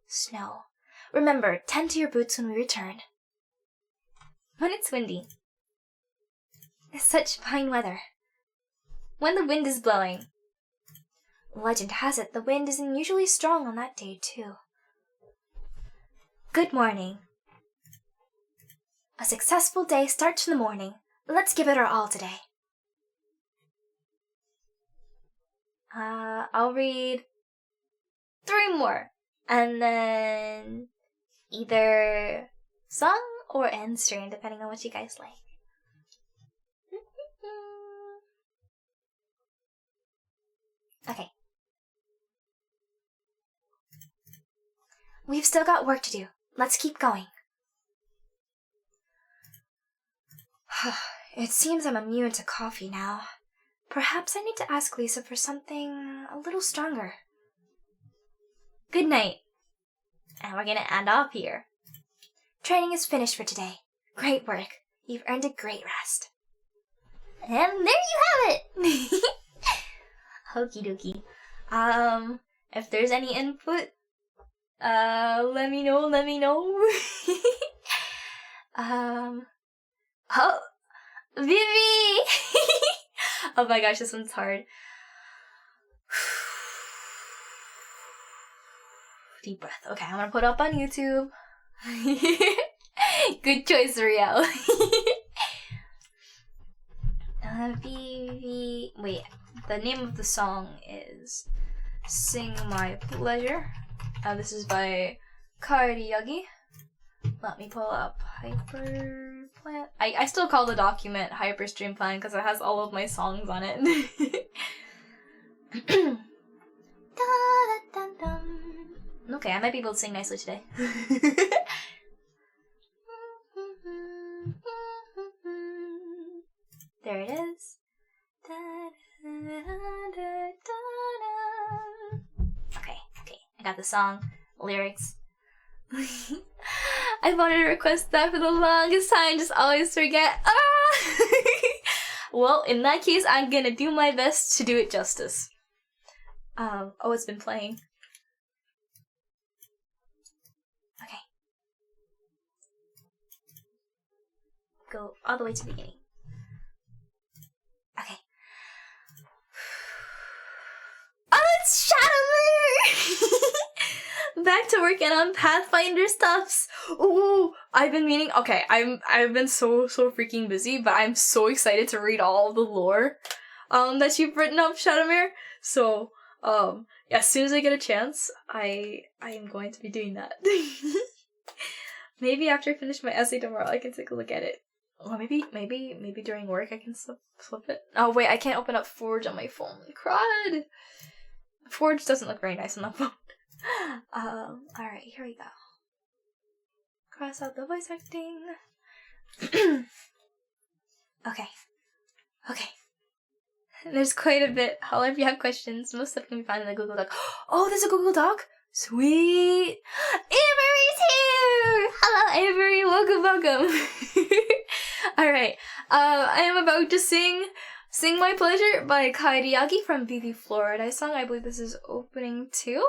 Snow. Remember, tend to your boots when we return. When it's windy. It's such fine weather. When the wind is blowing. Legend has it the wind is unusually strong on that day, too. Good morning. A successful day starts in the morning. Let's give it our all today. I'll read 3 more. And then either song or end stream, depending on what you guys like. Okay. We've still got work to do. Let's keep going. It seems I'm immune to coffee now. Perhaps I need to ask Lisa for something a little stronger. Good night. And we're gonna end off here. Training is finished for today. Great work. You've earned a great rest. And there you have it! Okie dokie. If there's any input, let me know. Oh, Vivi! Oh my gosh, this one's hard. Deep breath. Okay, I'm gonna put it up on YouTube. Good choice, Rio. Vivi. Wait, the name of the song is Sing My Pleasure. This is by Courtyard. Let me pull up Hyper Plan. I still call the document Hyper Stream Plan because it has all of my songs on it. Okay, I might be able to sing nicely today. There it is. Okay, I got the song, lyrics. I wanted to request that for the longest time, just always forget. Ah! Well, in that case, I'm gonna do my best to do it justice. Oh, it's been playing. Okay. Go all the way to the beginning. Okay. Oh, it's Shadowmoon! Back to working on Pathfinder stuffs. Ooh, I've been meaning. Okay, I've been so freaking busy, but I'm so excited to read all the lore, that you've written up, Shadowmere. So, as soon as I get a chance, I am going to be doing that. Maybe after I finish my essay tomorrow, I can take a look at it. Or maybe during work I can flip it. Oh wait, I can't open up Forge on my phone. Crud! Forge doesn't look very nice on the phone. Alright, here we go. Cross out the voice acting. Okay. There's quite a bit. However, if you have questions, most stuff can be found in the Google Doc. Oh, there's a Google Doc? Sweet! Avery's here! Hello, Avery. Welcome. Alright. I am about to sing My Pleasure by Kairi from BB Florida song. I believe this is opening 2.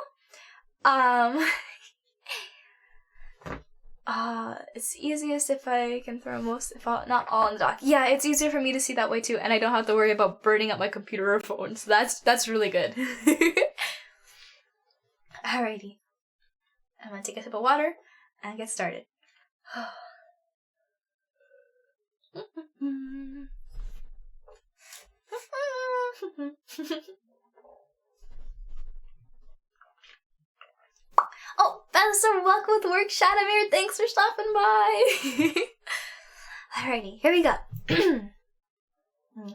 It's easiest if I can throw most, if not all, in the dock. Yeah, it's easier for me to see that way too, and I don't have to worry about burning up my computer or phone, so that's really good. Alrighty. I'm gonna take a sip of water and get started. Oh, Bowser, welcome with work, Shadowmere. Thanks for stopping by. Alrighty, here we go.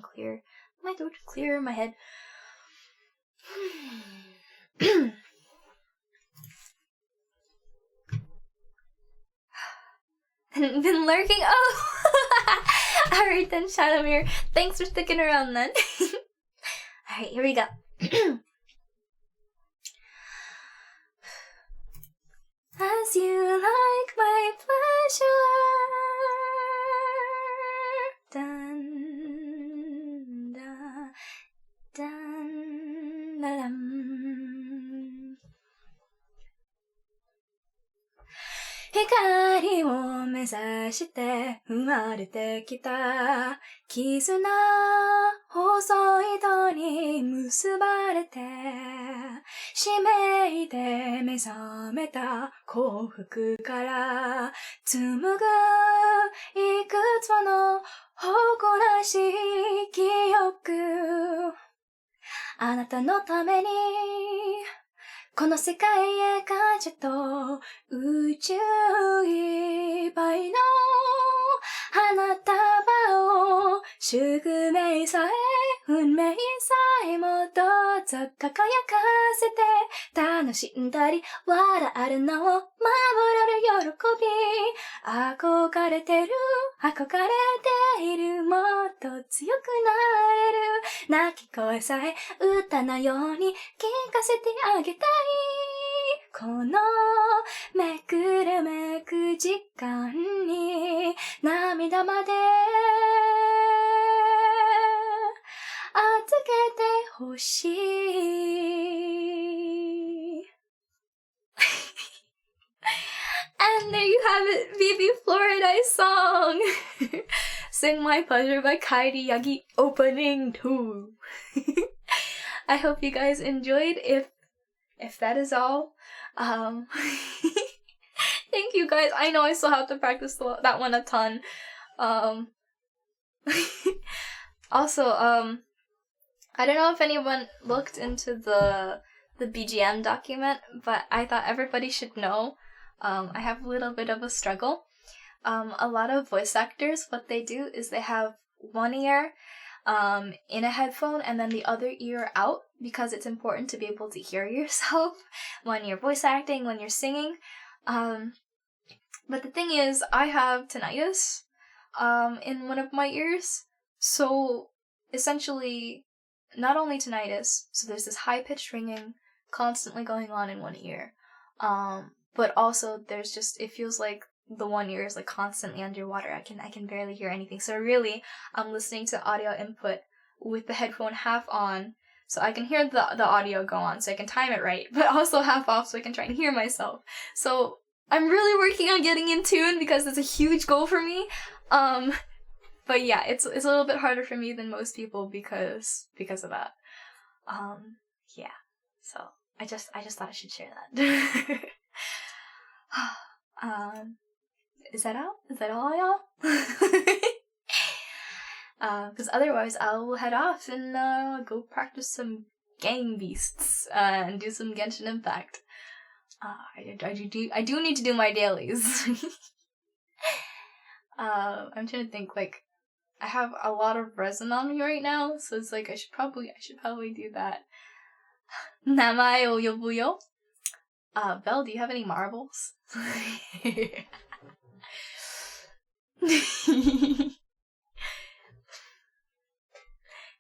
Clear my throat, clear my head. Been lurking? Oh! Alright then, Shadowmere. Thanks for sticking around then. Alright, here we go. As you like my pleasure. Dun, da, dun, da, dum. 光を目指して生まれてきた絆細い糸に結ばれて使命で目覚めた幸福から紡ぐいくつもの誇らしい記憶あなたのためにこの世界へ感謝と宇宙いっぱいの花束を宿命さえ運命さえもどうぞ輝かせて楽しんだり笑えるのを守れる喜び憧れてるもっと強くなれる鳴き声さえ歌のように聞かせてあげたいこのめくるめく時間に涙まで預けてほしいAnd there you have it, BB Florida song. Sing My Pleasure by Kairi Yagi opening 2. I hope you guys enjoyed. If that is all, thank you guys. I know I still have to practice that one a ton. Also, I don't know if anyone looked into the BGM document, but I thought everybody should know. I have a little bit of a struggle. A lot of voice actors, what they do is they have one ear in a headphone and then the other ear out because it's important to be able to hear yourself when you're voice acting, when you're singing. But the thing is, I have tinnitus in one of my ears. So essentially, not only tinnitus, so there's this high-pitched ringing constantly going on in one ear. But also there's just, it feels like the one ear is like constantly underwater. I can barely hear anything. So really, I'm listening to audio input with the headphone half on, so I can hear the audio go on, so I can time it right, but also half off so I can try and hear myself. So I'm really working on getting in tune because it's a huge goal for me. But yeah, it's a little bit harder for me than most people because of that. Yeah. So I just thought I should share that. Is that all? Is that all, y'all? Because otherwise I will head off and go practice some gang beasts and do some Genshin Impact. I do need to do my dailies. I'm trying to think, like, I have a lot of resin on me right now, so it's like I should probably do that. Namae o yobu yo. Velle, do you have any marbles?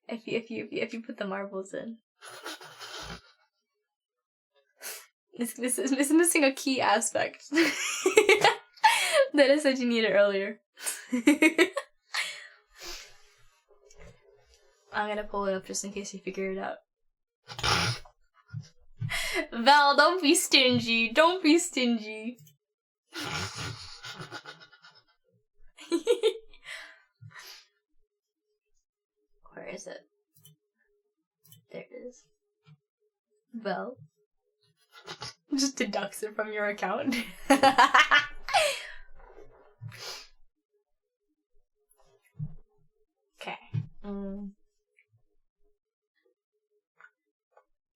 If you put the marbles in. This is missing a key aspect. That I said you needed earlier. I'm gonna pull it up just in case you figure it out. Velle, don't be stingy. Don't be stingy. Where is it? There it is. Velle. Just deducts it from your account. Okay.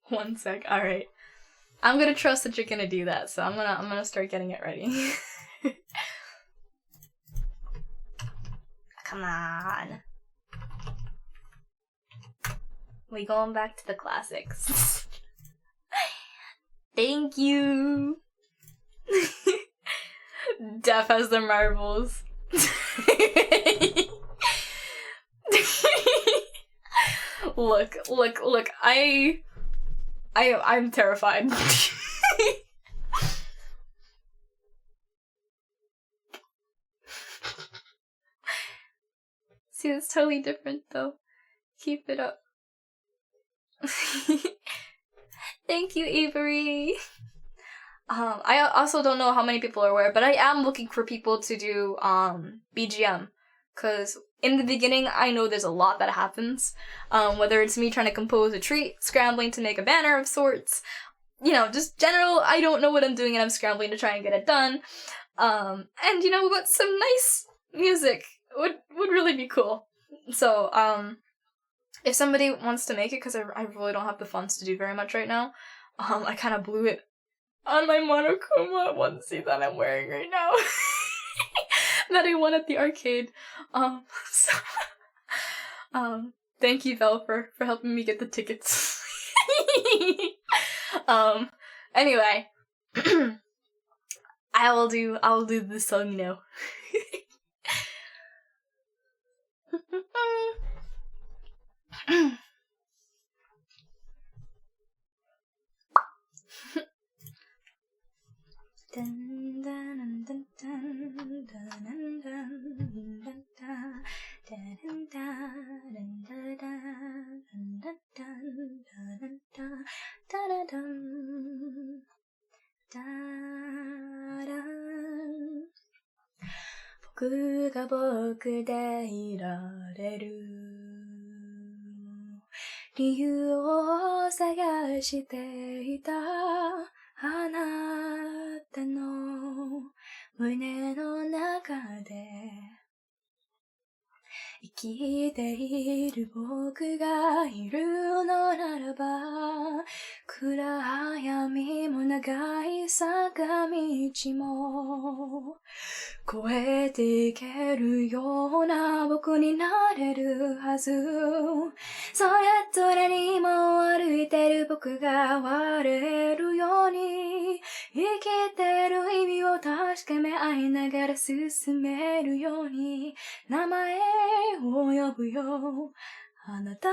1 sec. All right. I'm gonna trust that you're gonna do that, so I'm gonna start getting it ready. Come on. We going back to the classics. Thank you. Def has the marbles. Look. I'm terrified. See, it's totally different though. Keep it up. Thank you, Avery. I also don't know how many people are aware, but I am looking for people to do BGM, because in the beginning I know there's a lot that happens. Whether it's me trying to compose a treat, scrambling to make a banner of sorts, you know, just general. I don't know what I'm doing and I'm scrambling to try and get it done. And you know what? Some nice music would really be cool. So if somebody wants to make it, because I really don't have the funds to do very much right now. I kind of blew it on my monokuma onesie that I'm wearing right now. That I won at the arcade. Thank you, Velle, for helping me get the tickets. Anyway. I'll do the song now. 僕が僕でいられる理由を探していたあなたの胸の中で生きている僕がいるのならば暗闇も長い坂道も越えていけるような僕になれるはずそれぞれにも歩いてる僕が割れるように生きてる意味を確かめ合いながら進めるように名前を呼ぶよあなた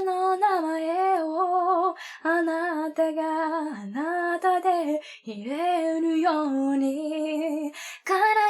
の名前をあなたがあなたでいれるように悲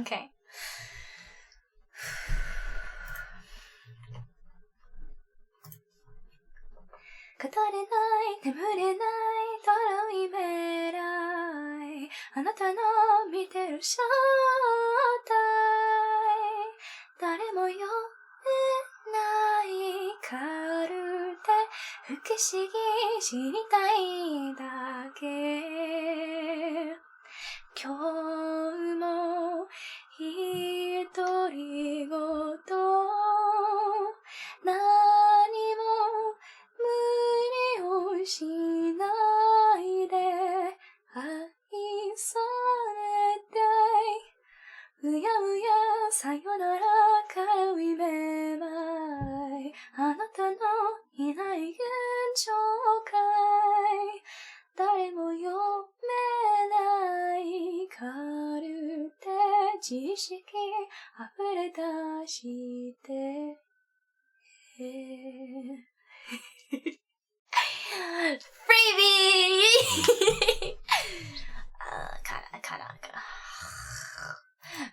Okay. "語れない、眠れない、とろい未来。あなたの見てる正体。誰も読めないカルテ。不思議知りたいだけ。今日も独り言。何も無理をしないで愛されたい。うやうやさよなら軽いめまい。あなたのいない現状界。誰も読めないカルテ。知識溢れ出してFreebie!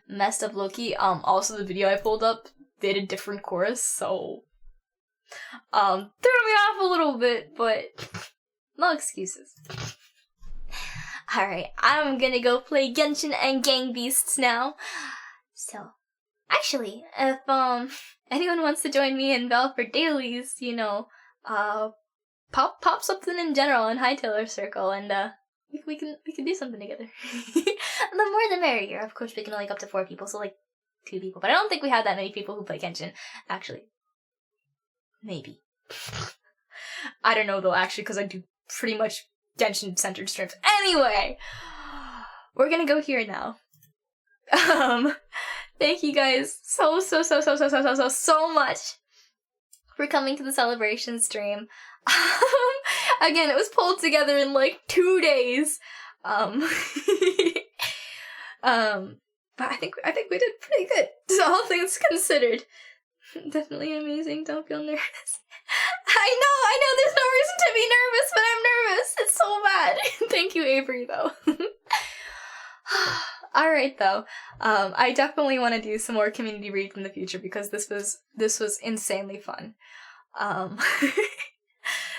Messed up low-key. Also the video I pulled up did a different chorus, so threw me off a little bit, but no excuses. Alright, I'm gonna go play Genshin and Gang Beasts now. So, actually, if anyone wants to join me and Velle for dailies, you know, pop something in general in Hightailers circle, and we can do something together. The more the merrier. Of course, we can only go up to 4 people, so like 2 people. But I don't think we have that many people who play Genshin. Actually, maybe. I don't know though. Actually, because I do pretty much Genshin-centered streams. Anyway, we're gonna go here now. Thank you guys so much for coming to the celebration stream. Again, it was pulled together in like 2 days. But I think we did pretty good. So all things considered. Definitely amazing, don't feel nervous. I know, there's no reason to be nervous, but I'm nervous. It's so bad. Thank you, Avery, though. Alright, though. I definitely want to do some more community reads in the future because this was insanely fun.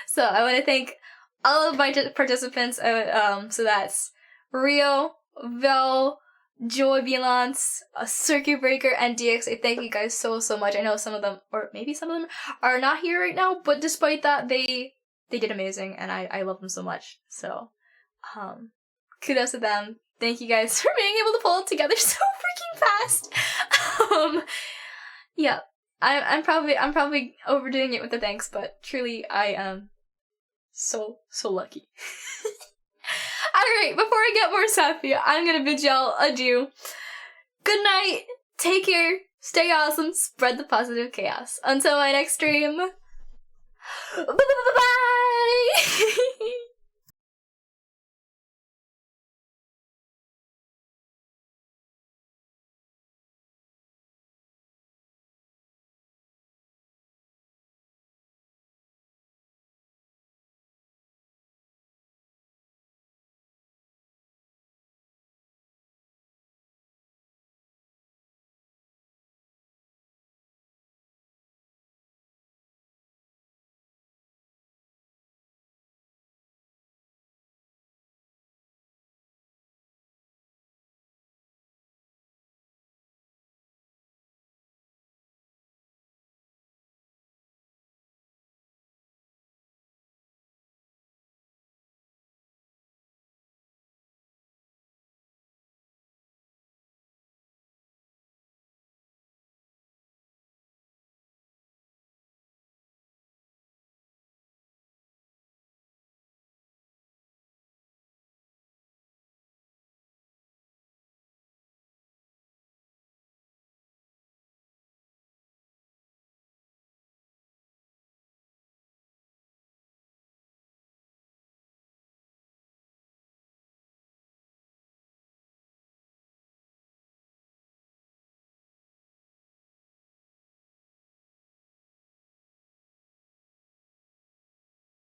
So I want to thank all of my participants. So that's Rio, Velle, JoyBilance, Circuit Breaker, and DXA. Thank you guys so much. I know some of them, or maybe some of them, are not here right now, but despite that, they did amazing, and I love them so much. So, kudos to them. Thank you guys for being able to pull it together so freaking fast. Yeah, I'm probably overdoing it with the thanks, but truly I am so lucky. Alright, before I get more sappy, I'm gonna bid y'all adieu. Good night, take care, stay awesome, spread the positive chaos. Until my next stream, bye.